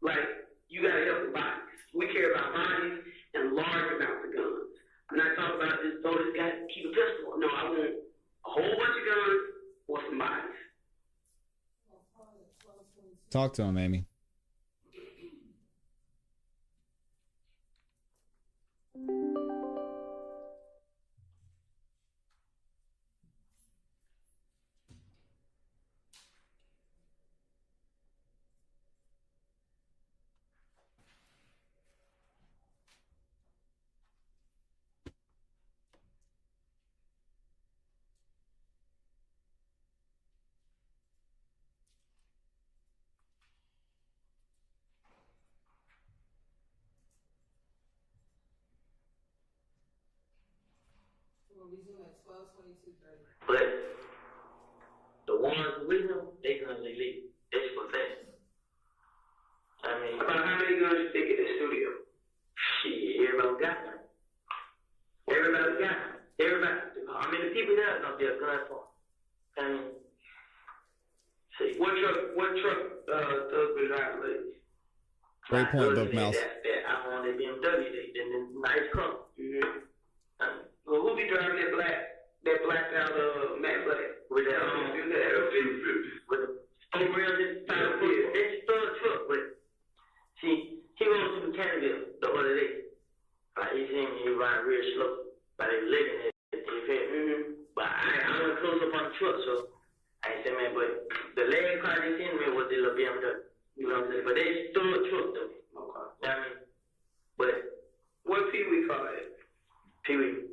Like, you gotta help the bodies. We care about bodies and large amounts of guns. I'm not talking about this, this guy keep a pistol. No, I want a whole bunch of guns or some bodies. Talk to him, Amy. But the ones with them, they guns illegal. That's for that. I mean, about how many guns you think in the studio? Shit, everybody got them. Everybody got them. Everybody. I mean, the people that are up there What truck Thug been driving lately? Great point, Book Mouse. That I want that BMW, that nice car. Well, who be driving that blacked out Matt Black with that F-250 with the 4 wheels inside of it? It's still a truck, but see, he went to Mechanicsville the other day. Like he seen me riding real slow, like they living in it. But I went close up on the truck, so I ain't say man. But the last car they seen me was the little BMW. You know what I'm saying? But they still a truck though. Okay. You know what I mean? But what Pee Wee call it? Pee Wee.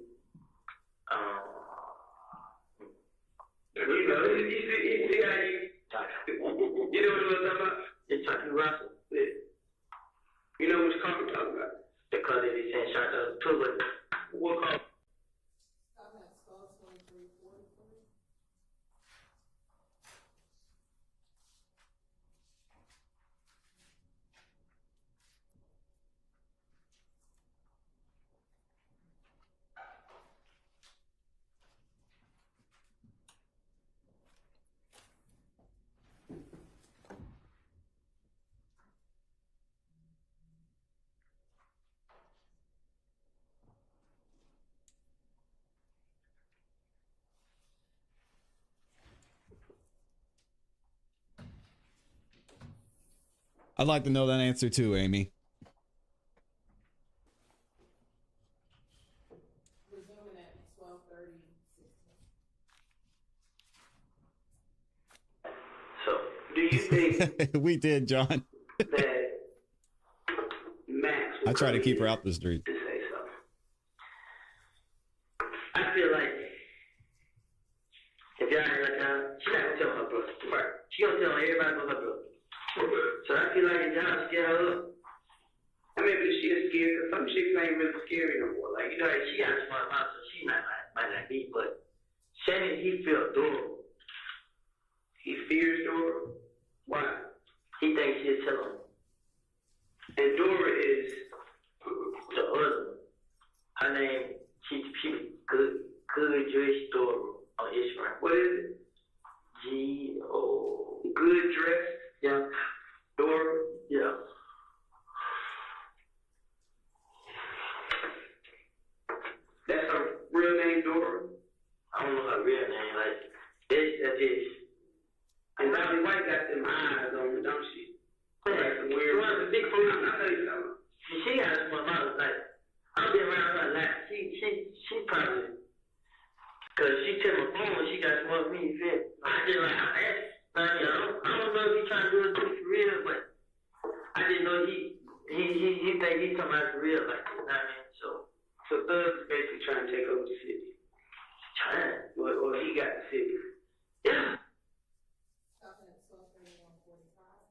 You know, you see how you know what I'm talking about? It's Chucky Russell. Yeah. You know which car I'm talking about? The car that he sent shot the two, but what car? I'd like to know that answer too, Amy. Resuming at 12:30. So, do you think We did, John. that Max will I try to come keep her in out the street. to say something? I feel like if y'all ain't like that, she's not gonna tell her brother. Right. She gonna tell everybody but her brother. So I feel like if y'all scare her up, I mean, but she is scared because some chicks ain't really scary no more. Like, you know, she got a smart mouth, so she might not be, but Shannon, he feel adorable. he fears Dora. Why? He thinks she'll tell him. And Dora is The other one, her name, she good dress Dora on Instagram. what is it? G-O. Good dress Yeah. Dora. Yeah. That's her real name, Dora. I don't know her real name. Like, that's it. And Bobby White got them eyes on her, don't she? Like some weird. One of the big food. I know you something. She got a smart mouth. Like, I'll be around her a lot. She probably, cause she took my phone. She got smart me. You feel? I just like I asked. I don't know if he trying to do it for real, but I didn't know he think he's talking about it for real. Like, you know what I mean? So Thug is basically trying to take over the city. Trying. Or he got the city. Yeah. Stopping at 12:31:45.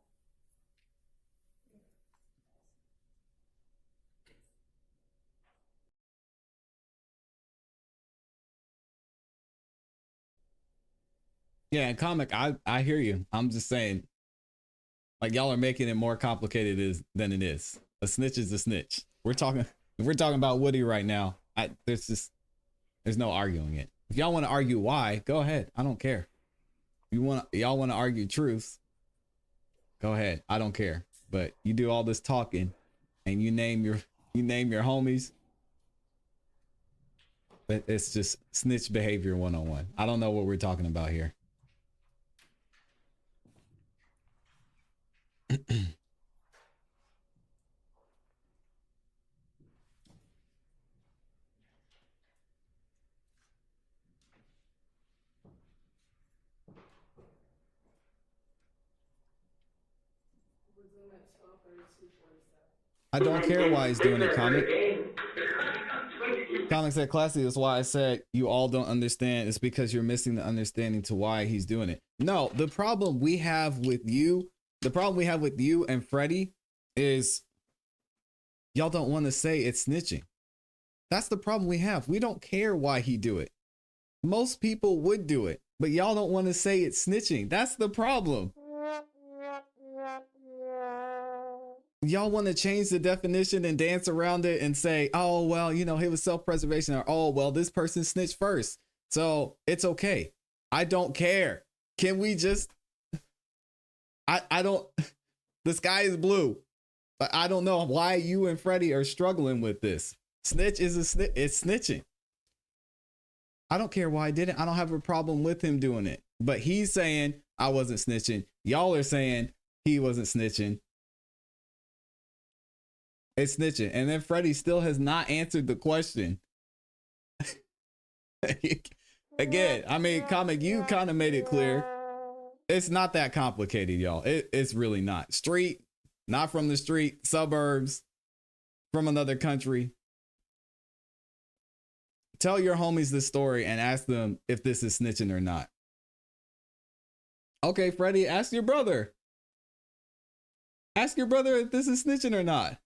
Yeah, and comic, I hear you. I'm just saying, like, y'all are making it more complicated than it is. A snitch is a snitch. We're talking about Woody right now. There's no arguing it. If y'all want to argue why, go ahead. I don't care. Y'all want to argue truth, go ahead. I don't care. But you do all this talking and you name your homies. But it's just snitch behavior 101. I don't know what we're talking about here. Resume at 12:32:47. I don't care why he's doing it, comic. Comic said classy. That's why I said you all don't understand. It's because you're missing the understanding to why he's doing it. No, the problem we have with you and Freddie is y'all don't want to say it's snitching. That's the problem we have. We don't care why he do it. Most people would do it, but y'all don't want to say it's snitching. That's the problem. Y'all want to change the definition and dance around it and say, oh, well, you know, it was self-preservation, or, oh, well, this person snitched first, so it's okay. I don't care. Can we just I don't, the sky is blue. But I don't know why you and Freddie are struggling with this. Snitch is a snitch. It's snitching. I don't care why I did it. I don't have a problem with him doing it. But he's saying I wasn't snitching. Y'all are saying he wasn't snitching. It's snitching. And then Freddie still has not answered the question. Again, I mean, Comic, you kind of made it clear. It's not that complicated, y'all. It's really not. Street, not from the street, suburbs, from another country. Tell your homies this story and ask them if this is snitching or not. Okay, Freddie, ask your brother. Ask your brother if this is snitching or not.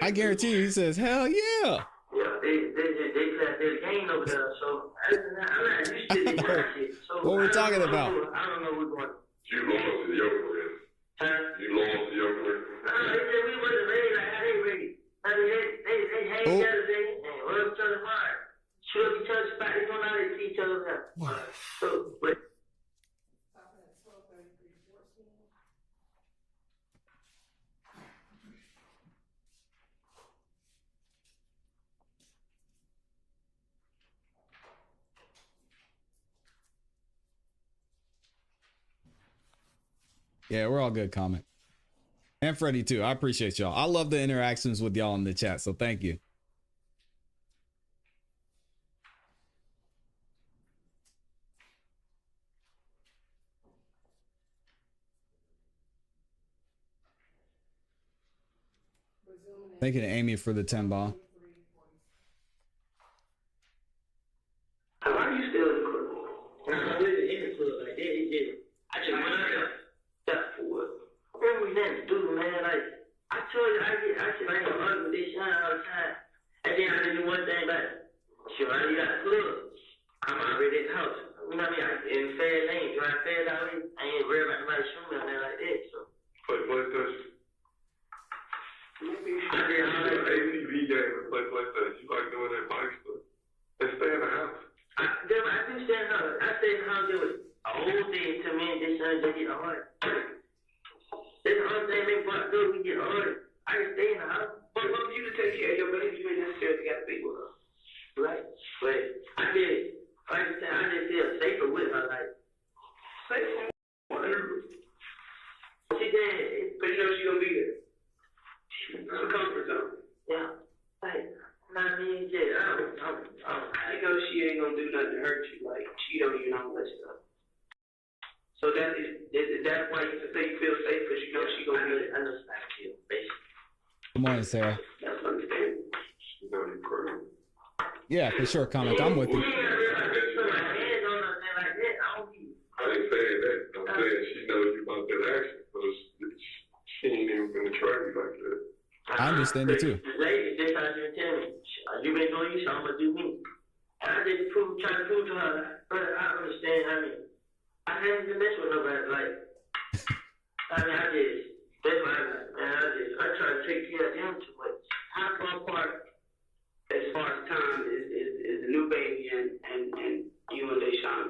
I guarantee you, he says, hell yeah. Yeah, they class their game over there, so I'm not used to this kind of shit. So What we're talking about? I don't know what's going on. You lost to your friend. Huh? You lost to your friend. They said we wasn't ready like how they ready. I mean, they hang each other, and rub each other hard. Shoot up each other's spot, they don't know how to see each other now. So, but. Yeah, we're all good, Comic. And Freddie too. I appreciate y'all. I love the interactions with y'all in the chat, so thank you. Thank you to Amy for the 10 ball. Why are you still in the club? I wasn't in the club like that. It just, I just went out there. That's for what? Remember we nothing to do, man. Like, I told you, I should like argue with this shine all the time. And then I did do one thing like, shit, I already got the club. I'm already at the house. You know what I mean? In fair lane, drive fair that way. I ain't worried about nobody shooting me on there like that, so. Play PlayStation. I did all that. ATV game and play PlayStation. You like doing that bike stuff. And stay in the house. I do stay in the house. I stay in the house with an old thing to me and this son just get hard. That's the only thing make butt good, we get hard. I can stay in the house. But for you to take care of your baby, you ain't necessarily got to be with her. Right? But I did. Like I said, I just feel safer with her. Like, safer? She did. But you know she gonna be there. It's a comfort zone. Yeah. Like, I mean, yeah, I know she ain't gonna do nothing to hurt you. Like, she don't even know that stuff. So that's why you say you feel safe, because you know she gonna be there. I know I feel basically. Good morning, Sarah. That's understandable. You know you crazy. Yeah, for sure, Comic. I'm with you. Yeah, I put my hands on her and like that. I ain't saying that. I'm saying she knows you about that action, so she ain't even gonna try you like that. I understand it too. The lady, this how she tell me, you been doing you, so I'm gonna do me. And I just try to prove to her, like, brother, I understand. I mean, I haven't been messing with nobody. Like, I mean, that's why I try to take care of them too much. How far apart, as far as time, is the new baby and you and Deshaun?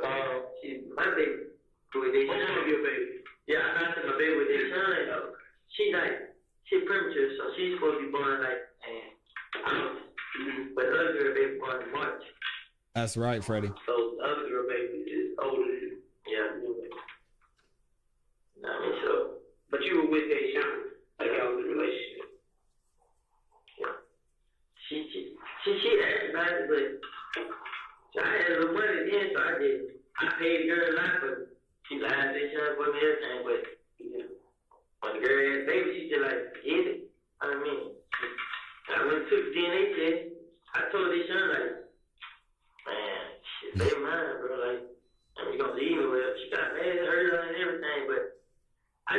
My baby with Deshaun. Your baby. Yeah, I got my baby with Deshaun though. She's premature, so she's supposed to be born like August. But the other girl baby born in March. That's right, Freddie. So the other girl baby is older than new baby. I mean, so. But you were with Deshaun, like y'all was in a relationship. Yeah. She asked about it, but I had a little money then, so I paid the girl a lot, but she lied to Deshaun for me everything, but yeah. When the girl had a baby, she just like, get it. I mean, I went and took the DNA test. I told Deshaun, like, man, shit, they mine, bro. Like, I mean, you gonna leave me with her. She got mad, hurt her and everything, but I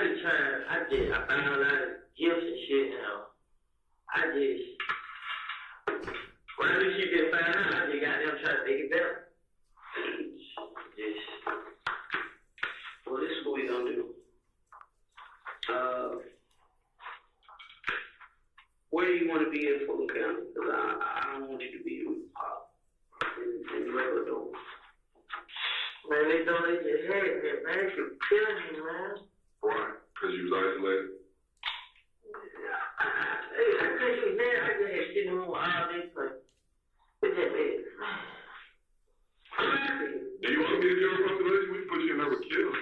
found a lot of gifts and shit now. When I knew she could find out, I just got them trying to make it better. Well, this is what we gonna do. Where do you want to be in Fulton County? Because I don't want you to be in regular doors. Man, they don't let your head, man. You're killing me, man. Why? Because you was isolated? I think she was there. I just had shit in all this, but it's just it. I'm happy. Do you want me to give a population? We can put you in there with kills.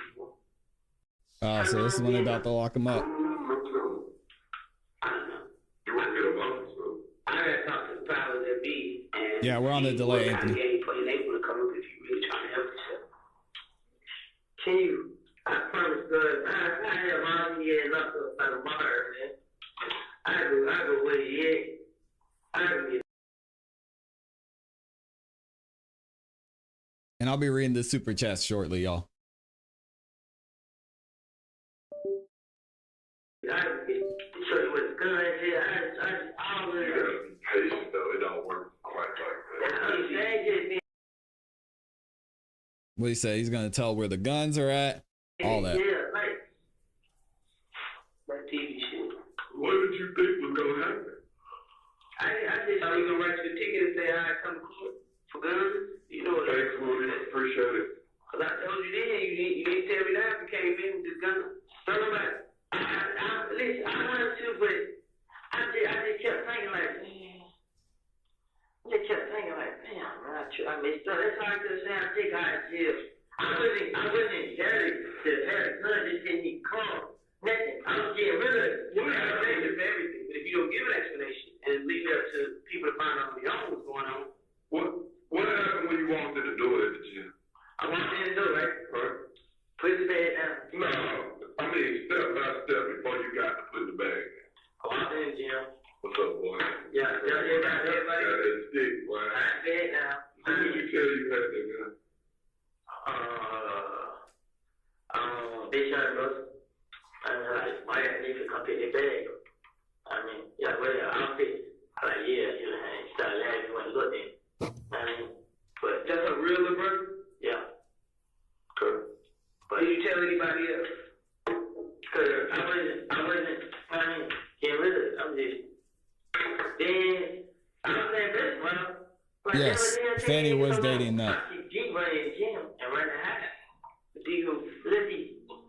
So this is when they're about to lock him up. I don't know. You won't get a bump, so. I had talked to the powers that be. And Yeah, we're on the delay, Anthony. Game for you. They want to come up if you really trying to help yourself. Can you? I promise, God, I have all year enough to find a martyr, man. I go where you at. I can get. And I'll be reading the super chats shortly, y'all. I can get show you what the gun is. I always. You gotta be patient, though. It don't work quite like that. I'm saying, What do you say? He's gonna tell where the guns are at. All that. yeah, like that TV shit. What did you think was gonna happen? I just thought you gonna write you a ticket and say I come to court for guns. You know what? Thanks, Woody. Appreciate it. Cause I told you then you need to tell me that if you came in with this gun. Don't know about it. Listen, I wanted to, but I just kept thinking like, man. I just kept thinking like, damn, man, I messed up. That's how I could say I take out of jail. I wasn't dirty to have a gun, just didn't need call. Nothing. I was getting rid of it. You have an explanation for everything, but if you don't give an explanation and leave it up to people to find out on their own what's going on. What happened when you walked in the door at the gym? I walked in the door, right? Right? Put the bed down. No, I mean step by step before you got to put the bag in. I walked in the gym. What's up, boy? Yeah, everybody. Got that stick, boy. I got bed down. Who did you tell you had that gun? Big shot, bro. I got need to come pick their bag. I mean, yeah, well, outfit. I'm like, yeah, you know, I ain't started laughing when I looked in. I mean, but that's a real little brother? Yeah. Cool. But did you tell anybody else? Cause I wasn't, getting rid of it. I'm just, then, I was saying this, bro. Like, Yes, Fanny was dating that. Keep running the gym and running the house. The dude who,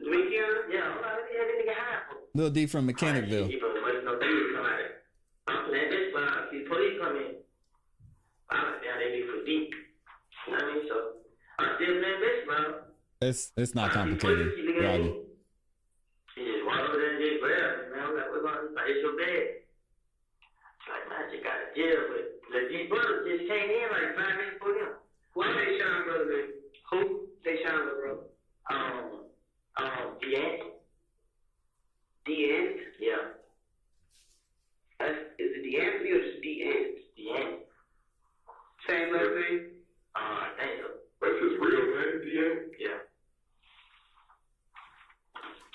the weekend, yeah, I'm like, what the hell did nigga hide for? Lil D from Mechanicville. He probably wasn't no dude come out. I'm playing this, but I see police come in. I'm like, damn, they be for deep. You know what I mean? So, I'm still playing this, bro. It's not complicated, Rodney. He just walked over there and just grabbed me, man. I'm like, what's on this? Like, it's your bag. It's like, man, I just got to jail, but these brothers just came in like 5 minutes before him. Why they Sean brother, man? Who? They Sean brother. Deanne? Yeah. Is it Deanne or just Deanne? Deanne. Same last name? I think so. That's his real name, Deanne? Yeah.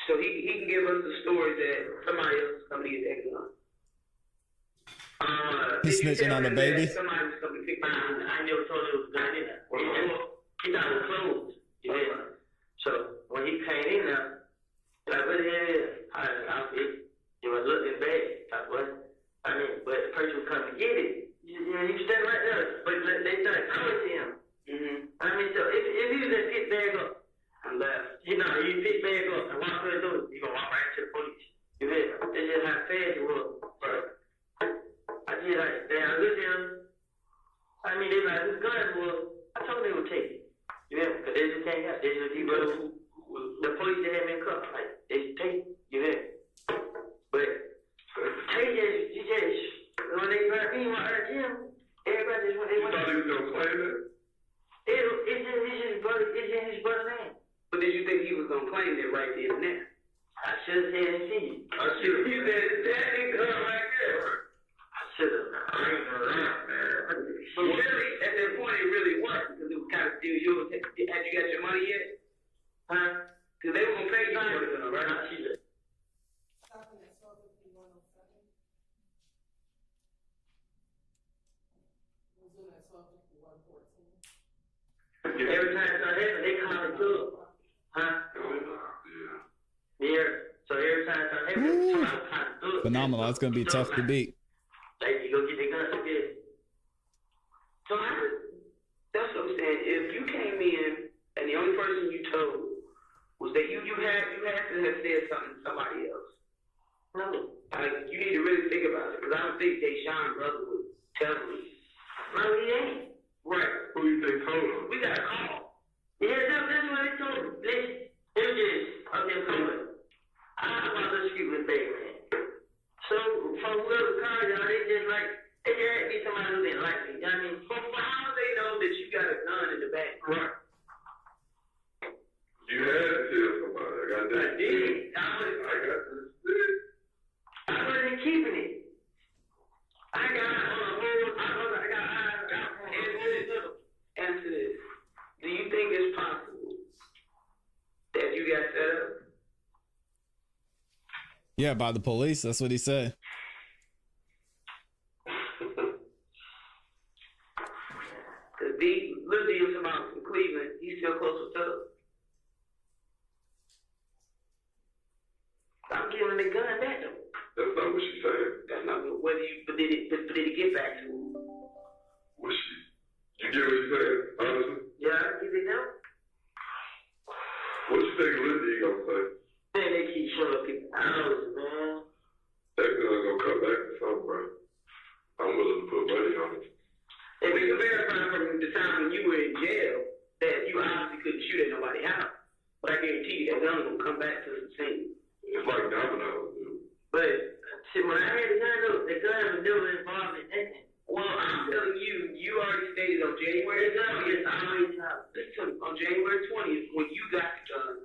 So he can give us the story that somebody else is coming to get that gun. He's snitching on the baby. Somebody was coming to pick mine. I never told him it was a gun in there. He thought it was closed. You know? So when he came in there, like, what the hell is it? It was looking bad. Like, what? I mean, but the person was coming to get it. You know, he was standing right there. But they started coming to him. I mean, so if he was just pick bag up and left, you know, you pick bag up and walk through the door, you're going to walk right to the police. You hear? It's just how fast it was. But I just like, damn, look at him. I mean, they like, whose gun it was? I told them they would take it. You hear? Because they just came out. They just, the police that had me in cuffs. Like, they just take it. You hear? But you just, when they brought me in my gym, everybody just went. You thought he was gonna claim it? It's in his brother's name. But did you think he was gonna claim it right there and there? I should have said and seen it. I should have. You said that nigga right there. I should have. I ain't gonna lie, man. But really, at that point, it really worked because it was kind of still yours. Had you got your money yet? Huh? Because they were gonna pay you for it, right? She said. Every time it's not happening, they call it good. Huh? Yeah. So every time it's not happening, somebody call it good. Phenomenal. That's gonna be tough to beat. Like, you go get the gun again. So that's what I'm saying. If you came in and the only person you told was that you had to could have said something to somebody else. No, like, you need to really think about it, because I don't think Deshaun's brother would tell me. No, he ain't. Right. Who you think told him? We got a call. Yeah, that's what they told me. They were just up there somewhere. I want to shoot with big man. So, from whoever called y'all, they just had to be somebody who didn't like me. You know what I mean? For how they know that you got a gun in the back? Right. You had to tell somebody. I got that. I did. I wasn't keeping it. I got answer this. Do you think it's possible that you got set up? Yeah, by the police. That's what he said. Because Lil D was about from Cleveland. He's still close with Tubbs. I'm giving the gun back though. That's not what she said. That's not whether you but did it get back to him? What she? You get what you said, honestly? Yeah, I give it now. What you think Lil D gonna say? Man, they keep showing people hours, man. That gun gonna come back to something, bro. I'm willing to put money on it. And we can verify from the time when you were in jail that you obviously couldn't shoot at nobody house. But I guarantee you that gun will come back to the scene. It's like dominoes, dude. But see, when I had the gun up, the gun was never involved in anything. Well, I'm telling you, you already stated on January 20th, on January 20th, when you got the gun,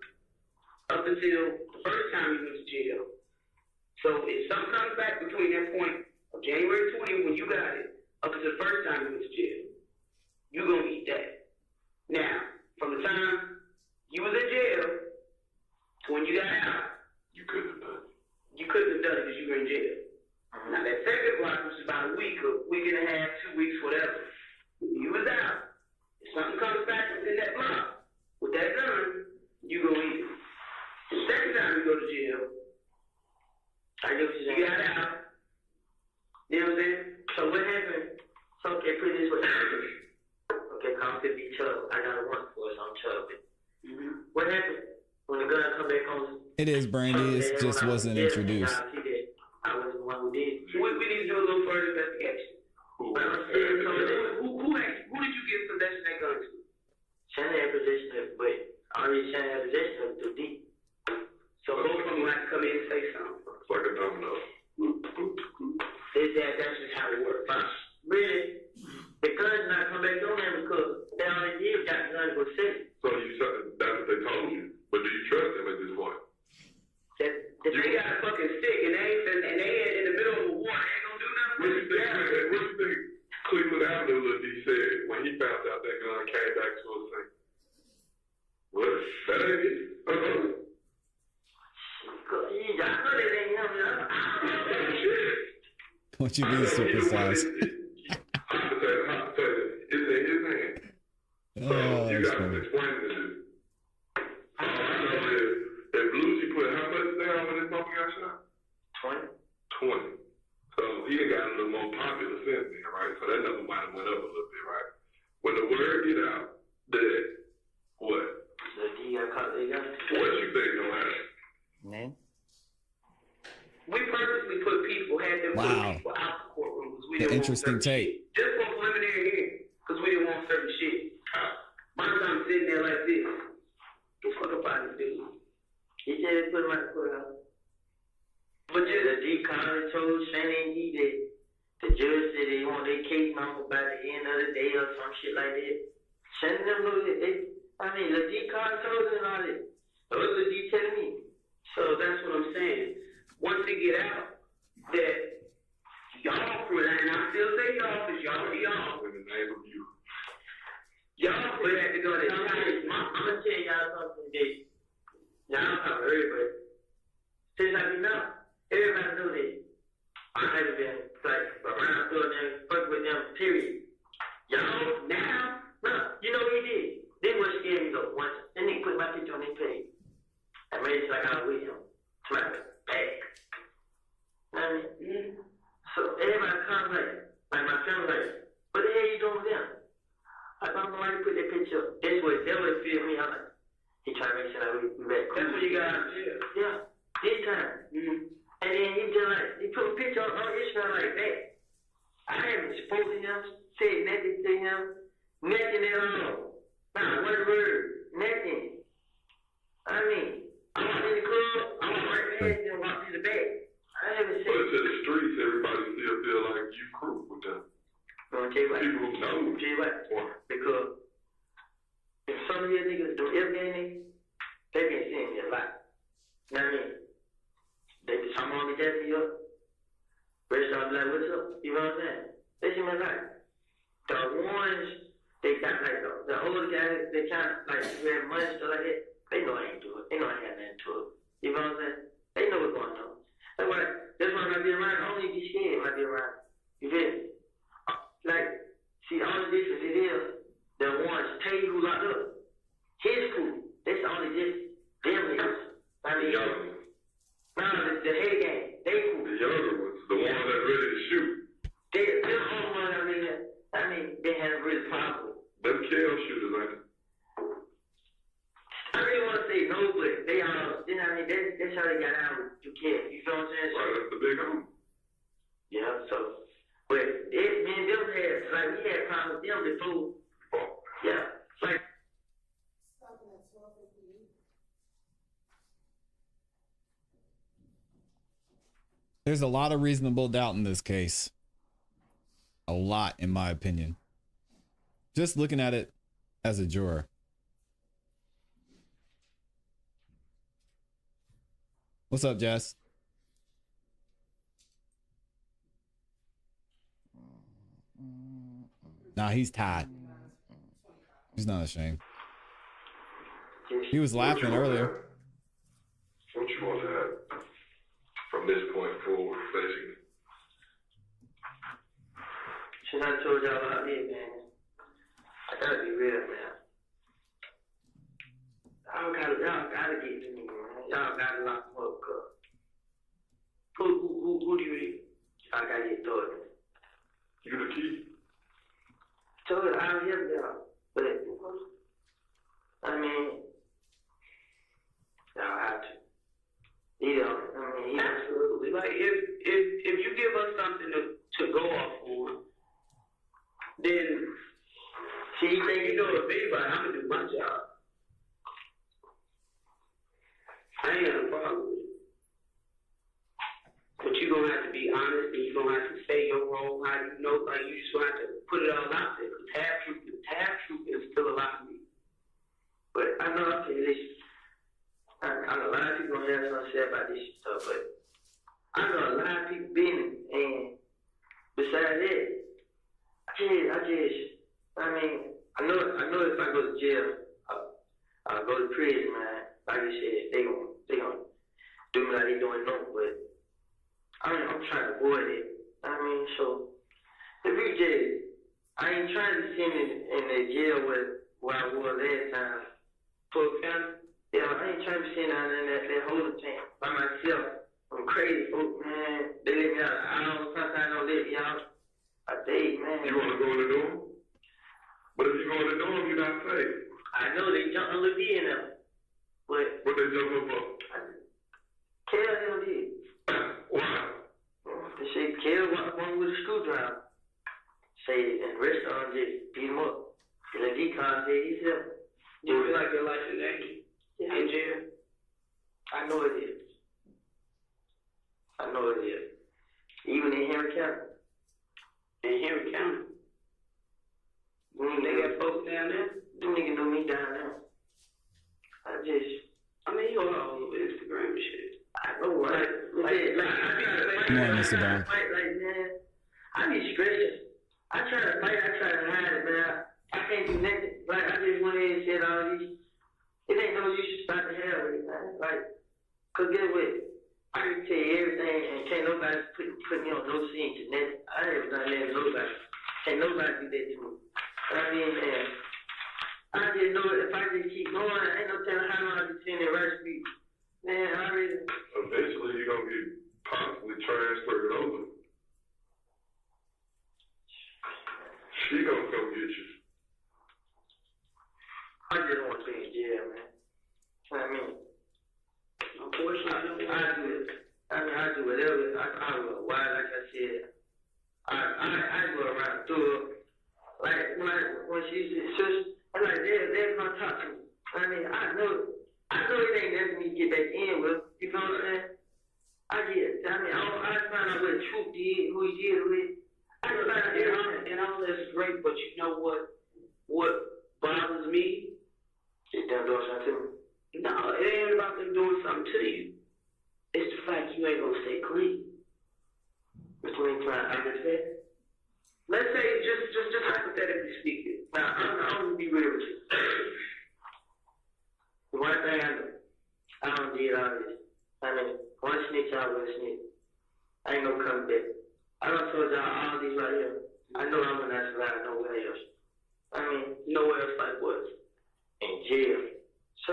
up until the first time you went to jail. So if something comes back between that point of January 20th when you got it, up until the first time you went to jail, you're going to eat that. Now, from the time you was in jail to when you got out, You couldn't have done it. you couldn't have done it because you were in jail. Now that second block, which is about a week and a half, 2 weeks, whatever, you was out. If something comes back within that block with that gun, you go eat it. The second time you go to jail, I get what you got out. You know what I'm saying? So what happened? So okay, put it this way. Okay, call 50 Chubb. I got a one for us on Chubb. What happened? When the gun come back on. It is Brandy. It just wasn't introduced. I was the one who did. We need to do a little further investigation. Who did you give possession of that gun to? Shannon had possession of it, but already Shannon had possession of it too deep. So both of them have to come in and say something. It's like a domino. That's just how it works. Really, the gun's not come back on there because they already did got the gun to go sit. So you said that's what they told you. But do you trust them at this point? If they got a fucking stick and they in the middle of a war, they ain't gonna do nothing. What do you think Cleveland Avenue Lil D said when he found out that gun came back to us? Like, what? That ain't it. I know that ain't him. What you mean supersize? It's in his hand. So you got to explain to this. All I know is that Bluesy put how much down when his mama got shot? 20. So he done got a little more popular since then, right? So that number might have went up a little bit, right? When the word get out that what? What you think gonna happen? Man. We purposely put people, had them put people out the courtroom because we didn't want Interesting certain take. shit. Just for preliminary hearing because we didn't want certain shit. My time sitting there like this. What the fuck about this dude? He said put him out the courthouse. But just the D. Collins told Shannon he did. The judge said they want their case number by the end of the day or some shit like that. Shannon them know that the D. Collins told them all that. Those are the D telling me. So that's what I'm saying. Once they get out, that y'all, and I still say y'all, because y'all are y'all. In the name of you. Y'all would have to go to I'm going to tell y'all something that y'all probably heard, but since I know, everybody know that I haven't been like around doing them, fuck with them, period. Y'all now, no, you know what he did? Then what scared me though, once, then they put my picture on their page. I made it like I was with him. To my back. So everybody comes like my family like, what the hell you doing with them? I don't know why you put that picture up. That's what filled me. I'm like, He tried to make sure that we back. That's when you got out of jail. Yeah, this time. Mm-hmm. And then he just like, he put a picture on Instagram like that. I haven't spoken to him, said nothing to him, nothing at all. Not one word, nothing. I mean, I walked in the club, I walked right past him, walked in the back. I haven't But to the streets, everybody still feel like you crew with them. People who know. Tell you what, because if some of your niggas do everything, they been seeing me a lot. You know what I mean? They some on the desk you up. Rest of them like, what's up? You know what I'm saying? They see me a lot. The ones they got like the older guys, they kind of like wear money stuff like that. They know I ain't do it. They know I ain't got nothing to it. You know what I'm saying? They know what's going on. That's why I might be around. I don't even be scared. I might be around. You feel me? Like, see, the only difference it is the ones tell you who locked up. His crew. That's the only difference. Them is. I mean, the head gang. They crew. The younger ones, the ones that ready to shoot. They're the only ones I mean, they have really problem. Them kill shooters, ain't it? I really want to say no, but they all, you know what I mean? That's how they got out with you kids. You feel what I'm saying? Right, that's the big home. Yeah, so, but me and them had, like, we had problems with them before. Yeah, like. There's a lot of reasonable doubt in this case. A lot, in my opinion. Just looking at it as a juror. What's up, Jess? Nah, he's tied. He's not ashamed. He was laughing earlier. What you want to have from this point forward, basically? Since I told y'all about me, man, I gotta be real, man. Y'all gotta get to me, man. Y'all gotta lock them up, cuz. Who do you need? I gotta get to it. You the key. Told her I'll help y'all, but I mean, y'all have to. You know, I mean, absolutely. Like if you give us something to go off for, then see, you think you know a big, but I'm gonna do my job. I ain't got a problem with it. But you're gonna have to be honest and you're gonna have to say your role, how you know, like you just gonna have to put it all out there. Because half truth is still a lot of me. But I know I know a lot of people gonna have something to say about this stuff, but I know a lot of people been, and besides that, I mean, I know if I go to jail, I'll go to prison, man. Like you said, they gonna do me like they doing no, but I'm trying to avoid it. I mean, so if you just, I ain't trying to send in the jail where I was last time. For family, yeah, I ain't trying to send out in that holding tank by myself. I'm crazy, folks, man. They let me out an hour, sometimes they don't let me out a day, man. You want to go in the dorm? But if you go in the dorm, you're not safe. I know they jumped on the D in them, but what they jump up for? Kel him did. Why? They say Kel one with a screwdriver. Say, and the rest of them just beat him up. And the decon said he said, Do you feel like your life is angry in jail? I know it is. I know it is. Even in Henry County. In Henry County? They got folks down there? Them niggas know me down there. I mean, you go all over Instagram and shit. I know, right? Come on, Mr. Don. Like, man, I be stressed. I try to fight, I try to hide it, man. I can't do nothing. Like, I just went in and said all these. It ain't no use to start the hell with it, man. Like, cause guess what? I can tell you everything, and can't nobody put me on no scene to nothing. I ain't done that to nobody. Can't nobody do that to me. I mean, man, I just know if I just keep going, ain't no telling how long I can sit in the rush street. Man, I really. Eventually, you're gonna get possibly transferred over. She gonna come get you. I just want to be in jail, man. she's just, I'm like, that's my talk to me. I mean, I know it ain't nothing for me to get back in with. You know what I'm saying? I get it. I mean, I find out what the truth did, who he did it with. I can find out everything. And all that's great, but you know what bothers me? Is them doing something to me. No, it ain't about them doing something to you. It's the fact you ain't gonna stay clean. What you mean trying to understand? Let's say, just hypothetically speaking. Now, I'm gonna be real with you. The one thing I don't did all this. I mean, one snitch, I was a snitch. I ain't no coming back. I done told y'all all these right here. I know I'm not surviving nowhere else. I mean, nowhere else like what? In jail. So,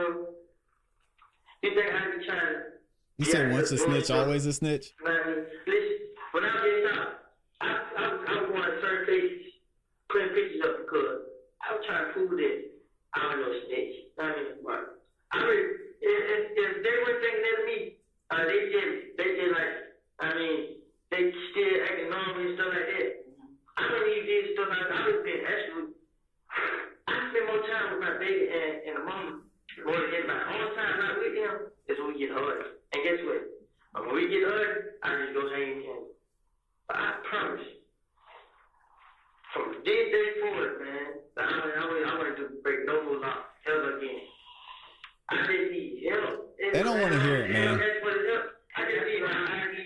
you think I be trying to... You said once a snitch, always a snitch? Man, listen, when I get out, I was going to certain places, putting pictures up because I was trying to prove that I was no snitch. I mean, what? I mean, if they weren't thinking that of me, they just like, I mean, they still acting normal and stuff like that. I don't even did stuff like that. I was being actually, I spend more time with my baby and the mama more than my own time not with them is when we get hard. And guess what? When we get hard, I just go hang with him. But I promise, from this day forward, man, I want to break no more law ever again. I just need help. They don't want to hear it, man. That's what it's up. I just need my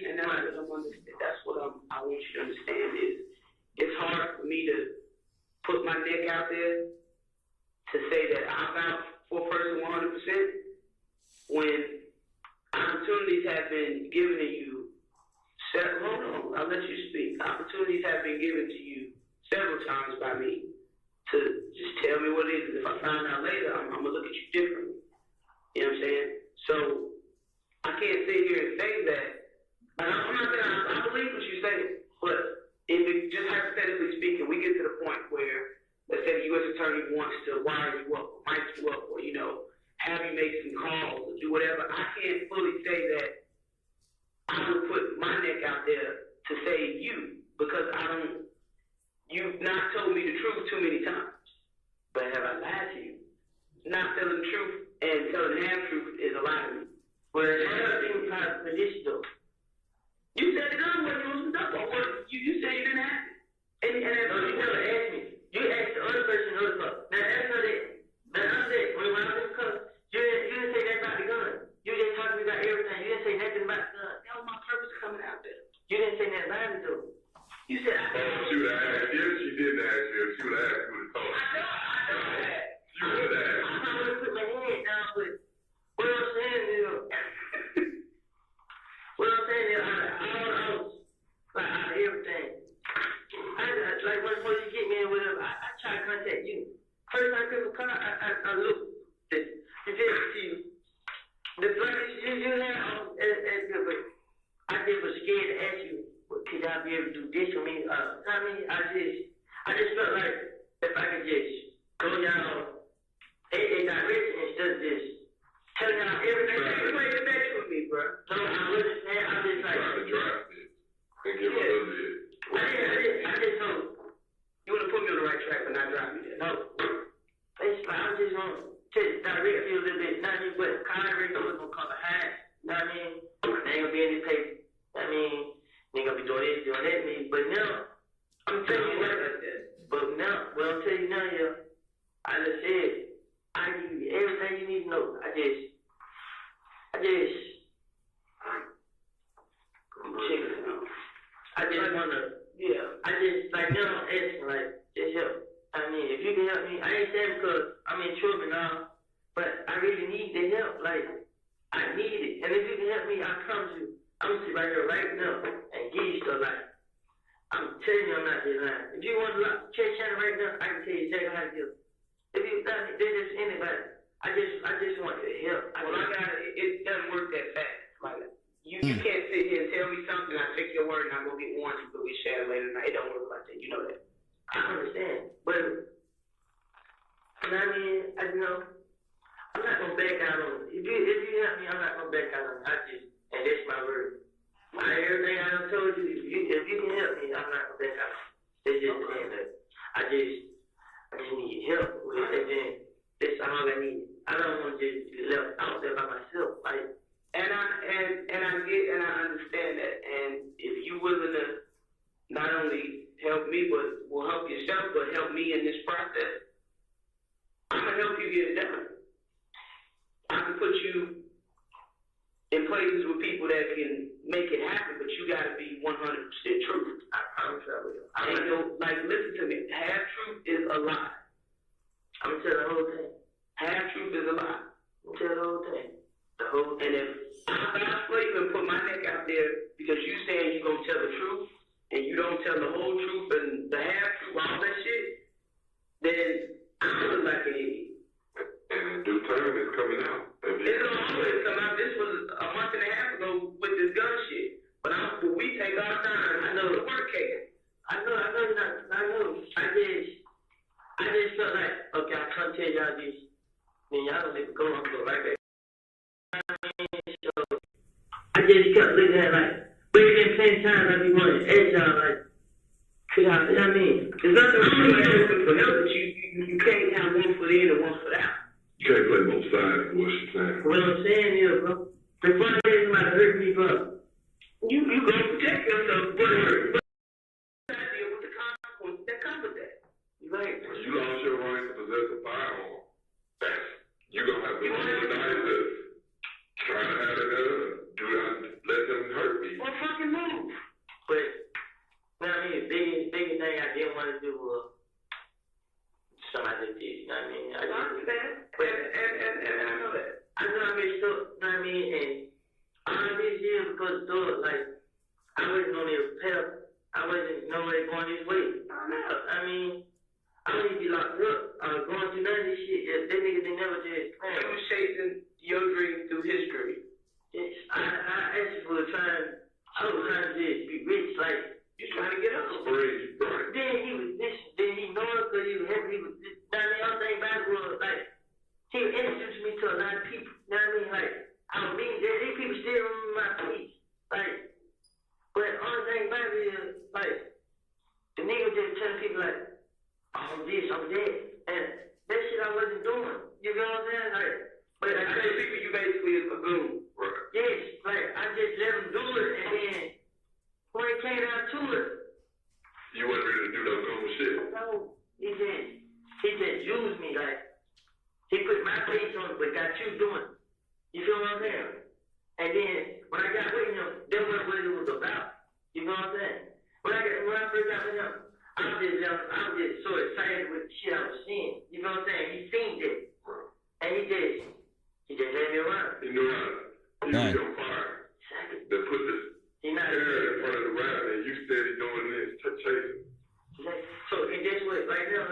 And that's what I want you to understand is it's hard for me to put my neck out there to say that I'm out for a person 100% when opportunities have been given to you. Hold on, I'll let you speak. Opportunities have been given to you several times by me to just tell me what it is. If I find out later, I'm going to look at you differently. You know what I'm saying? So I can't sit here and say that. And I'm not saying I believe what you say, but if it, just hypothetically speaking, we get to the point where, let's say the U.S. attorney wants to wire you up, or mic you up, or, you know, have you make some calls, or do whatever, I can't fully say that I would put my neck out there to save you, because you've not told me the truth too many times. But have I lied to you? Not telling the truth and telling the half-truth is a lie to me. Well, another thing about this though. You said it done when you was stuck on what you said you didn't have it. And No, you never asked me. You asked the other person the other part. Now that's not it. Now I'm saying, when I was in class, you didn't say nothing about the gun. You just talked to me about everything. You didn't say nothing about the gun. That was my purpose coming out there. You didn't say nothing about it though. You said She would have asked you. She didn't ask you. She would have asked you. Would have told you. I know that. You would have asked. I'm not gonna put my head down, but what I'm saying is, like out of everything, like when you get me and whatever, I try to contact you. First time I come to car, I look at you, the flight you have, but I just was scared to ask you, could I be able to do this for me? I mean, I just felt like if I could just go y'all a direction instead of just telling y'all everything. You ain't back with me, bro. So I wasn't saying, I'm just like, Trying to drive it. And give her a little bit. I just don't. You would have put me on the right track, but not drive me there. No. It's like, I just want to direct you a little bit. Not just, but Congress was going to come behind. You know what I mean? There ain't going to be any paper. I mean, they ain't going to be doing this, doing that. But now, I'm telling you now. But now, what I'm telling you now, I just said, I give you everything you need to know. I just wanna, like now I'm asking, like, just help. I mean, if you can help me, I ain't saying because I'm in trouble now, but I really need the help. Like, I need it. And if you can help me, I promise you, I'm gonna sit right here right now and give you stuff like, I'm telling you I'm not just lying. If you want to check channel right now, I can tell you exactly how to do it. If you not, there's just anybody. I just want your help. It doesn't work that fast. Like you can't sit here and tell me something, I take your word and I go get warranty, but we share later tonight. It don't work like that. You know that. I understand, but I mean, I'm not gonna back out on it. If you help me, I'm not gonna back out on it. And that's my word. Everything I done told you, if you can help me, I'm not gonna back out. It's just the end of it. I just need your you in places with people that can make it happen, but you gotta be 100% true. I promise I will. I know, like, listen to me. Half truth is a lie. I'm gonna tell the whole thing. Half truth is a lie. I'm gonna tell the whole thing. And if I vouch for you and put my neck out there because you saying you gonna tell the truth and you don't tell the whole truth and the half truth, all that shit, then I look like an idiot. And in due time, it's coming out. It's always come out. This was a month and a half ago with this gun shit. But we take our time. I know the work case. I know. I just felt like, okay, I can't tell y'all this. Then y'all don't even go on to it right back. So I just kept looking at like, but at the same time, I be wanting to ask y'all like, could I, you know what I mean? There's nothing wrong with asking for help, but you can't have one foot in and one foot out. You can't play both sides of what you're saying. What I'm saying is, bro, the fun is somebody hurt me, bro. You go protect yourself, but hurt. But I deal with the consequences that come with that. You right? When you lost your right to possess a firearm, you're gonna have to roll the dice to try to have it do not let them hurt me. Well, fucking move. But, you know what I mean? Biggest thing I didn't want to do was somebody did, you know what I mean? I understand. And I know that. I know I messed up, you know what I mean? And all these years because of like, I wasn't on the pep. I wasn't nowhere going this way. I don't know. I mean, I wouldn't be locked up. Going through none of this shit. If they niggas they never just planned. You was chasing your dream through history. Yes. I actually was trying to just be rich, like, you're trying to get up. Free, right. Then he was this, then he know it because he was heavy. He was this. Now, the other thing about it was, like, he introduced me to a lot of people. You know what I mean? Like, I don't mean, these people still remember my face. Like, but the only thing about it is, like, the nigga was just telling people, like, I'm this, I'm that. And that shit I wasn't doing. You know what I'm saying? Like, but I tell people you basically is a goon. Right. Yes, like, I just let him do it, and then when it came down to it, You wasn't ready to do no dumb shit. no, he just used me, like, he put my face on it, but got you doing it. You feel what I'm saying? And then, when I got with him, that wasn't what it was about. You know what I'm saying? When I first got with him, I was just so excited with the shit I was seeing. You know what I'm saying? He seen it. And he just let me around. You know how you was on fire. They put the hair in front of the rabbit and you steady doing this, chasing. So, and guess what? Right now,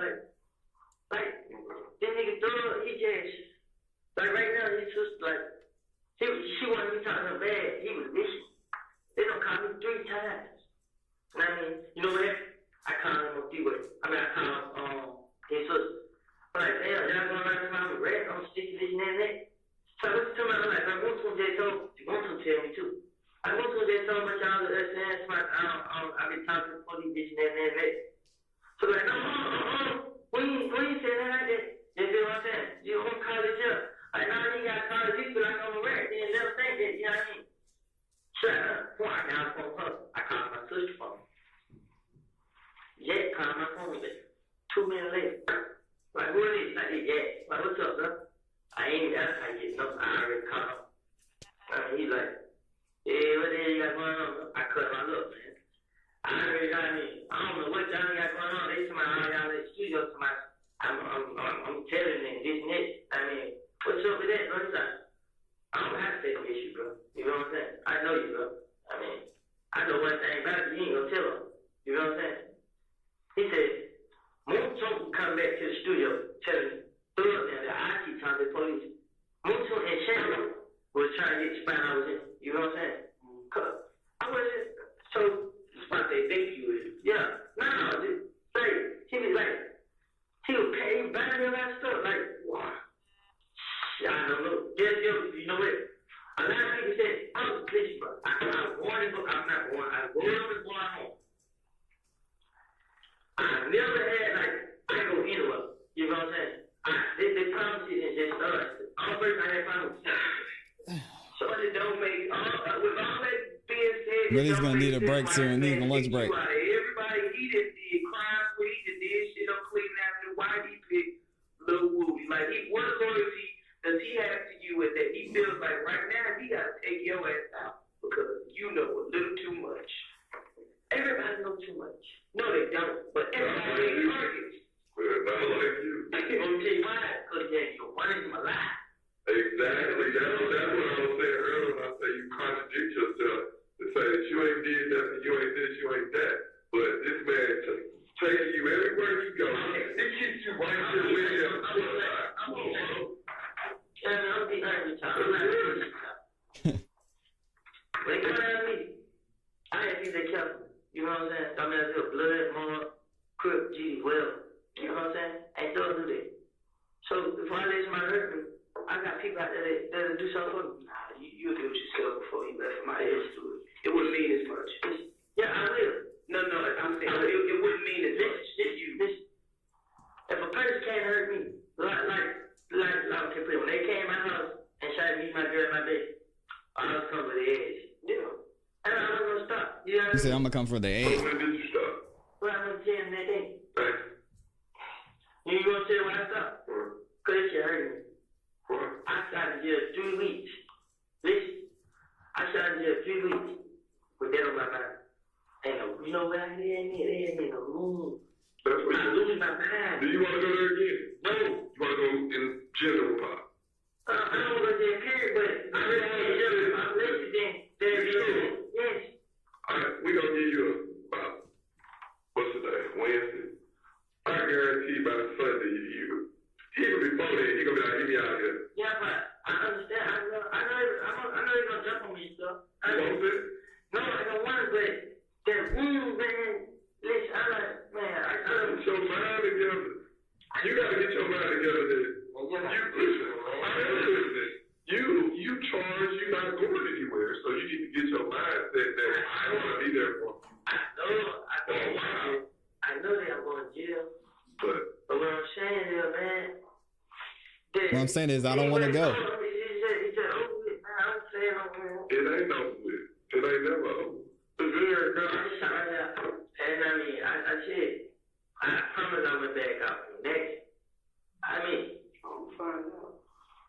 like, this nigga thug, he just, like, right now, he's just, like, she wanted me to talk to him bad. He was missing. They don't call me 3 times. And I mean, you know what? I call him a few ways. I call his sister. I'm like, damn, y'all going around to my red, I'm sticking this and that. So I looked to my like, I want to just tell me too. I want to just tell my child that that's I've been talking to police, this and that. So like, no, we ain't saying that like that. You feel what I'm saying? You don't call it up. Like, no, you got to call it people like I'm a red. You never think that, you know what I mean? Shut up. Well, I got a phone call. I called my sister's phone. Yeah, called my phone back. 2 minutes later. Like, who is this? I said, yeah. Like, what's up, bro? I ain't got to get no. I already called him. He's like, yeah, what the hell you got going on, bro? I cut my lip, man. I already got me. I don't know what y'all got going on. They somebody all y'all in the studio, somebody. I'm telling them this and that. I mean, what's up with that, bro? He's like, I don't have to take an issue, bro. You know what I'm saying? I know you, bro. I mean, I know one thing about it. You ain't gonna tell him. You know what I'm saying? He said, Moonton come back to the studio telling Thug that I keep talking to the police. Moonton and Shannon was trying to get the spot I was in. You know what I'm saying? Cause I wasn't so the spot they think you is. Yeah. No, like he was like he was paying buying all that stuff. Like, wow. I don't know. You know what? A lot of people said, I'm a police, bro. I'm warning, but I'm not warning. I was going home. I never had, like, I go anywhere. You know what I'm saying? They promised it and just us. All first I had promised. So it don't make, with all that being said, But he's going to need a break soon. Need a lunch break. Everybody, he just did crime, he just did shit on Cleveland Avenue. Why he picked Lil Woozy? Like, what loyalty does he have to you with that? He feels like right now he gotta take your ass out because you know a little too much. Everybody knows too much. No, they don't. But everybody ain't targets. Not like you. I'm gonna tell you why. Because you're running my life. Exactly. That's what I was saying earlier when I say you contradict yourself to say that you ain't did nothing, you ain't this, you ain't that. But this man taking you everywhere you go. He keeps you right here with him. I'm being honest with y'all. I'm not really with y'all. When they come at me, I had to be careful. You know what I'm saying? I mean, I feel blood, more, crook, G, whatever. You know what I'm saying? And don't do that. So before I let somebody hurt me, I got people out there that'll do something for me. Nah, you'll do it yourself before you let somebody else do it. It wouldn't mean as much. Yeah, I will. No, I'm saying it wouldn't mean as much. Listen. If a person can't hurt me, like when they came to my house and tried to meet my girl in my bed, I was coming for the edge. You know? And I was gonna stop. You know what I mean? He said, I'm gonna come for the So egg. when did you stop? Well, I'm gonna tell him that day. Thanks. You gonna tell why I stopped? Cause it shit hurt me. I started just 3 weeks. Listen, I started just 3 weeks with that on my mind. And you know what I did? They had me in a room. That's what I lose my mind. Do you want to go there again? No. You want to go in general, Pop? I don't want to go there, period, but I really want to tell you, I'm listening. Yes. All right, we're going to give you what's the day? Wednesday. I guarantee by Sunday, even before then, you're going to be like, get me out of here. Yeah, but I understand. I know you're going to jump on me and stuff. You know what I'm saying? No, I don't want to, but that man, listen, I'm like, man, I Get your mind together. You got to get your mind together that you charge, you're not going anywhere, so you need to get your mindset that I want to be there for you. I know that I'm going to jail. But what I'm saying is, man. What I'm saying is, I don't want to go. It's just over with, man. I'm saying over with. It ain't over with. It ain't never over. It's very good. I'm just trying to, and I mean, I said, I promise I went back out from next. I mean, I'm fine now.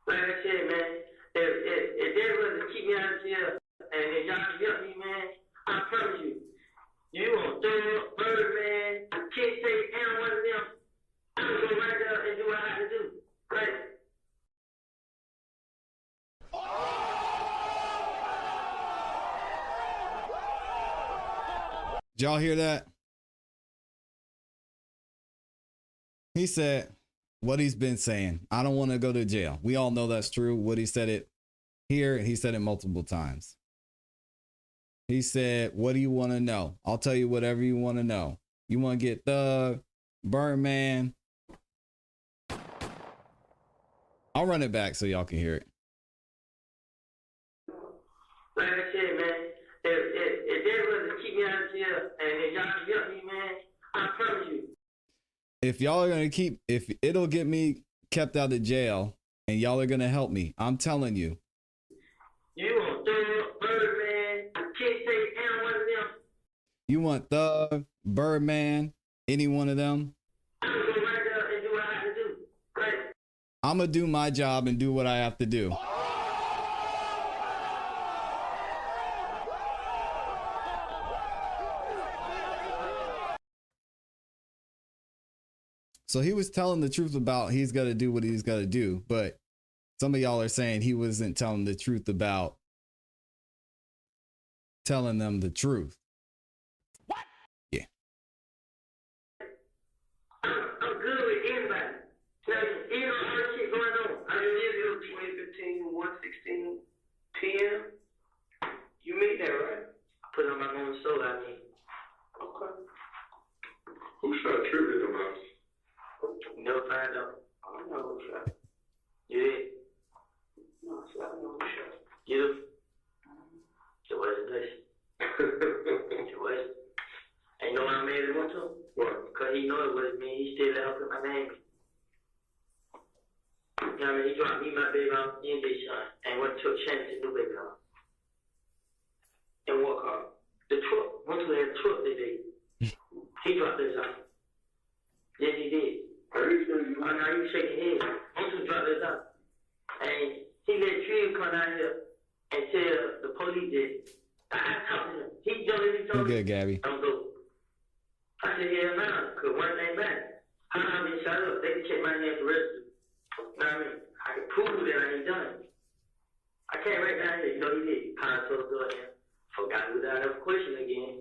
Like I said, man, if they was to keep me out of jail, and if y'all can help me, man, I promise you, you gonna throw up, Birdman, Kid Say, and one of them, I'm gonna go right there and do what I have to do. Right? Did y'all hear that? He said what he's been saying. I don't want to go to jail. We all know that's true. What he said it here, he said it multiple times. He said, what do you want to know? I'll tell you whatever you want to know. You want to get Thug, Birdman. I'll run it back so y'all can hear it. Like I said, man, if they was to keep me out of jail, and if y'all can help me, man, I promise you. If y'all are going to if it'll get me kept out of jail and y'all are going to help me, I'm telling you. You want Thug, Birdman, Kid Say, and one of them. You want Thug, Birdman, any one of them? I'm gonna go right there and do what I have to do. Right? I'm going to do my job and do what I have to do. So he was telling the truth about he's got to do what he's got to do. But some of y'all are saying he wasn't telling the truth about telling them the truth. What? Yeah. I'm good with anybody. Like, you know, all this shit going on. I mean, it's 2015, 1:16 p.m. You made that, right? I put it on my own soul, I mean. Okay. Who shot Trivia in the house? Never find out. I don't know who shot. You did? No, I don't know who shot. You? It wasn't this. It wasn't. And you know why I made it one to? What? Because he know it wasn't me. He still let her put my name. You know what I mean? He dropped me my baby off in this shot and went to a chance to do baby off. And walk off. The truck, once we had a truck that day, he dropped this off. Yes, he did. Oh, no, you shaking his head. Once we dropped this off. And he he let Trill come out here and tell the police that I talked to him. He told I'm me, good, Gabby. I'm go. I said, hell no, because one thing back, how I been shot up, they can check my name for register. You know what I mean? I can prove that I ain't done it. I can't right down here, you know, he did. Power told the here. Forgot without a question again.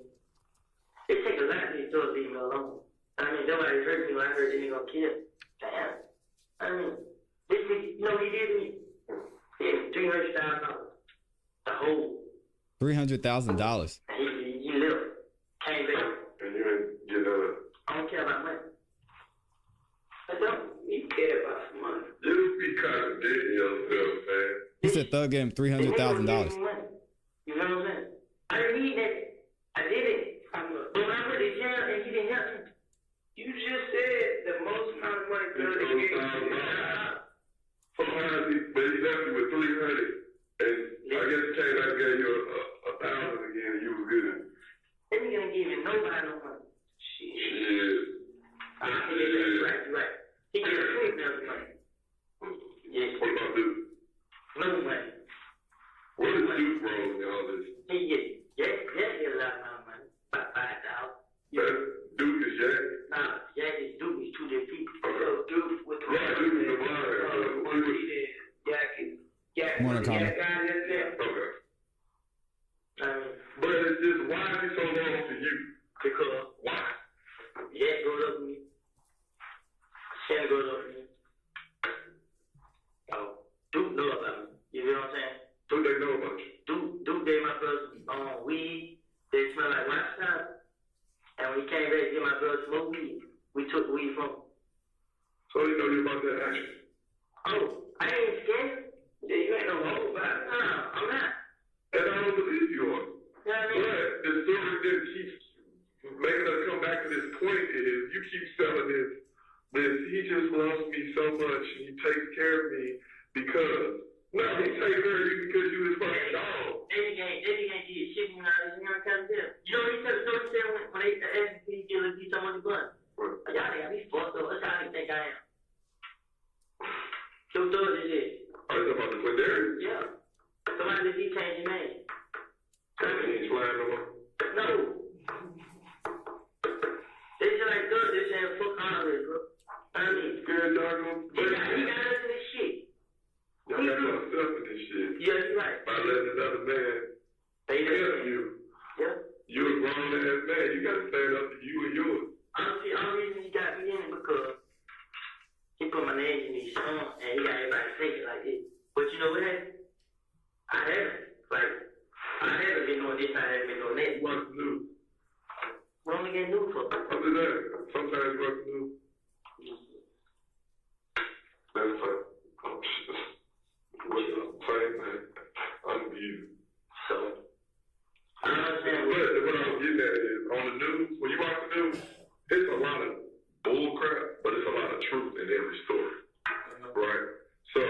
It take a lot to throw the email alone. I mean, nobody heard me when I heard they gonna kill. Damn. I mean, this nigga, you know what he did to me? He gave me $300,000. The whole. $300,000. And he left. Came back. And you ain't get I don't care about money. I don't even care about some money. just be contradicting yourself, man. He said Thug gave him $300,000. You know what I'm saying? I didn't need that. I did it. But when I went to jail and he didn't help me. You just said the most amount of money Thug gave you. But he left you with 300, and I guess he came back and gave you a 1,000 again, and you was good. They ain't gonna give you nobody no money. Shit. Right. He gave $3 money. Yeah. What about Duke? No money. What is Duke role in all this? He get a lot of money. About $5,000. Duke is Jack? Nah, Jack is Duke is two different people. Okay. Duke with the Right, Duke is the blind. What is it? Jack Morning, Connor. Okay. But it's just, why is it so wrong to you? Because Why? Jack goes up to me. Shannon goes up to me. Duke know about me. You know what I'm saying? What they know about you? Duke gave my brother weed. They smell like white stuff. And when he came back to get my brother smoke weed, we took the weed from him. So they know you about that action. Oh, I ain't scared. Yeah, you ain't no hoe about it. No, I'm not. And I don't believe you are. You know what I mean? But the story that keeps making us come back to this point is you keep selling this he just loves me so much and he takes care of me because, no, he takes care of you because you his fucking dog. They can't get shit from us. You know what I'm saying? You know what he said when they asked me to get someone to gun? Y'all got me fucked up. That's how I think I am. Two thugs is it. Are you talking about the Quindarius? Yeah. Somebody that he changed his name. He ain't flying no more. No. They just like thugs. They saying fuck all this, bro. I mean, Scared y'all gonna he got us in this shit. Y'all got yourself in this shit. Yeah, you're right. By letting another man help you. Yeah. You a grown ass man. You gotta stand up to you and yours. Honestly, the only reason he got me in it because he put my name in his song and he got everybody thinking like this. But you know what happened? I haven't been doing this, I haven't been doing that. What's new? What am I getting new for? Other than that, sometimes what's new? That's like, oh shit. What's up? Same thing. I'm you. So, I understand But what I'm getting at is, on the news, when you watch the news, it's a lot of bull crap, but it's a lot of truth in every story. Right? So,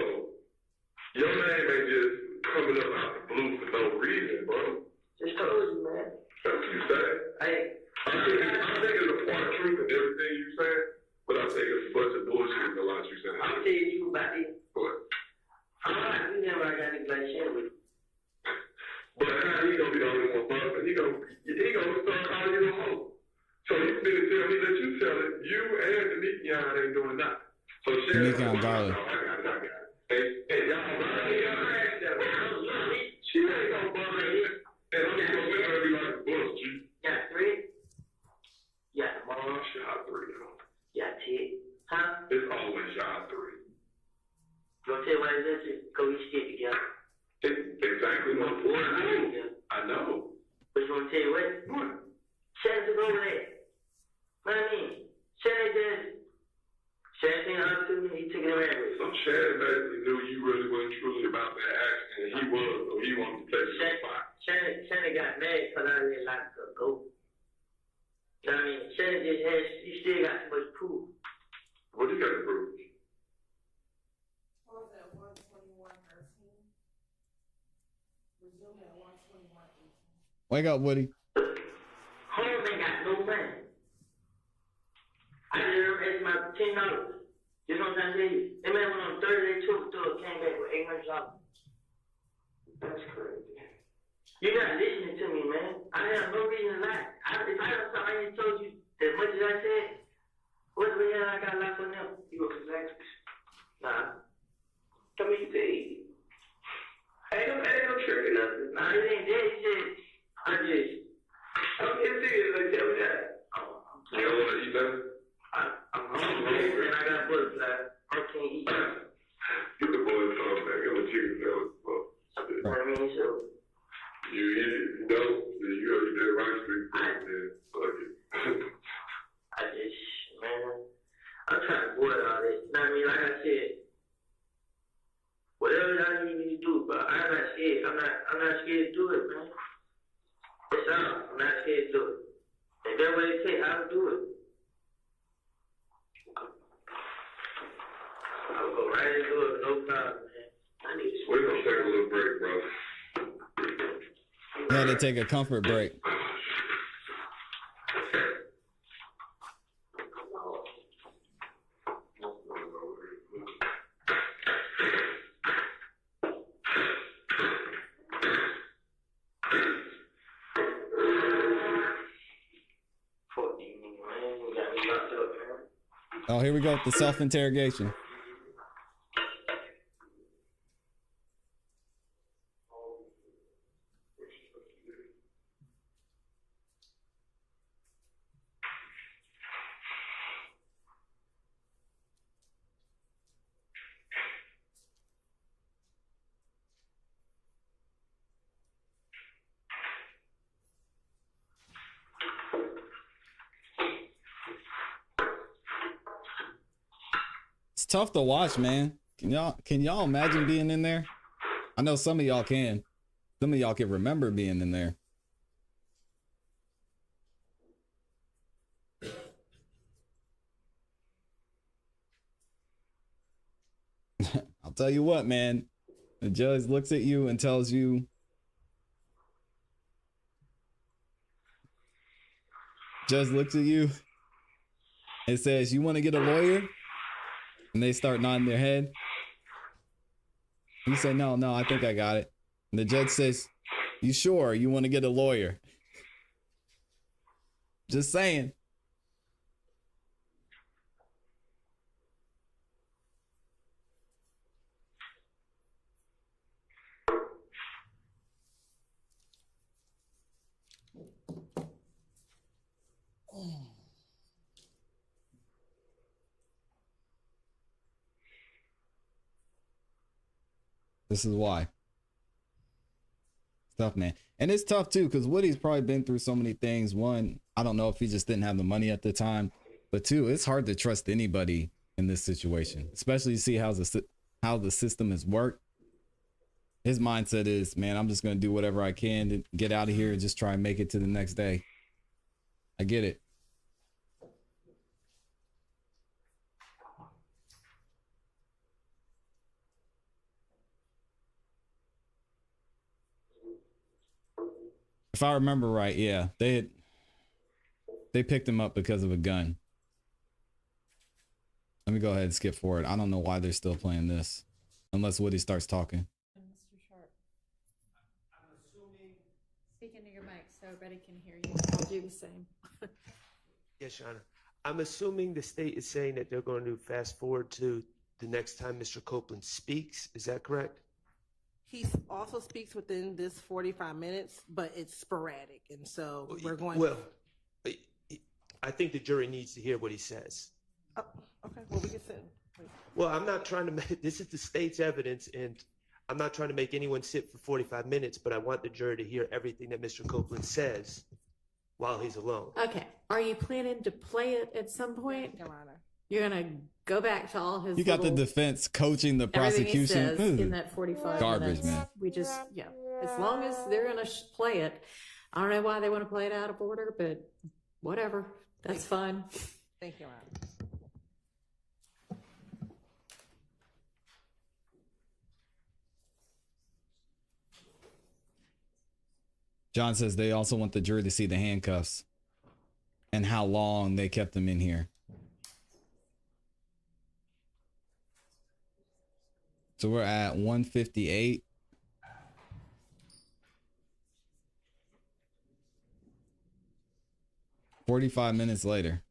your name ain't just coming up out the blue for no reason, bro. just told you, man. That's what you say. I think it's a part of truth in everything you say, but I think it's a bunch of bullshit in a lot you say. I'm telling you about this. What? I'm not, you never got any black shit with you. But how he gonna be the only one bumping? He gonna start calling you a hoe. So you finna tell me that you tell it, you and the Nikian ain't doing nothing. So Nikian Garland. I got it. Hey, y'all, she ain't gonna bump it. And I'm just gonna let her be like a bull, G. Got three? Yeah, tomorrow. Shot three, though. Yeah, Ted. Huh? It's always shot three. You gonna tell why it's that? Because we stick together. Exactly my point. I know. But you wanna tell you what? What? Shannon took over that. What I mean? Shannon came out to me, he took it around with. So Shannon basically knew you really wasn't truly about that action, and he was, so he wanted to take your spot. Shannon got mad because I didn't like to go. You know what I mean? Shannon just has, he still got so much proof. What you got to prove? What was that, 121:13? Resume at 121:18. Wake up, Woody. Holmes ain't got no money. I just asked my $10. You know what I'm trying to tell you? That man went on 30 days took came back with $800. That's crazy. You're not listening to me, man. I have no reason to lie. If I don't I ain't told you as much as I said, what the hell I got locked on them? You go exactly. Nah. Tell me you say. Ain't no trick or nothing. Nah, it ain't that. I'm getting serious. Like, tell me that. You don't want to eat nothing? I'm hungry, and I got butterfly. I can't eat. Get the boys on back. Get a chicken sandwich. You know what I mean? So. You eat it, you know? You go to that rice street, then fuck it. Man, I'm trying to avoid all this. You know what I mean? Like I said, whatever y'all need me to do, but I'm not scared. I'm not scared to do it, man. That's all. I'm not scared to do it. If that's what it takes, I'll do it. I'll go right into it, no problem, man. We're gonna take a little break, bro. You had to take a comfort break. Oh, here we go with the self-interrogation. It's tough to watch, man. Can y'all imagine being in there? I know some of y'all can. Some of y'all can remember being in there. I'll tell you what, man. The judge looks at you and tells you, judge looks at you and says, you want to get a lawyer? And they start nodding their head. You say, no, I think I got it. And the judge says, you sure you want to get a lawyer? Just saying. This is why. It's tough, man. And it's tough too, because Woody's probably been through so many things. One, I don't know if he just didn't have the money at the time, but two, it's hard to trust anybody in this situation, especially see how the system has worked. His mindset is, man, I'm just going to do whatever I can to get out of here and just try and make it to the next day. I get it. If I remember right, yeah, they picked him up because of a gun. Let me go ahead and skip forward. I don't know why they're still playing this, unless Woody starts talking. Mr. Sharp. I'm assuming. Speak into your mic so everybody can hear you. I'll do the same. Yes, Your Honor. I'm assuming the state is saying that they're going to fast forward to the next time Mr. Copeland speaks. Is that correct? He also speaks within this 45 minutes, but it's sporadic. And so we're going Well, I think the jury needs to hear what he says. Oh, okay, well, we can sit. Well, I'm not trying to make, this is the state's evidence, and I'm not trying to make anyone sit for 45 minutes, but I want the jury to hear everything that Mr. Copeland says while he's alone. Okay. Are you planning to play it at some point? Your Honor. You're going to go back to all his You got the little- defense coaching the everything he prosecution. says in that 45 Garbage, minutes. man. We just, yeah. As long as they're going to play it. I don't know why they want to play it out of order, but whatever. That's fine. Thank you, Your Honor. John says they also want the jury to see the handcuffs and how long they kept them in here. So we're at 158. 45 minutes later.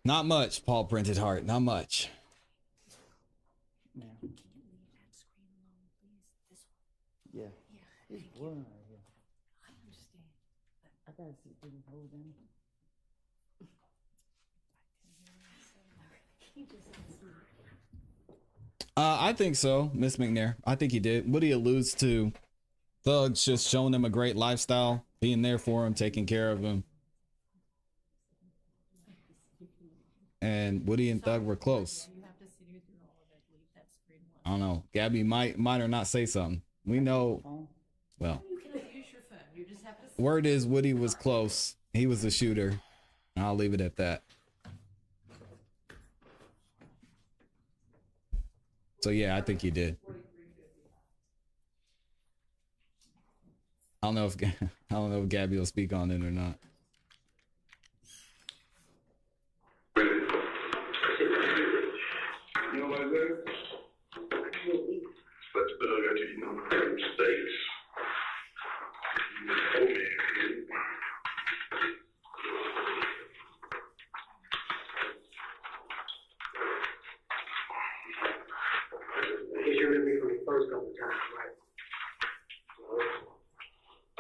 Not much, Paul Printed Heart. Not much. Yeah. Yeah. It's boring right here. I understand. I gotta sit through the whole thing. I think so, Miss McNair. I think he did. What he alludes to, Thug's just showing him a great lifestyle, being there for him, taking care of him. And Woody and Thug were close. I don't know. Gabby might or not say something. We know. Well, You can use your phone. You just have to. word is Woody was close. He was a shooter. I'll leave it at that. So yeah, I think he did. I don't know if Gabby will speak on it or not. You know what it is? Let's build out your number of states. Oh, man. You remember me from the first couple of times, right?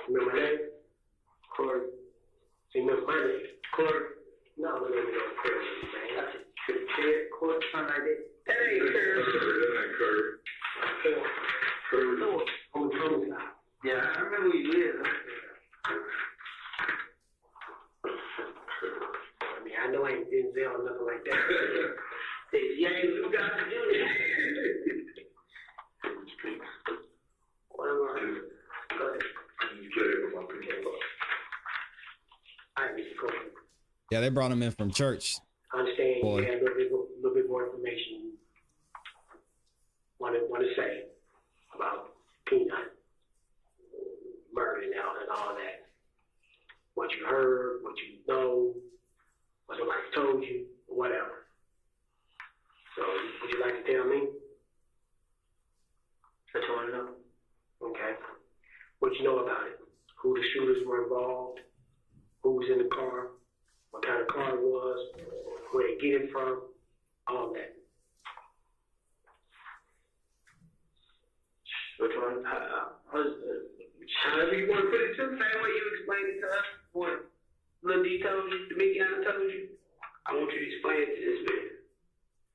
Remember that? Corey. So you remember my name? Corey? No, I don't remember no Corey, man. That's it. Corey, something like that. That ain't Corey. That ain't Curry. Curry. No, on the phone side. Yeah, I remember where you live. I mean, I know I ain't Denzel or nothing like that. Yeah, you got to do this. Whatever. Go ahead. All right, Mr. Cole. Yeah, they brought him in from church. I understand Boy. you had a little bit more information want to say about Peanut murder and all that. What you heard, what you know, what somebody told you, whatever. So, would you like to tell me? That's all I know. Okay. What you know about it? Who the shooters were involved? Who was in the car? What kind of car it was? Where they get it from? All that. Which one? However you want to put it to, the same way you explained it to us. What little details the big guy told you? I want you to explain it to this man.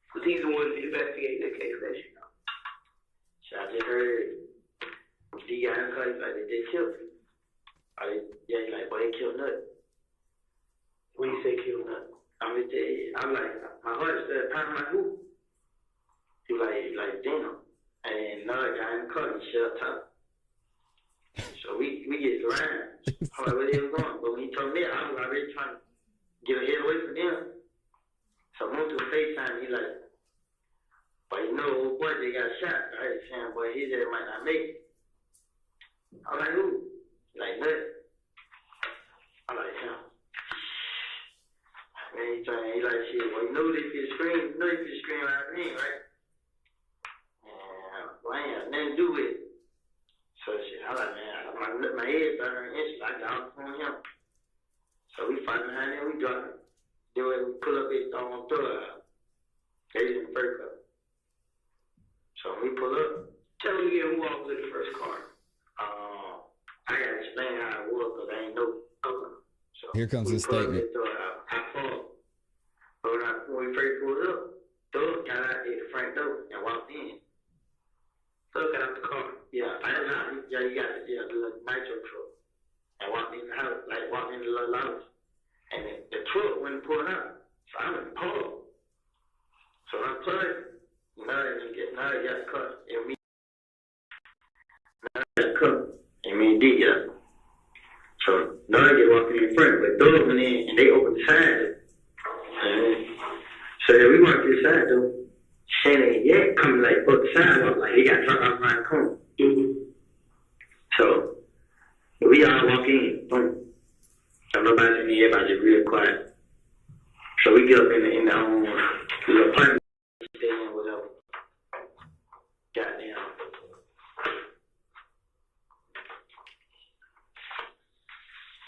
Because he's the one investigating the case, as you know. So I just heard the guy in class like they killed him. Yeah, he's like, boy, they killed Nut. When you say killed Nut, I'm gonna tell you, I'm like, my heart started pounding like who? He like, damn. And another guy in the car, he shut up. So we get around. I'm like, where they was going? But when he told me, I was already trying to get a head away from them. So I went to a FaceTime, he like, but you know, old boy, they got shot. I was saying, boy, his head might not make it. I'm like, who? Like, Nut. I'm like, him. Man, he like, shit, well, you know they could scream like me, right? And, well, I ain't have nothing to do with it. So, shit, I like, man, my head burning instantly. I got off on him. So we fight behind him, we drop it. Then we pull up his throw they was in the first car. So we pull up. Tell me again who all was in the first car. I gotta explain how it was because I ain't know. So Here comes his statement. I fall. But when we first pulled up, Doug got out there the front door and walked in. Doug got out the car. Yeah, I don't know. Yeah, you got the little nitro truck. And walked in the house, like walked in the little lounge. And the truck wouldn't pull out. So I went pull. So I plugged. Now he got cut. And me. Now he got cut. And me and D got. So now I get walking in front. But Doug went in and they opened the side. And so then we walked to the side though. Shannon yet coming like up the sidewalk. Like he got dropped off around the corner. So we all walk in. Boom. So nobody in here, everybody just real quiet. So we get up in the apartment, stay in, whatever. Goddamn.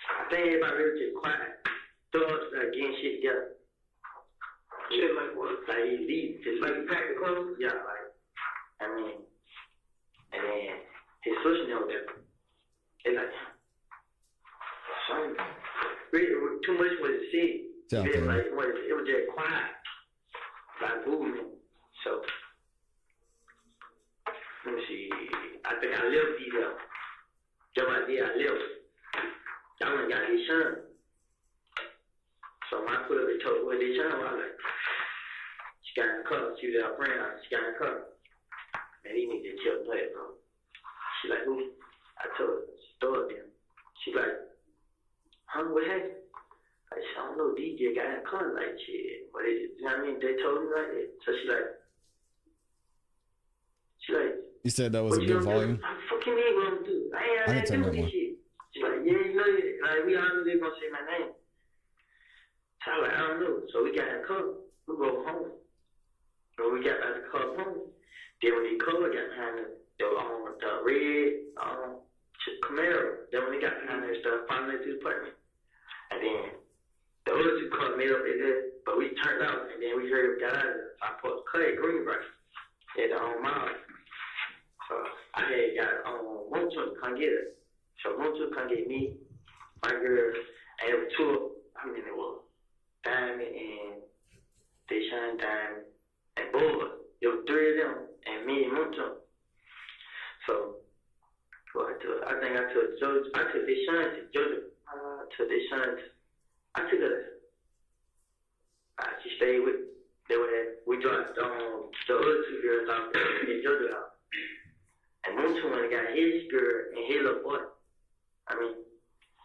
I think everybody really just quiet. Thugs like getting shit together. Shit like what? Like he leave, just like he packed the clothes. Yeah, like I mean, and then his sister know that. They like, something really too much was said. Okay. Like it was just quiet, like movement. So let me see. I think I left these up. Just right there, I left. I went and got his son. So when I put up the total with his son, I was like, she got in the car. She was our friend. She got in the car. Man, he need to chill play, bro. She like, who? I told her. She told him. She like, huh, what happened? I said, I don't know, DJ got in the car, like, shit. But you know what I mean? They told me like that. So she like, You said that was a what you good gonna volume. do? What the fuck you mean what I'm gonna do? I I ain't can turn doing that this one. shit. She like, yeah, you know, like, we all knew they gonna say my name. So I like, I don't know. So we got in the car. We drove home. When we got out of the car home, then when the car got behind the red Camaro, then when they got behind there, started following to the apartment. And then the other two cars made up there, but we turned out, and then we heard we got out of there. So I put the car at Greenbrier at the mile. So I had got Moonton to come get us. So Moonton come get me, my girl, and it was two, I mean it was Diamond and Deshaun Diamond and Bull. There were three of them and me and Moonton. So well, I think I took Georgia. I took Deshaun to Georgia. I took her. She stayed with. We dropped the other two girls off in Georgia out. And Moonton went and got his girl and his little boy. I mean,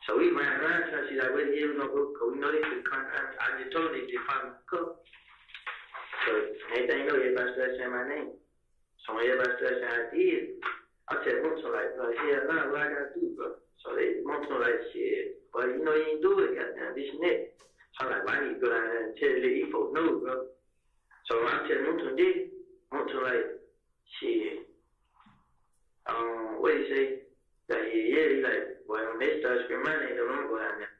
so we ran around trying to see like where the hell we gonna go, because we know they could come. I just told them they just find the cup. So anything you know, everybody started saying my name. So when everybody started saying I did, I said Moonton like, hell nah, what I gotta do, bro? So Moonton like, shit, well, you know you ain't do it, goddamn, this and that. So I'm like, why need you go down there and tell these folks no, bro? So I tell Moonton did. Moonton like, shit. What do you say? Like, yeah, he's like, well, when they start screaming my name, they don't go down there.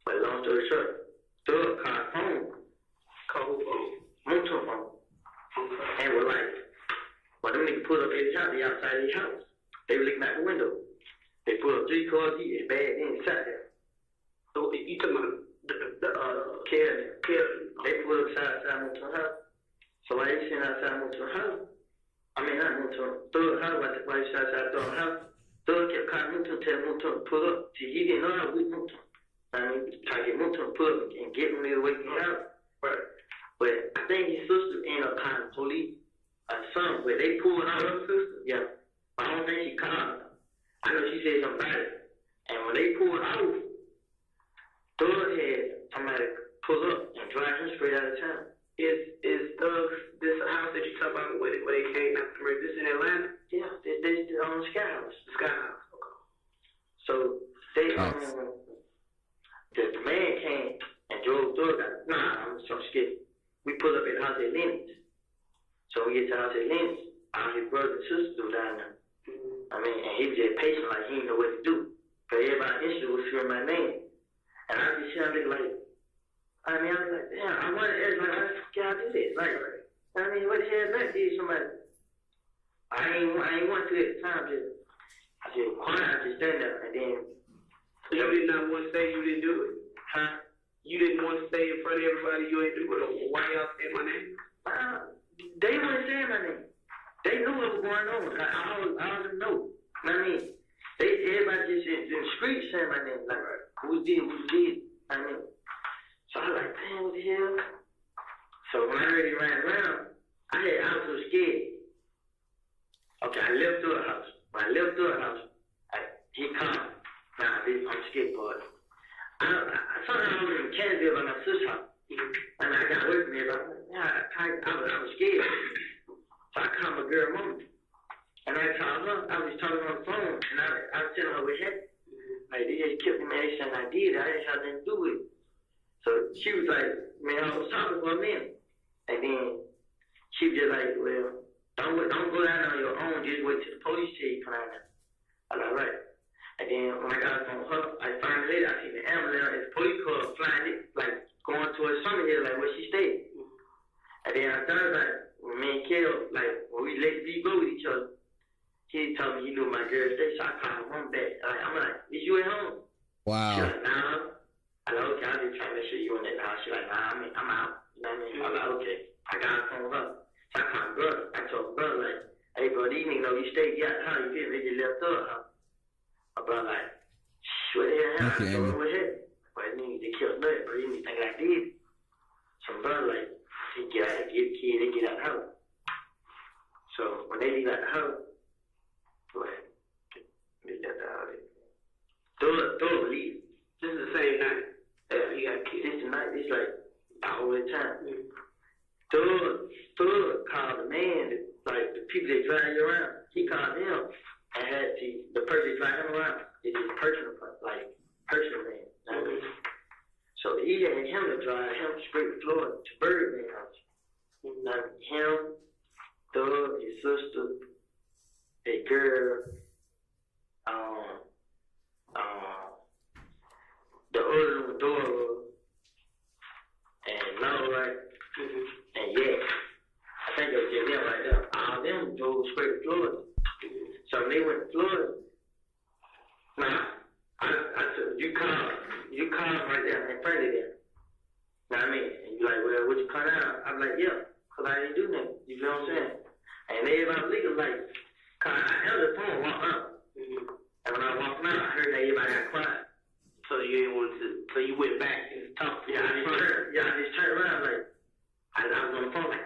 But long story short, Thug called phone, Moonton phone, and we're like, well, them niggas pulled up at his house, they outside his house. They were looking out the window. They pulled up 3 cars, he had bad in, sat there. So you talking about the Kelly. They pulled up outside Moonton's house. So while they sitting outside Moonton's house, I mean, not Moonton, Thug house, while he sat outside Thug's house, Thug kept calling Moonton, tell Moonton to pull up. See, he didn't know how to with Moonton. I mean, trying to get Moonton to pull up and get him away from the house. Right. But I think his sister ended up calling the police. Some, but they pulled out her sister. Yeah. But I don't think she called her. I know she said something about it. And when they pulled out, Thug had somebody pull up and drive him straight out of town. Is Thug's, this house that you talk about where they came after this in Atlanta? Yeah, they on the Sky House. The Sky House. Okay. So they the man came and drove Thug out. Nah, I'm so scared. We pulled up at the house at Lennox. So we get to the house at Lennox, all his brothers and sisters go down there. I mean, and he was just patient, like he didn't know what to do. Because everybody instantly was screaming my name. And I just hear him like, I was like, damn, I wanted to ask, like, how the fuck y'all do this? Like, I mean, what the hell that did somebody? I ain't want to at the time, I just quiet, I just stand there, and then. So you did not want to say you didn't do it? Huh? You didn't want to say in front of everybody you ain't do it? Why y'all say my name? They weren't saying my name. They knew what was going on. I already know. I mean, everybody just in the street saying my name. Like, who did? I mean, so I was like, damn, what the hell? So when I already ran around, I was so scared. Okay, I left through the house. When I left through the house, he called. Nah, I'm scared, boy. Sometimes I was in Canada by my sister's house. And I got away from there, but I was scared. So I called my girl mom. And I told her, I was talking on the phone, and I was telling her what happened. Like, they just kept me, man, they saying I did it. I didn't have nothing to do with it. So she was like, man, I was talking for a minute. And then she was just like, well, don't go down on your own, just wait till the police chief come out there. I was like, right. And then when I got from her, I found later, I seen the ambulance and the police car flying it, like going towards Summerhill, like where she stayed. And then I started like, when me and Kel, like when we let be go with each other, he told me he knew my girl stay, so I called him back. I'm like, is you at home? Wow. She like, nah. I like, okay, I'm just trying to make sure you in that house. She like, nah, I'm out. You know what I mean? I was like, okay. I got a phone up. So I called brother. I told brother, like, hey, bro, these niggas know you stay, you got the house, you feel me? They just left up, huh? My brother like, what the hell happened? I told him what happened. But they killed nothing, bro. You need to think like I did. So brother like, they get out, get the kid, they get out the house. So when they leave out the house, go ahead. Get that out of there. Throw leave. This is the same night. Yeah, he got kids. This night, it's like all the time. Thug called the man, like the people that drive you around. He called them and had the person that drive him around. It's his personal man. So he had him to drive him straight to Florida to Birdman House. Now him, Thug, his sister, a girl, the other little daughter, and no, right, and yeah, I think it was just them right there. All them drove straight to Florida. So when they went to Florida, now I said, you call right there in front of them. Know what I mean? And you like, well, would you cut out? I'm like, yeah, because I didn't do nothing. You feel what I'm saying? And everybody legal like, cause I held the phone, walked up. And when I walked out, I heard that everybody got quiet. So you didn't want to, so you went back and talked. Yeah, I just turned around like, I was on the phone like,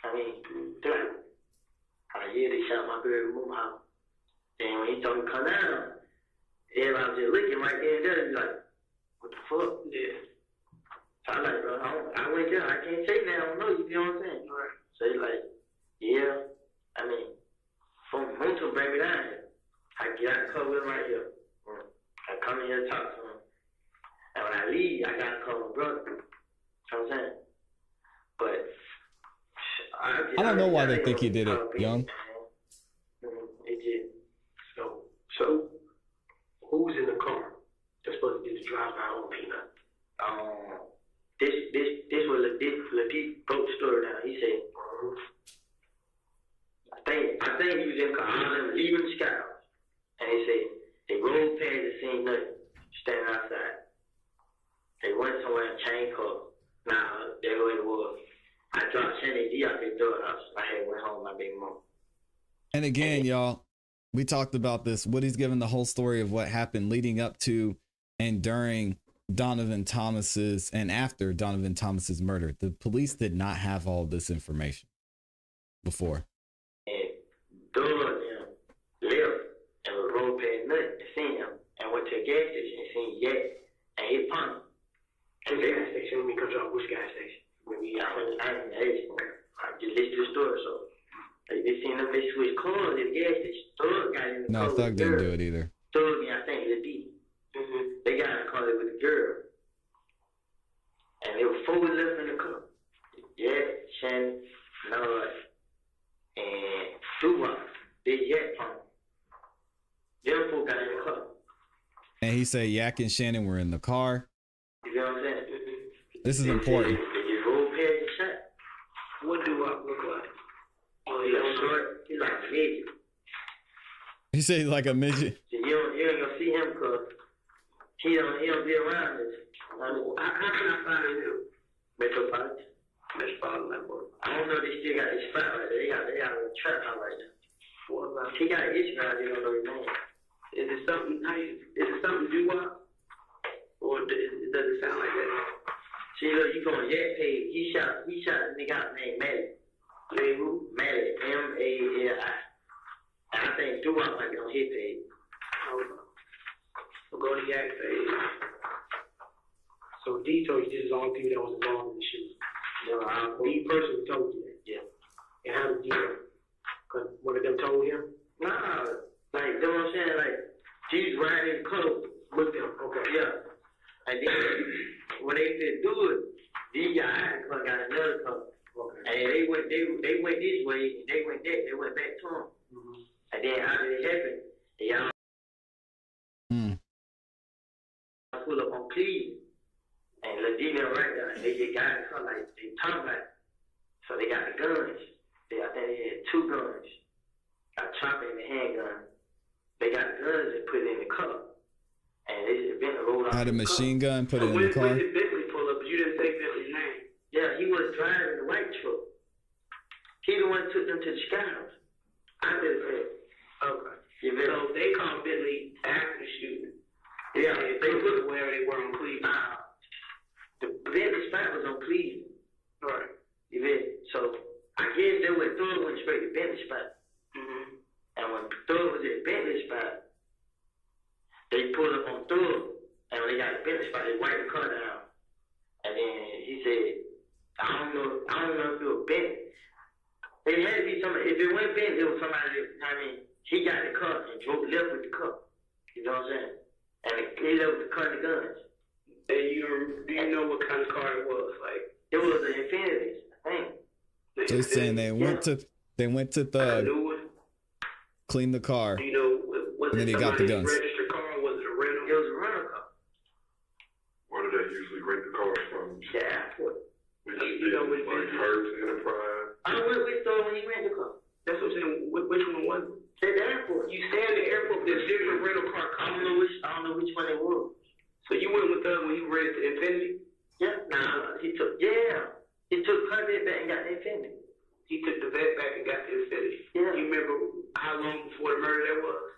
I mean, they're like, yeah, they shot my girl in the move house. And when he told me to come down, everybody was just looking right there and there, and like, what the fuck? Yeah. So I like, bro, I went there, I can't say that, I don't know, you feel what I'm saying? Right. So he's like, yeah, I mean, from to bring me down here. I get out the car with him right here. I come in here and talk to him. And when I leave, I got to call my brother. You know what I'm saying? But I don't know why they think he did it, Young. It did. So who's in the car that's supposed to get the drive-by on Peanut? This was Ladeep broke the story down. He said, I think he was in the car, all them leaving the sky. And he said, they rolled past the scene, nothing, standing outside. They went somewhere and changed clothes. Nah, that's what it was. I dropped Shannon D out the door house. I had went home with my baby mom. And again, y'all, we talked about this. Woody's given the whole story of what happened leading up to and during Donovan Thomas's and after Donovan Thomas's murder. The police did not have all this information before. And Doug left and was rolled past nothing and seen him and went to a gas station and seen Yak and his partner. And the gas station, we come to which gas station? I just listened to the story, so they seen them, they switched cars at the gas station. Thug got in the car. No, Thug didn't do it either. Thug, I think, the D. They got in the car with the girl. And there were 4 left in the car. Yeah, Shannon, Nod, and Duma. They Yak partner. Them 4 got in the car. And he said Yak and Shannon were in the car. You know what I'm saying? This is important. They just rolled past the shot. What do I look like? Oh, he's short. He's like a midget. He said like a midget. So you ain't gonna see him because he don't be around this. How can I find him? Metropolitan. I don't know if they still got this spot right there. They got a trap house right now. He got an issue out there, don't know his name. Is it something to do with? Or does it sound like that? See, look, you going Yak page. He shot a nigga out named Maddie. Named who? Maddie. M-A-L-I. And I think Duma might be on his page. We'll go to Yak page. So D told you this is all people that was involved in the shooting. D personally told you that. Yeah. And how did you know? Because one of them told him? Nah, like, you know what I'm saying? Like, he's riding in the club with them. Okay. Yeah. And then they went this way, and they went that, they went back to him. And then how did it happen? Y'all pull up on Cleveland, and Ladina right there, and they just got in front, like, they talking like, so they got the guns. I think they had 2 guns, a chopper and a handgun. They got the guns and put it in the car. And they just been rolled out. Had a machine gun, put it in the car. When did Bentley pull up? But you didn't say Bentley's name. Yeah, he was driving the white truck. He the one who took them to the sky house. I did it. Okay. So they called Bentley after the shooting. Yeah, they put where they were on Cleveland. The Bentley spot was on Cleveland. Right. You bet. So I guess they went through, went straight to Bentley spot. And when Thug was at Bentley spot, they pulled up on Thug, and when they got to Bentley spot, they wiped the car down. And then he said, I don't know if it was Bentley. It had to be somebody. If it went Bentley, it was somebody that, I mean, he got the car and drove left with the car. You know what I'm saying? And he left with the car and the guns. And do you know what kind of car it was? Like, it was an Infiniti, I think. So he's saying they went to Thug, cleaned the car, you know, and then he got the guns. Registered car? Was it a rental? It was a rental car. Where do they usually rent the cars from? The airport. You know, like Hertz, Enterprise. Which store when you rent the car? That's what I'm saying. Which one was it? At the airport. You stay at the airport. There's different rental car companies. I don't know which one it was. So you went with them when you rented the Infiniti? Yeah. Nah, he took her vet back and got the Infiniti. He took the vet back and got the Infiniti. Yeah. You remember how long before the murder that was?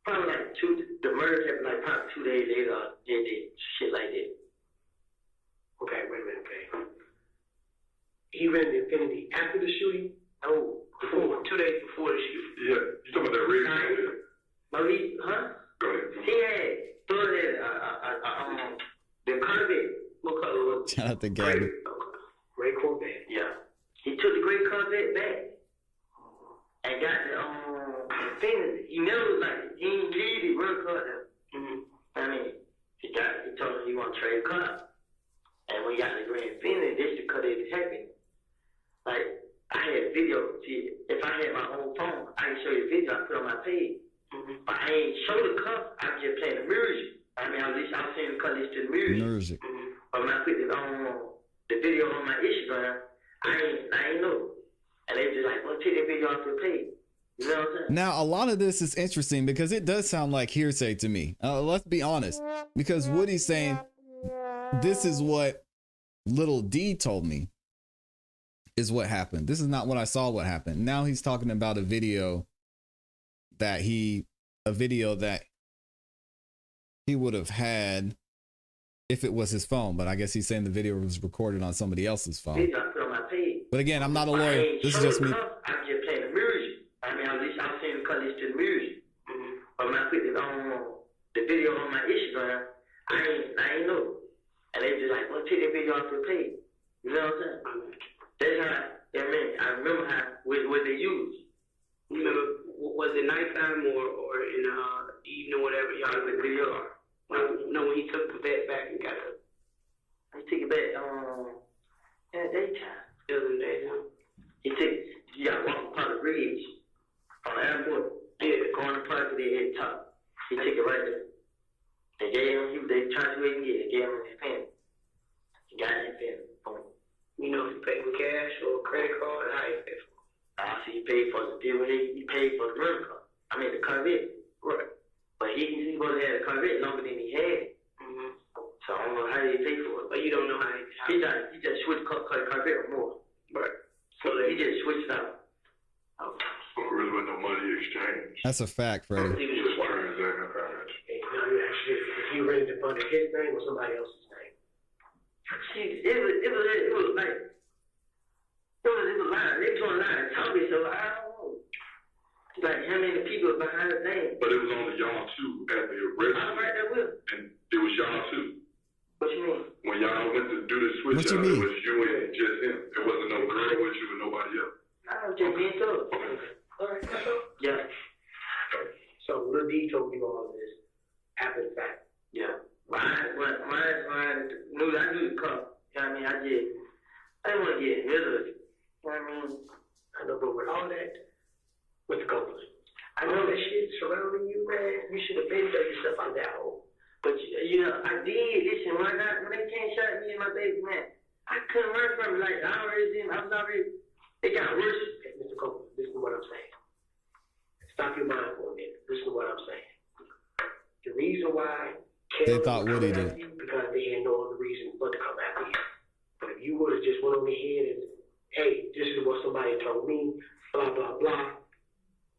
Probably like the murder happened like probably 2 days later. They did shit like that. Okay, wait a minute, okay. He rented the Infiniti after the shooting? No, before, 2 days before the shooting. Yeah, you talking about that red car? Marie, huh? Go ahead. He had thrown in the Corvette. What color was it? Shout out to Gabby. Gray Corvette. Yeah. He took the gray Corvette back and got the Infiniti. He never he didn't leave the real car there. I mean, he told him he want to trade a car. And when he got the gray Infiniti, this the car that was happening. Like, I had video. See, if I had my own phone, I can show you the video I put on my page. But I ain't show the car. I just playing the music. I mean, I was saying the car listen to the music. But when I put it on the video on my Instagram, I ain't know. And they just like, well, take that video off your page. You know what I'm saying? Now, a lot of this is interesting because it does sound like hearsay to me. Let's be honest. Because Woody's saying, this is what Little D told me is what happened. This is not what I saw what happened. Now he's talking about a video that he would have had if it was his phone. But I guess he's saying the video was recorded on somebody else's phone. But again, I'm not a lawyer. This is just me. I just play the music. I mean, I was saying the car listen to the music. But when I put it on the video on my Instagram, I ain't know. And they just like, well, take that video off your page. You know what I'm saying? That's how, I remember what they used. You remember, was it nighttime or in the evening or whatever, y'all took the video? No, when he took the vet back and got it. He took it back in the daytime. It was in the daytime. He got walking part of the bridge on the airport. Yeah, going to park they had top. He took it right there. They gave him, they tried to get it. They gave him his pen. He got his pen. Boom. You know if you pay with cash or credit card, how you pay for it? I see he paid for the deal when he paid for the rental car. I mean the Corvette. Right. But he was to have the Corvette longer than he had. So I don't know how they pay for it. But you don't know how he just switched Corvette more. Right. So he just switched out. Okay. So it really wasn't no money exchange. That's a fact, Freddie. He was just transaction. If you rented it under his name or somebody else's name. See, it was like, it was a lie. They was lying and tell me, so I don't know. Like, how many people behind the name? But it was only y'all two at the arrest. I'm right there with him. And it was y'all two. What you mean? When y'all went to do the switch What you out, mean? it was you and just him. There wasn't no girl with you and nobody else. I was just being told. All right, yeah. So, Lil D told you all of this after the fact. Yeah. When I knew the car, you know what I mean? I didn't want to get rid of it. what I mean? I know, but with all that, with the Copeland, I know that shit surrounding you, man. You should have been dug yourself out of that hole. But you know, I did. Listen, when they came shot me and my baby, man, I couldn't run from it. Like I was already. It got worse. Hey, Mr. Copeland, listen to what I'm saying. Stop your mind for a minute. Listen to what I'm saying. The reason why They thought Woody did because they had no other reason but to come after you. But if you would have just went on ahead and, hey, this is what somebody told me, blah blah blah,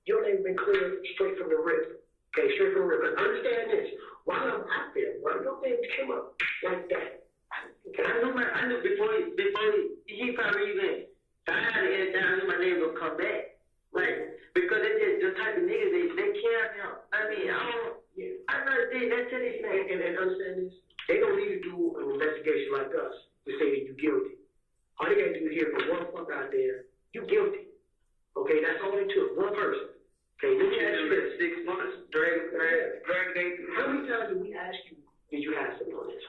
your name been cleared straight from the rip. Okay, straight from the rip. But understand this. While I'm out there, bro, your name came up like that. I knew before he probably even. I had to edit down. I knew my name would come back. Like, because they just the type of niggas they care him. I mean, I know that's to this man. And understand this. They don't need to do an investigation like us to say that you're guilty. All they gotta do is hear from one fuck out there, you guilty. Okay, that's all it took. One person. Okay, then you ask you this. 6 months, drag day. How many times did we ask you, did you have something on this?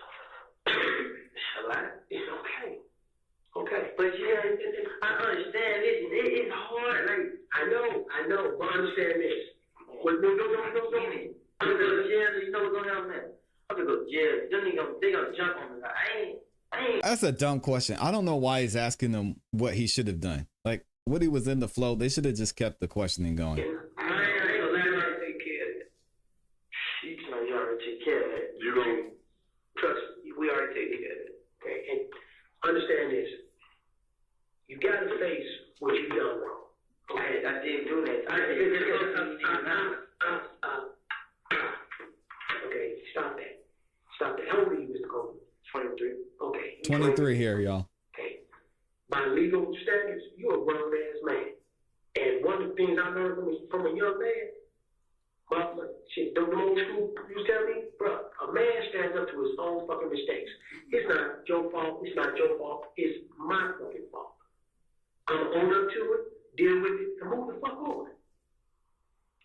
A lot. It's okay. Okay. But yeah, I understand this. It's hard. Like I know, but understand this. Well, no. I'm gonna go to jail. You know what's gonna happen, man? I'm gonna go to jail. They gonna jump on me. Like, I ain't. That's a dumb question. I don't know why he's asking them what he should have done. Like, Woody was in the flow. They should have just kept the questioning going. I ain't gonna let her take care of it. You know, you already take care of it. You don't. Trust me, we already take care of it. Okay, and understand this. You gotta face what you've done wrong. Okay, I didn't do that. Okay, stop that. How old are you, Mr. Coleman? 23. Okay. 23 here, y'all. Okay. By legal standards, you're a grown ass man. And one of the things I learned from a young man, the old school used to tell me, bro, a man stands up to his own fucking mistakes. It's not your fault. It's not your fault. It's my fucking fault. I'm gonna own up to it, deal with it, and move the fuck on.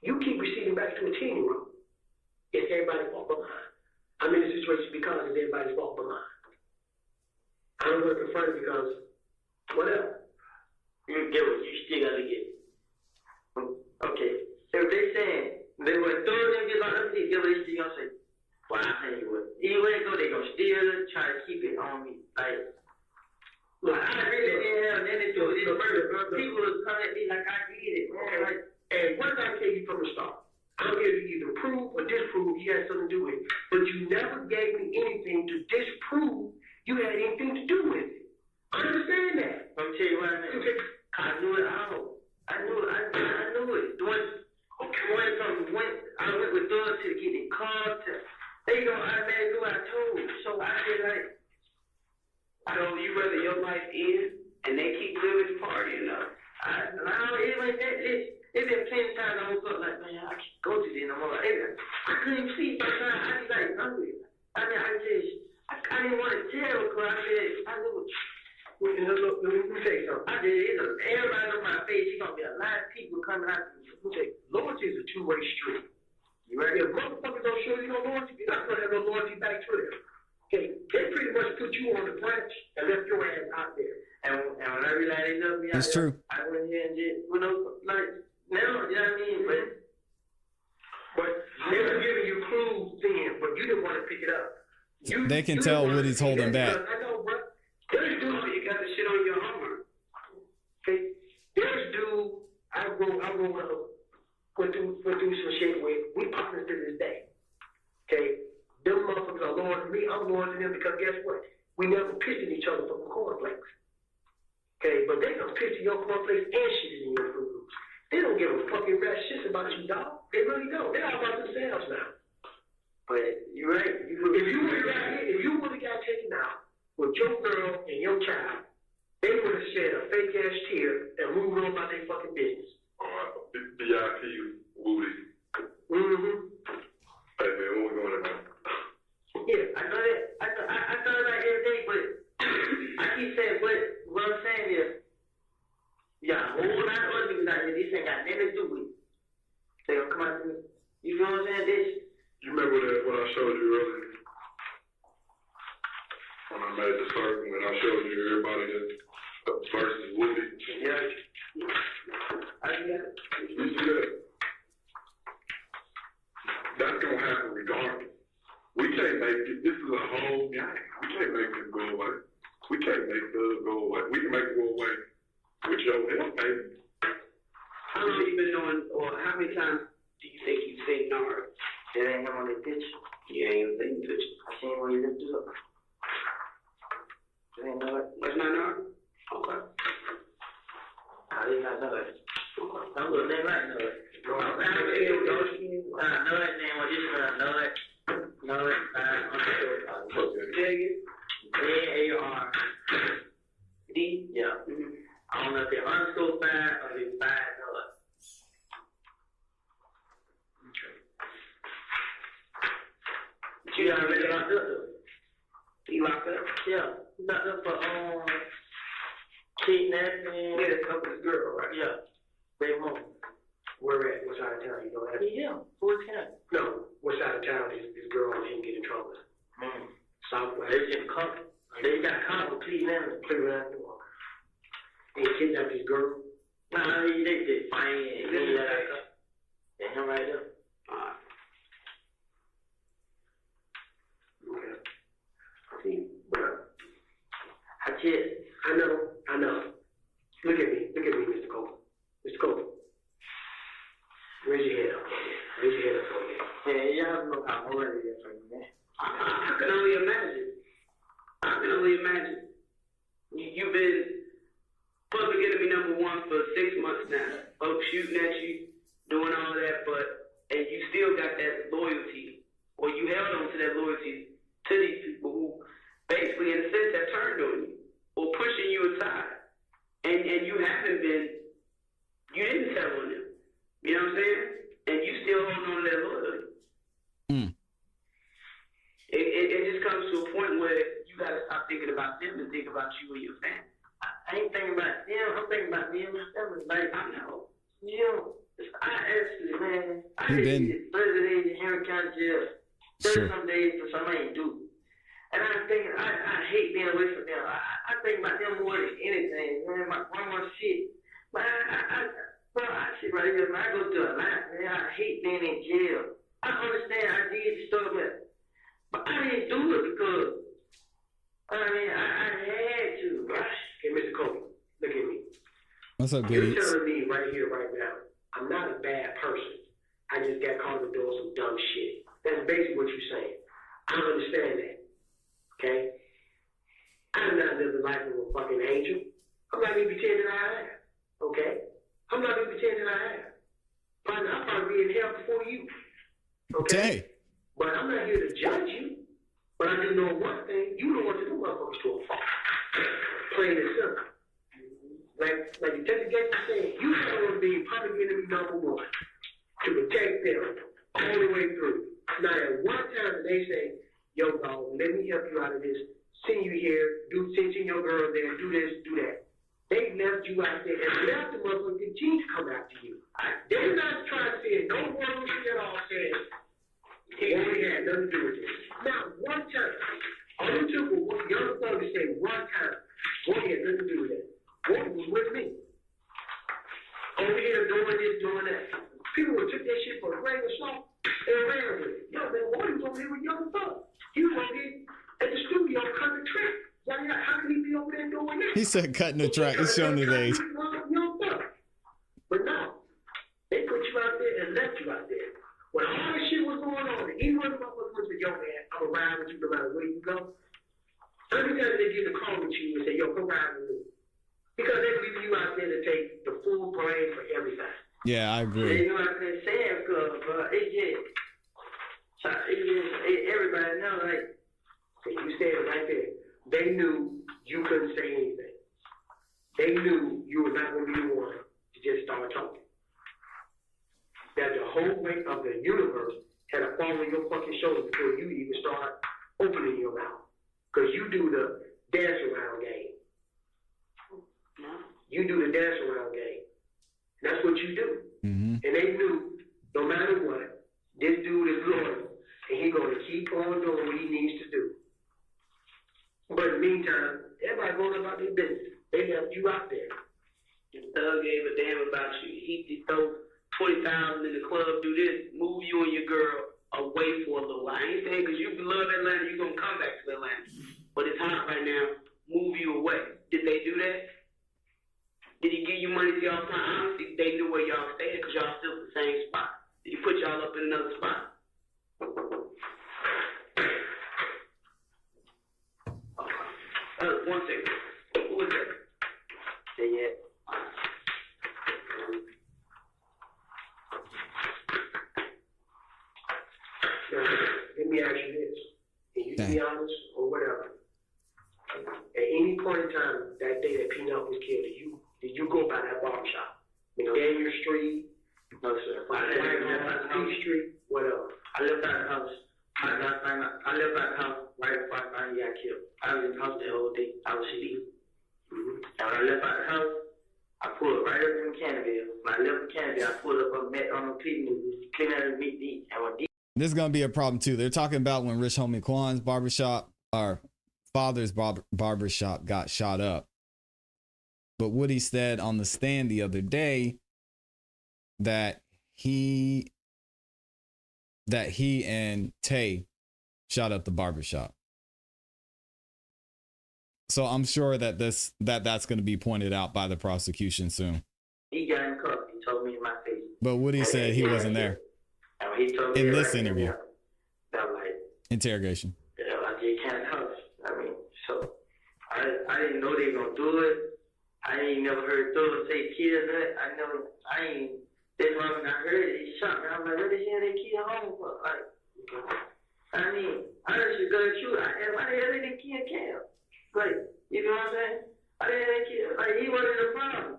You keep receding back to a 10-year-old. It's everybody's fault but mine. I'm in a situation because it's everybody's fault but mine. I don't want to confront it because whatever. You get what you still gotta get. Okay. If they saying they were throwing them get like get what they still gonna say. Well, I tell you what. Either way it go, they gonna still try to keep it on me. Like, look, I really didn't have anything to do with this murder. People was coming at me like I did it, man. Like, and what did I tell you from the start? I'm here to either prove or disprove you had something to do with it. But you never gave me anything to disprove you had anything to do with it. I understand that. Let me tell you what I mean. I knew it all. I knew it. When I went with them to get the car, they don't automatically do what I told. So I did like, So you rather your life end and they keep living party, you know? it was that. It been plenty of times I woke up like, man, I can't go to this no more. I couldn't sleep. I was like hungry. I mean, I didn't want to tell because I knew. Let me tell you something. I did. Everybody on my face. You're gonna be a lot of people coming out. Okay, loyalty is a two-way street. You right? If motherfuckers don't show you no loyalty, you're not gonna have no loyalty back to them. Okay, they pretty much put you on the branch and left your ass out there. And when I realized they loved me, That's true. I went here and just, like now, you know what I mean? But they were giving you clues then, but you didn't want to pick it up. They can tell Woody's holding back. I know, bro. There's dudes you got the shit on your homework. Okay, there's dude I went through some shit with. We partners to this day. Okay, them motherfuckers are loyal to me. I'm loyal to them because guess what? We never pissed at each other from cornflakes. Okay, but they gonna piss in your cornflakes and shit in your food. They don't give a fucking rat shit about you, dog. They really don't. They're all about themselves now. But you're right. If you would have got taken out with your girl and your child, they would have shed a fake ass tear and moved on about their fucking business. VIP Woody. Mm-hmm. Hey man, what we going to do? Yeah, I know that. I thought about it every day, but I keep saying, but what I'm saying is, yeah, a whole lot of other people out here, this ain't got nothing to do with it. They gonna come out to me. You feel what I'm saying? This. You remember what I showed you earlier? When I made the circle, when I showed you everybody that versus Willie. Yeah. I get it. You see that? That's gonna happen regardless. We can't make it. This is a whole game. We can't make this go away. We can't make this go away. We can make it go away with your help, baby. How long you been knowing, or how many times do you think you've seen Nard? That ain't him on the picture. You ain't even seen the picture. I seen where you lifted up. That ain't Nard. That's not Nard? Okay. I did not know that. Okay. That was a name like Nard. Nard name was just Nard. Nard. N-A-R-D. Yeah. I don't know if they're underscore 5 or they're 5 Nard. You already locked up though. He locked up? Yeah. Locked up for kidnapping. Yeah, that's up with his girl, right? Yeah. Baby mom. Where at? What side of town? You know that? Yeah, Fort County. No. What side of town is this girl didn't get in trouble? Southwest. They just caught. They got caught with kidnapping. Cleveland. They kidnapped his girl? Nah, they just find and him right there. Okay. See, bro. I know. Look at me, Mr. Cole. Mr. Cole. Raise your head up. For me. Yeah, y'all know how hard it is for you, man. I can only imagine. You've been public enemy number 1 for 6 months now. Folks shooting at you, doing all that, and you still got that loyalty, or you held on to that loyalty to these people who basically, in a sense, have turned on you or pushing you aside. And you didn't tell on them. You know what I'm saying? And you still hold on to that loyalty. It just comes to a point where you got to stop thinking about them and think about you and your family. I ain't thinking about them. I'm thinking about me and my family. Like, I know. I actually, man, I hate this 30 days in Henry County jail. 30-some days for something I ain't do. And I'm thinking, I hate being away from them. I think about them more than anything. Man, my grandma shit. But I sit right here, man. I go through a lot, man. I hate being in jail. I understand I did the stuff, but I didn't do it because, I had to. Hey, Mr. Cole, look at me. What's up, You're Gideon? telling me right here, right now, I'm not a bad person. I just got caught in the door some dumb shit. That's basically what you're saying. I understand that. Okay? I'm not living life of a fucking angel. I'm not even pretending I am. Okay? I'm not even pretending I am. I'll probably be in hell before you. Okay? But I'm not here to judge you. But I do know one thing. You don't want to do motherfuckers to a fault. Plain and simple. Like Detective Gates was saying, you want to be public enemy number 1 to protect them all the way through. Now, at one time they say, yo, dog, let me help you out of this. Send you here, send your girl there, do this, do that. They left you out there and left the motherfucker continue to come after you. They're not trying to say no more shit at all saying he only had nothing to do with this. Now, one time, all it took was one young thug to say one time, boy, he had nothing to do with that. Boy was with me. Over here doing this, doing that. People would took that shit for a grain of salt and ran with it. Yo, man, boy, he was over here with young thug. He was over here at the studio cutting the track. How can he be over there doing that? He said cutting the track. He's showing his age. But no, they put you out there and left you out there. When all this shit was going on, and even when the motherfuckers said, yo, man, I'm going to ride with you no matter where you go, every time they get a call with you and say, yo, come ride with me. Because they leave you out there to take the full blame for everything. Yeah, I agree. You know what I'm saying? Because everybody know, like, you said it right there. They knew you couldn't say anything. They knew you were not going to be the one to just start talking. That the whole weight of the universe had to fall on your fucking shoulders before you even start opening your mouth. Because you do the dance around game. You do the dance around game. That's what you do. Mm-hmm. And they knew, no matter what, this dude is loyal, and he's going to keep on doing what he needs to do. But in the meantime, everybody going about their business. They left you out there. The thug gave a damn about you. He throw 20,000 in the club, do this, move you and your girl away for a little while. I ain't saying because you love Atlanta, you're going to come back to Atlanta. But it's hot right now. Move you away. Did they do that? Did he give you money to y'all time? Honestly, they knew where y'all stayed because y'all still in the same spot. Did he put y'all up in another spot? One second. Who was that? Say yeah. Now, let me ask you this. And you can be honest or whatever. At any point in time that day that Peanut was killed, did you go by that barbershop? Daniel Street? No, sir. P Street? Whatever. I left out the house. I left out the house right before I found he got killed. I was in the house the whole day. I was sleeping. And when I left out the house, I pulled right up from Canterville. When I left from Canterville, I pulled up on clean out and meet D. And when D. This is gonna be a problem too. They're talking about when Rich Homie Quan's barbershop, or father's barbershop, got shot up. But Woody said on the stand the other day that he and Tay shot up the barbershop. So I'm sure that that's going to be pointed out by the prosecution soon. He got in cuffs. He told me in my face. But Woody said he wasn't there And when he told me in this right interview. there, I'm like, Interrogation. I just can't house. I mean, so I didn't know they were gonna do it. I ain't never heard Thug say kill that. That's why when I heard it, it shocked me. I'm like, what the hell they kill home for? Like, I mean, I just go to shoot. Why the hell they kill Cam? Like, you know what I'm saying? Why the hell they kill? Like, he wasn't the problem.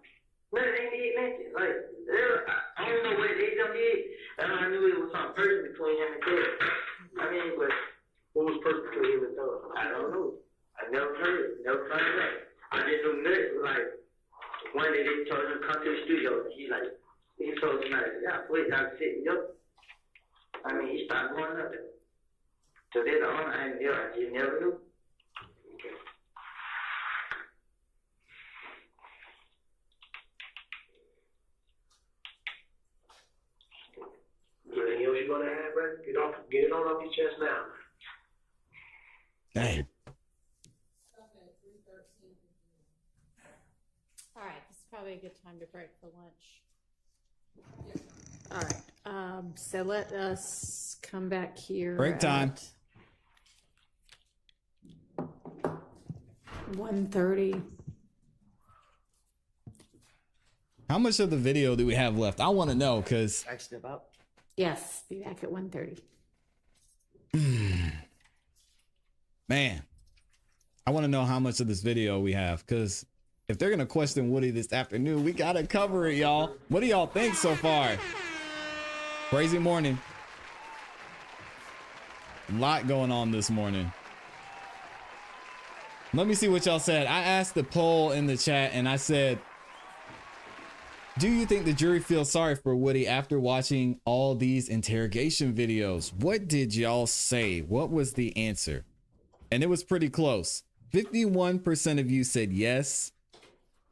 Man, they did nothing. Like, I don't know what they done did. And I knew it was something personal between him and Thug. I mean, but What was personal between him and Thug? I don't know. I never heard it. Never found it out. I just knew nothing. Like, one day they told him to come to the studio. He told somebody, yeah, wait, I was sitting up. I mean, he started going up there. So then I just never knew. Okay. Anything else you're gonna add, Brad? Get it on off your chest now. Dang. All right, this is probably a good time to break for lunch. All right, so let us come back here. Break time. 1:30. How much of the video do we have left? I want to know because I step out. Yes, be back at 1:30. man, I want to know how much of this video we have, because if they're gonna question Woody this afternoon, we gotta cover it, y'all. What do y'all think so far? Crazy morning. A lot going on this morning. Let me see what y'all said. I asked the poll in the chat and I said, do you think the jury feels sorry for Woody after watching all these interrogation videos? What did y'all say? What was the answer? And it was pretty close. 51% of you said yes,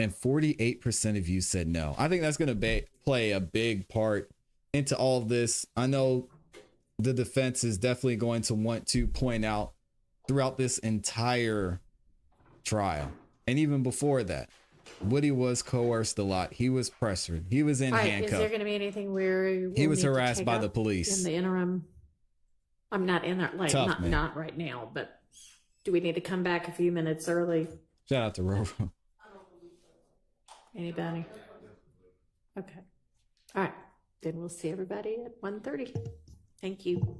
and 48% of you said no. I think that's going to play a big part into all of this. I know the defense is definitely going to want to point out throughout this entire trial, and even before that, Woody was coerced a lot. He was pressured. He was in handcuffs. Is there going to be anything where he was harassed by the police in the interim? I'm not in there, like Tough, not right now, but do we need to come back a few minutes early? Shout out to Roro. Anybody? Okay. All right. Then we'll see everybody at 1:30. Thank you.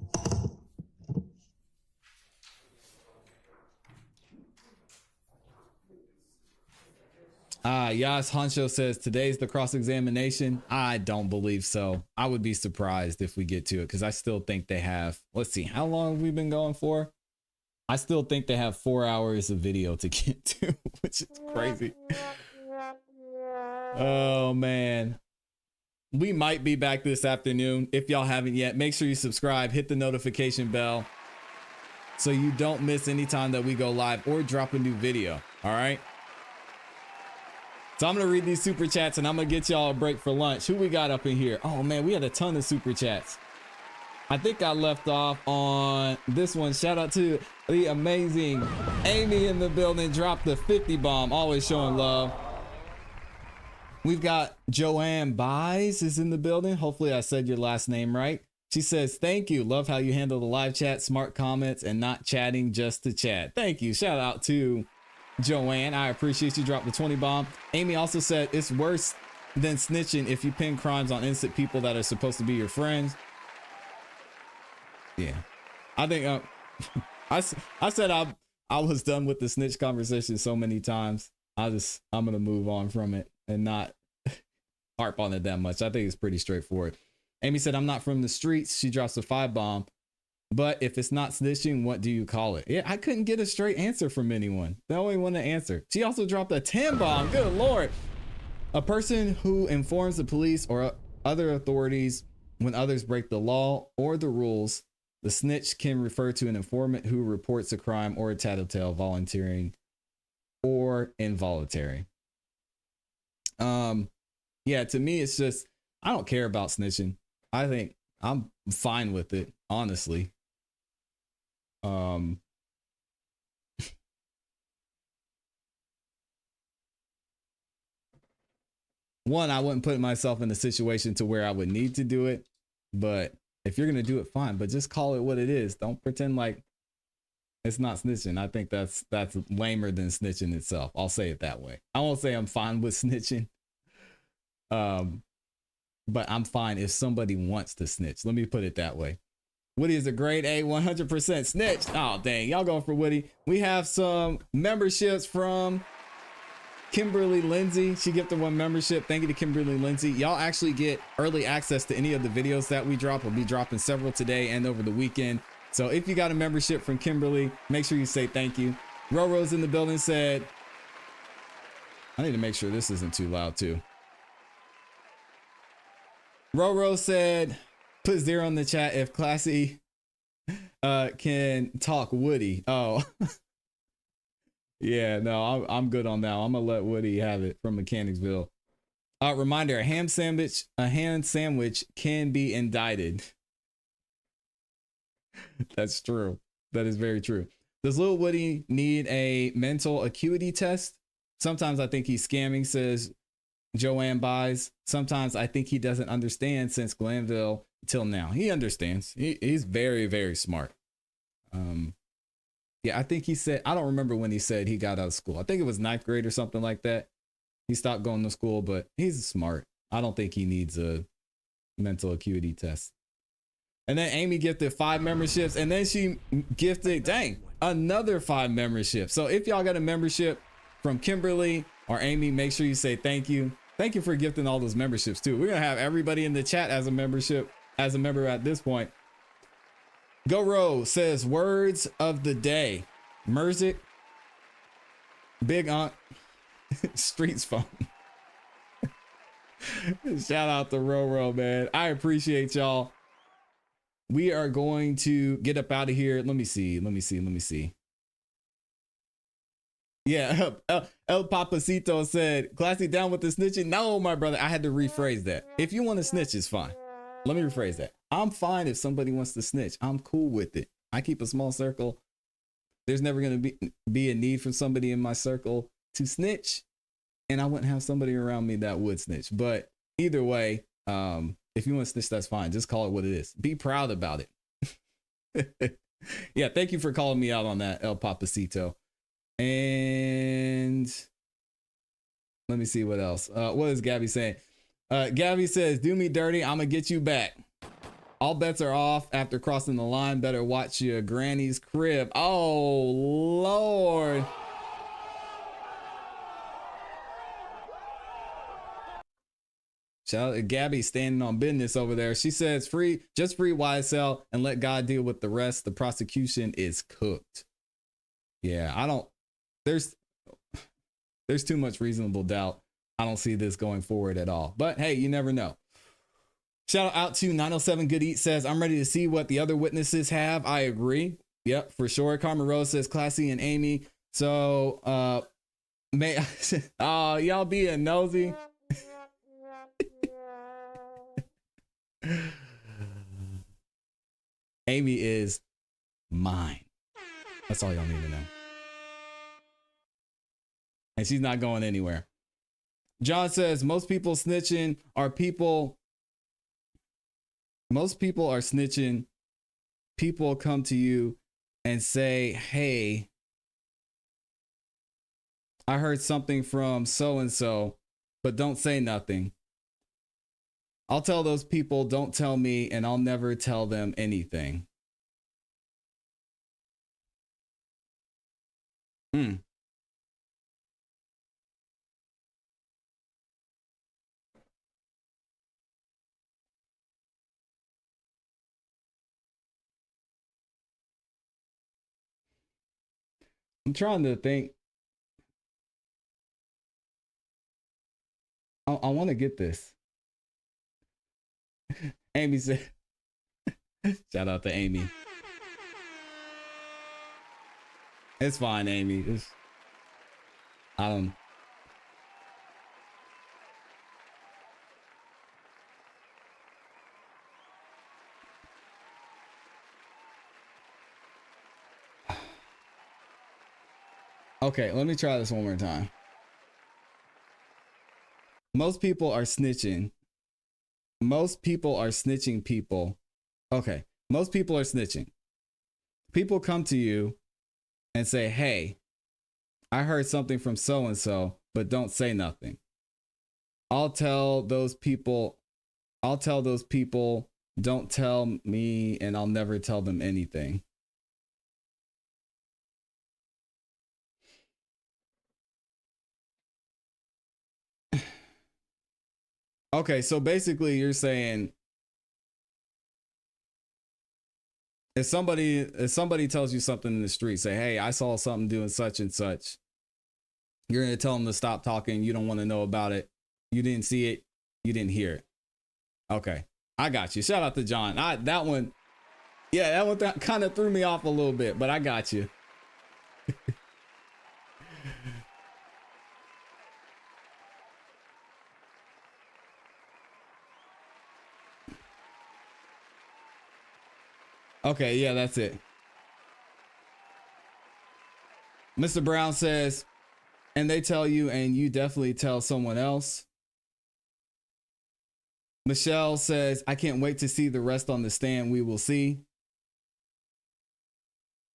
Yas Honcho says today's the cross-examination. I don't believe so. I would be surprised if we get to it, because I still think they have, let's see, how long have we been going for? I still think they have 4 hours of video to get to, which is crazy. Oh man. We might be back this afternoon. If y'all haven't yet, make sure you subscribe, hit the notification bell so you don't miss any time that we go live or drop a new video. All right. So I'm gonna read these super chats and I'm gonna get y'all a break for lunch. Who we got up in here? Oh man, we had a ton of super chats. I think I left off on this one. Shout out to the amazing Amy in the building. Dropped the 50 bomb. Always showing love. We've got Joanne Buys is in the building. Hopefully I said your last name right. She says, thank you. Love how you handle the live chat, smart comments, and not chatting just to chat. Thank you. Shout out to Joanne. I appreciate you. Dropped the 20 bomb. Amy also said it's worse than snitching if you pin crimes on innocent people that are supposed to be your friends. Yeah, I think I said I was done with the snitch conversation so many times. I'm gonna move on from it and not harp on it that much. I think it's pretty straightforward. Amy said, I'm not from the streets. She drops a 5 bomb. But if it's not snitching, what do you call it? Yeah, I couldn't get a straight answer from anyone. The only one to answer. She also dropped a 10 bomb. Good Lord. A person who informs the police or other authorities when others break the law or the rules. The snitch can refer to an informant who reports a crime or a tattletale, volunteering or involuntary. Yeah, to me, it's just, I don't care about snitching. I think I'm fine with it, honestly. One, I wouldn't put myself in a situation to where I would need to do it, but if you're going to do it, fine, but just call it what it is. Don't pretend like it's not snitching. I think that's lamer than snitching itself. I'll say it that way. I won't say I'm fine with snitching. But I'm fine if somebody wants to snitch. Let me put it that way. Woody is a grade A, 100% snitch. Oh, dang. Y'all going for Woody. We have some memberships from Kimberly Lindsay. She gifted 1 membership. Thank you to Kimberly Lindsay. Y'all actually get early access to any of the videos that we drop. We'll be dropping several today and over the weekend. So if you got a membership from Kimberly, make sure you say thank you. Roro's in the building said, I need to make sure this isn't too loud too. Roro said, put 0 in the chat if ClassE can talk Woody. Oh, yeah, no, I'm good on that. I'm gonna let Woody have it from Mechanicsville. Reminder: a ham sandwich can be indicted. That's true. That is very true. Does Lil Woody need a mental acuity test? Sometimes I think he's scamming, says Joanne Buys. Sometimes I think he doesn't understand since Glanville till now. He understands. He's very, very smart. Yeah, I think he said, I don't remember when he said he got out of school. I think it was 9th grade or something like that. He stopped going to school, but he's smart. I don't think he needs a mental acuity test. And then Amy gifted 5 memberships, and then she gifted, dang, another 5 memberships. So if y'all got a membership from Kimberly or Amy, make sure you say thank you. Thank you for gifting all those memberships too. We're gonna have everybody in the chat as a member at this point. Go Row says words of the day. Merzik, Big Aunt, Streets Phone. Shout out to Roro, man. I appreciate y'all. We are going to get up out of here. Let me see. Yeah, El Papacito said, ClassE down with the snitching. No, my brother, I had to rephrase that. If you want to snitch, it's fine. Let me rephrase that. I'm fine if somebody wants to snitch. I'm cool with it. I keep a small circle. There's never going to be a need for somebody in my circle to snitch. And I wouldn't have somebody around me that would snitch. But either way, if you want to snitch, that's fine. Just call it what it is. Be proud about it. Yeah, thank you for calling me out on that, El Papacito. And let me see what else. What is Gabby saying? Gabby says, do me dirty, I'm gonna get you back. All bets are off after crossing the line. Better watch your granny's crib. Oh, Lord. Shout out to Gabby standing on business over there. She says, just free YSL and let God deal with the rest. The prosecution is cooked. Yeah, there's too much reasonable doubt. I don't see this going forward at all. But hey, you never know. Shout out to 907 Good Eat says, I'm ready to see what the other witnesses have. I agree. Yep, for sure. Carmen Rose says, ClassE and Amy. So May oh, y'all being nosy. Amy is mine. That's all y'all need to know. And she's not going anywhere. John says most people snitching are people. Most people are snitching. People come to you and say, hey, I heard something from so-and-so, but don't say nothing. I'll tell those people, don't tell me, and I'll never tell them anything. I'm trying to think. I want to get this. Amy said, shout out to Amy. It's fine, Amy. I don't. Okay, let me try this one more time. Most people are snitching. Most people are snitching people. Okay, most people are snitching. People come to you and say, hey, I heard something from so-and-so, but don't say nothing. I'll tell those people, don't tell me, and I'll never tell them anything. Okay, so basically you're saying if somebody tells you something in the street, say, hey, I saw something doing such and such, you're going to tell them to stop talking. You don't want to know about it. You didn't see it. You didn't hear it. Okay, I got you. Shout out to John. That one kind of threw me off a little bit, but I got you. Okay, yeah, that's it. Mr. Brown says, and they tell you, and you definitely tell someone else. Michelle says, I can't wait to see the rest on the stand. We will see.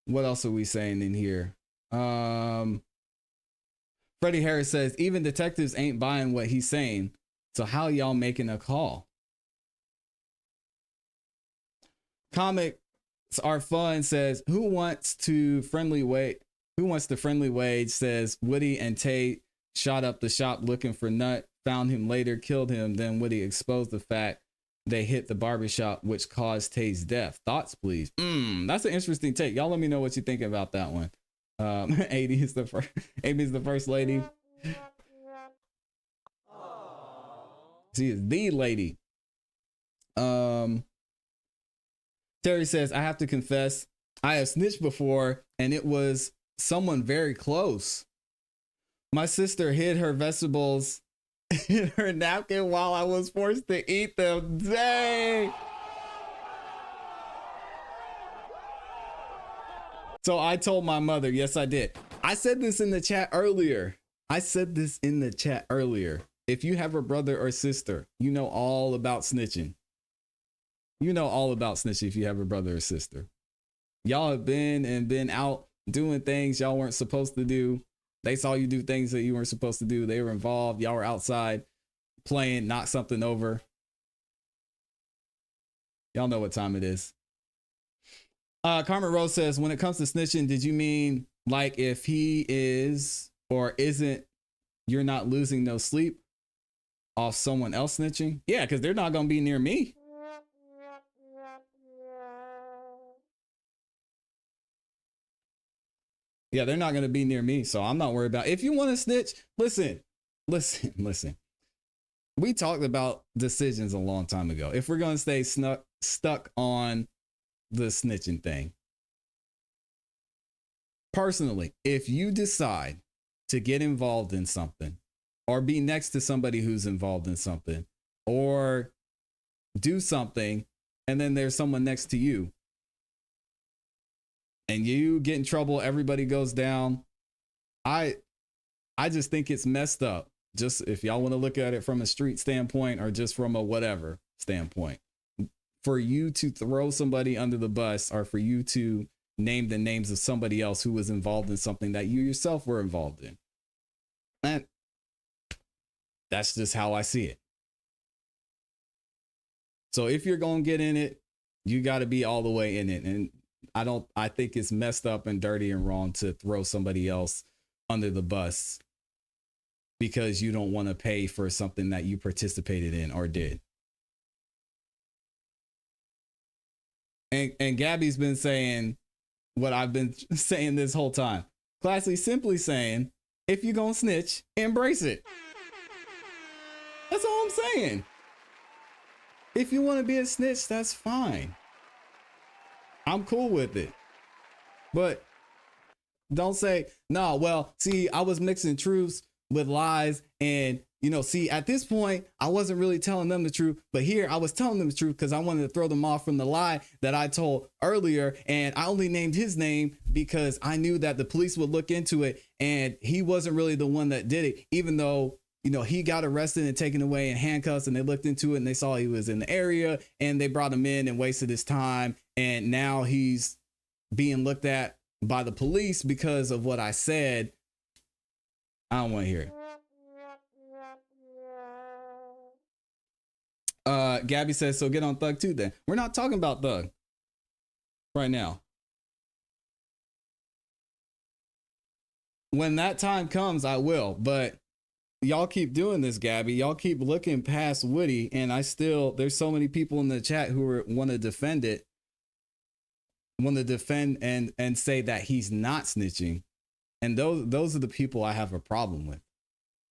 What else are we saying in here? Freddie Harris says, even detectives ain't buying what he's saying. So how y'all making a call? Comics are fun says, who wants the friendly wage? Says Woody and Tate shot up the shop looking for Nut, found him later, killed him. Then Woody exposed the fact they hit the barbershop, which caused Tate's death. Thoughts, please. That's an interesting take. Y'all let me know what you think about that one. Amy's the first lady. She is the lady. Terry says, I have to confess, I have snitched before, and it was someone very close. My sister hid her vegetables in her napkin while I was forced to eat them. Dang. So I told my mother, yes, I did. I said this in the chat earlier. If you have a brother or sister, you know all about snitching. If you have a brother or sister. Y'all have been out doing things y'all weren't supposed to do. They saw you do things that you weren't supposed to do. They were involved. Y'all were outside playing, knocked something over. Y'all know what time it is. Carmen Rose says, when it comes to snitching, did you mean like if he is or isn't, you're not losing no sleep off someone else snitching? Yeah, because they're not going to be near me. Yeah, they're not going to be near me, so I'm not worried about it. If you want to snitch, listen. We talked about decisions a long time ago. If we're going to stay stuck on the snitching thing. Personally, if you decide to get involved in something or be next to somebody who's involved in something or do something, and then there's someone next to you and you get in trouble, everybody goes down. I just think it's messed up. Just if y'all want to look at it from a street standpoint or just from a whatever standpoint, for you to throw somebody under the bus or for you to name the names of somebody else who was involved in something that you yourself were involved in. And that's just how I see it. So if you're going to get in it, you got to be all the way in it. And I think it's messed up and dirty and wrong to throw somebody else under the bus because you don't want to pay for something that you participated in or did. And Gabby's been saying what I've been saying this whole time. ClassE simply saying, if you're going to snitch, embrace it. That's all I'm saying. If you want to be a snitch, that's fine. I'm cool with it. But don't say, no, well, see, I was mixing truths with lies. And, you know, see, at this point, I wasn't really telling them the truth. But here I was telling them the truth because I wanted to throw them off from the lie that I told earlier. And I only named his name because I knew that the police would look into it. And he wasn't really the one that did it, even though, you know, he got arrested and taken away in handcuffs, and they looked into it and they saw he was in the area and they brought him in and wasted his time. And now he's being looked at by the police because of what I said. I don't want to hear it. Gabby says, so get on Thug too then. We're not talking about Thug right now. When that time comes, I will, but y'all keep doing this, Gabby. Y'all keep looking past Woody, and there's so many people in the chat who want to defend it, want to defend and say that he's not snitching. And those are the people I have a problem with.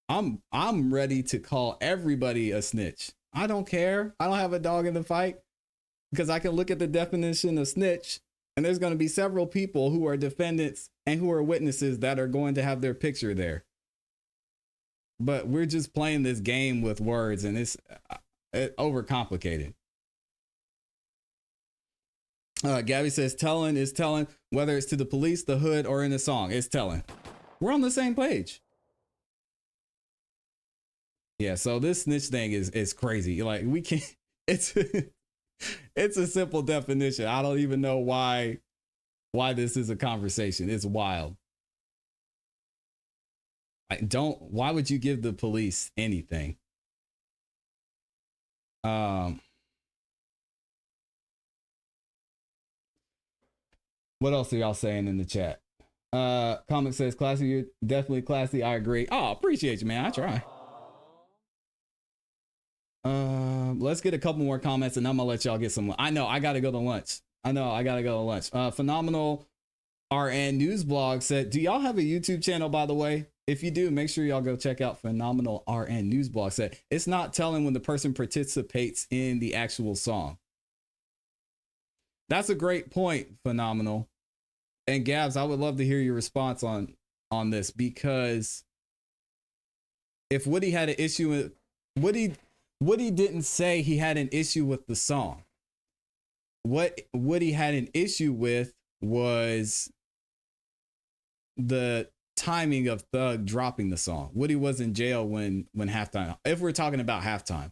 I'm ready to call everybody a snitch. I don't care. I don't have a dog in the fight because I can look at the definition of snitch, and there's going to be several people who are defendants and who are witnesses that are going to have their picture there. But we're just playing this game with words, and it's overcomplicated. Gabby says, telling is telling, whether it's to the police, the hood, or in the song, it's telling. We're on the same page. Yeah, so this snitch thing is crazy. Like, we can't, it's a simple definition. I don't even know why this is a conversation. It's wild. Why would you give the police anything? What else are y'all saying in the chat? Comic says, ClassE, you're definitely ClassE. I agree. Oh, appreciate you, man. I try. Let's get a couple more comments and I'm gonna let y'all get some. I know I gotta go to lunch. Phenomenal RN News Blog said, do y'all have a YouTube channel, by the way? If you do, make sure y'all go check out Phenomenal RN News Blog. Said it's not telling when the person participates in the actual song. That's a great point, Phenomenal. And Gabs, I would love to hear your response on this, because if Woody had an issue with Woody didn't say he had an issue with the song. What Woody had an issue with was the timing of Thug dropping the song. Woody was in jail when halftime, if we're talking about halftime.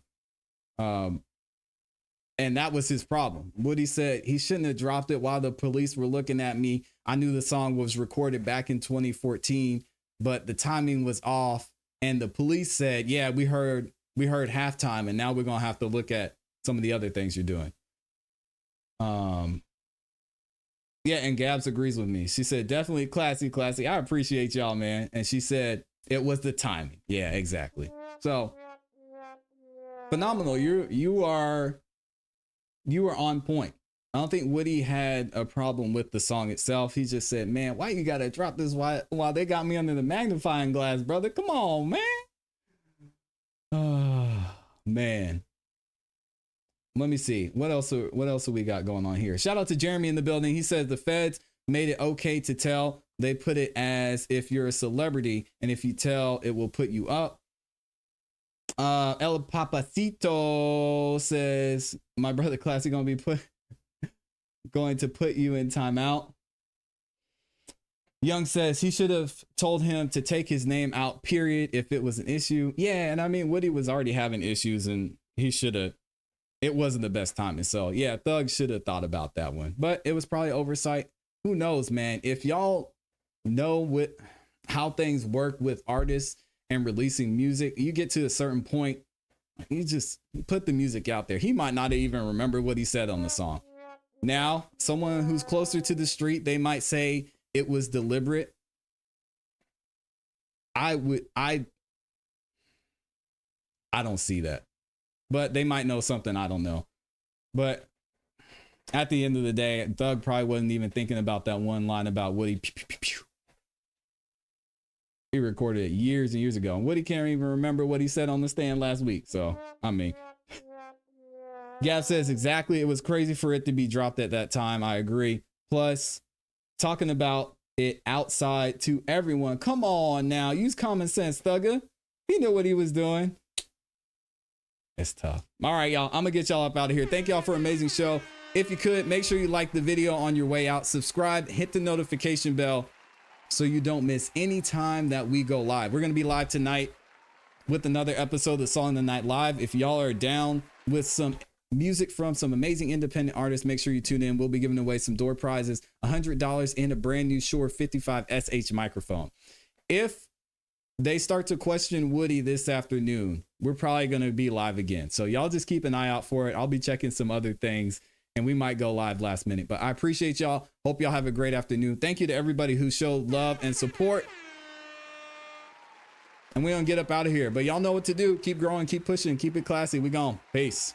And that was his problem. Woody said he shouldn't have dropped it while the police were looking at me. I knew the song was recorded back in 2014, but the timing was off. And the police said, yeah, we heard halftime, and now we're going to have to look at some of the other things you're doing. Yeah, and Gabs agrees with me. She said, definitely ClassE. I appreciate y'all, man. And she said it was the timing. Yeah, exactly. So Phenomenal. You are on point. I don't think Woody had a problem with the song itself. He just said, man, why you gotta drop this while they got me under the magnifying glass, brother? Come on, man. Oh, man. Let me see. What else do we got going on here? Shout out to Jeremy in the building. He says the feds made it okay to tell they put it as if you're a celebrity, and if you tell, it will put you up. El Papacito says, my brother ClassE going to put you in timeout. Young says he should have told him to take his name out, period, if it was an issue. Yeah, and I mean, Woody was already having issues, and he should have, it wasn't the best timing. So yeah, Thug should have thought about that one, but it was probably oversight. Who knows, man? If y'all know how things work with artists and releasing music, you get to a certain point, you just put the music out there. He might not even remember what he said on the song. Now, someone who's closer to the street, they might say it was deliberate. I don't see that, but they might know something I don't know. But at the end of the day, Thug probably wasn't even thinking about that one line about Woody. Pew, pew, pew, pew. He recorded it years and years ago, and Woody can't even remember what he said on the stand last week. So, I mean, Gav says exactly. It was crazy for it to be dropped at that time. I agree. Plus, talking about it outside to everyone. Come on now, use common sense, Thugger. He knew what he was doing. It's tough. All right, y'all. I'm gonna get y'all up out of here. Thank y'all for an amazing show. If you could, make sure you like the video on your way out. Subscribe, hit the notification bell so you don't miss any time that we go live. We're going to be live tonight with another episode of Song of the Night Live. If y'all are down with some music from some amazing independent artists, make sure you tune in. We'll be giving away some door prizes, $100 and a brand new Shure 55SH microphone. If they start to question Woody this afternoon, we're probably going to be live again. So y'all just keep an eye out for it. I'll be checking some other things, and we might go live last minute. But I appreciate y'all. Hope y'all have a great afternoon. Thank you to everybody who showed love and support. And we're going to get up out of here. But y'all know what to do. Keep growing, keep pushing, keep it classy. We gone. Peace.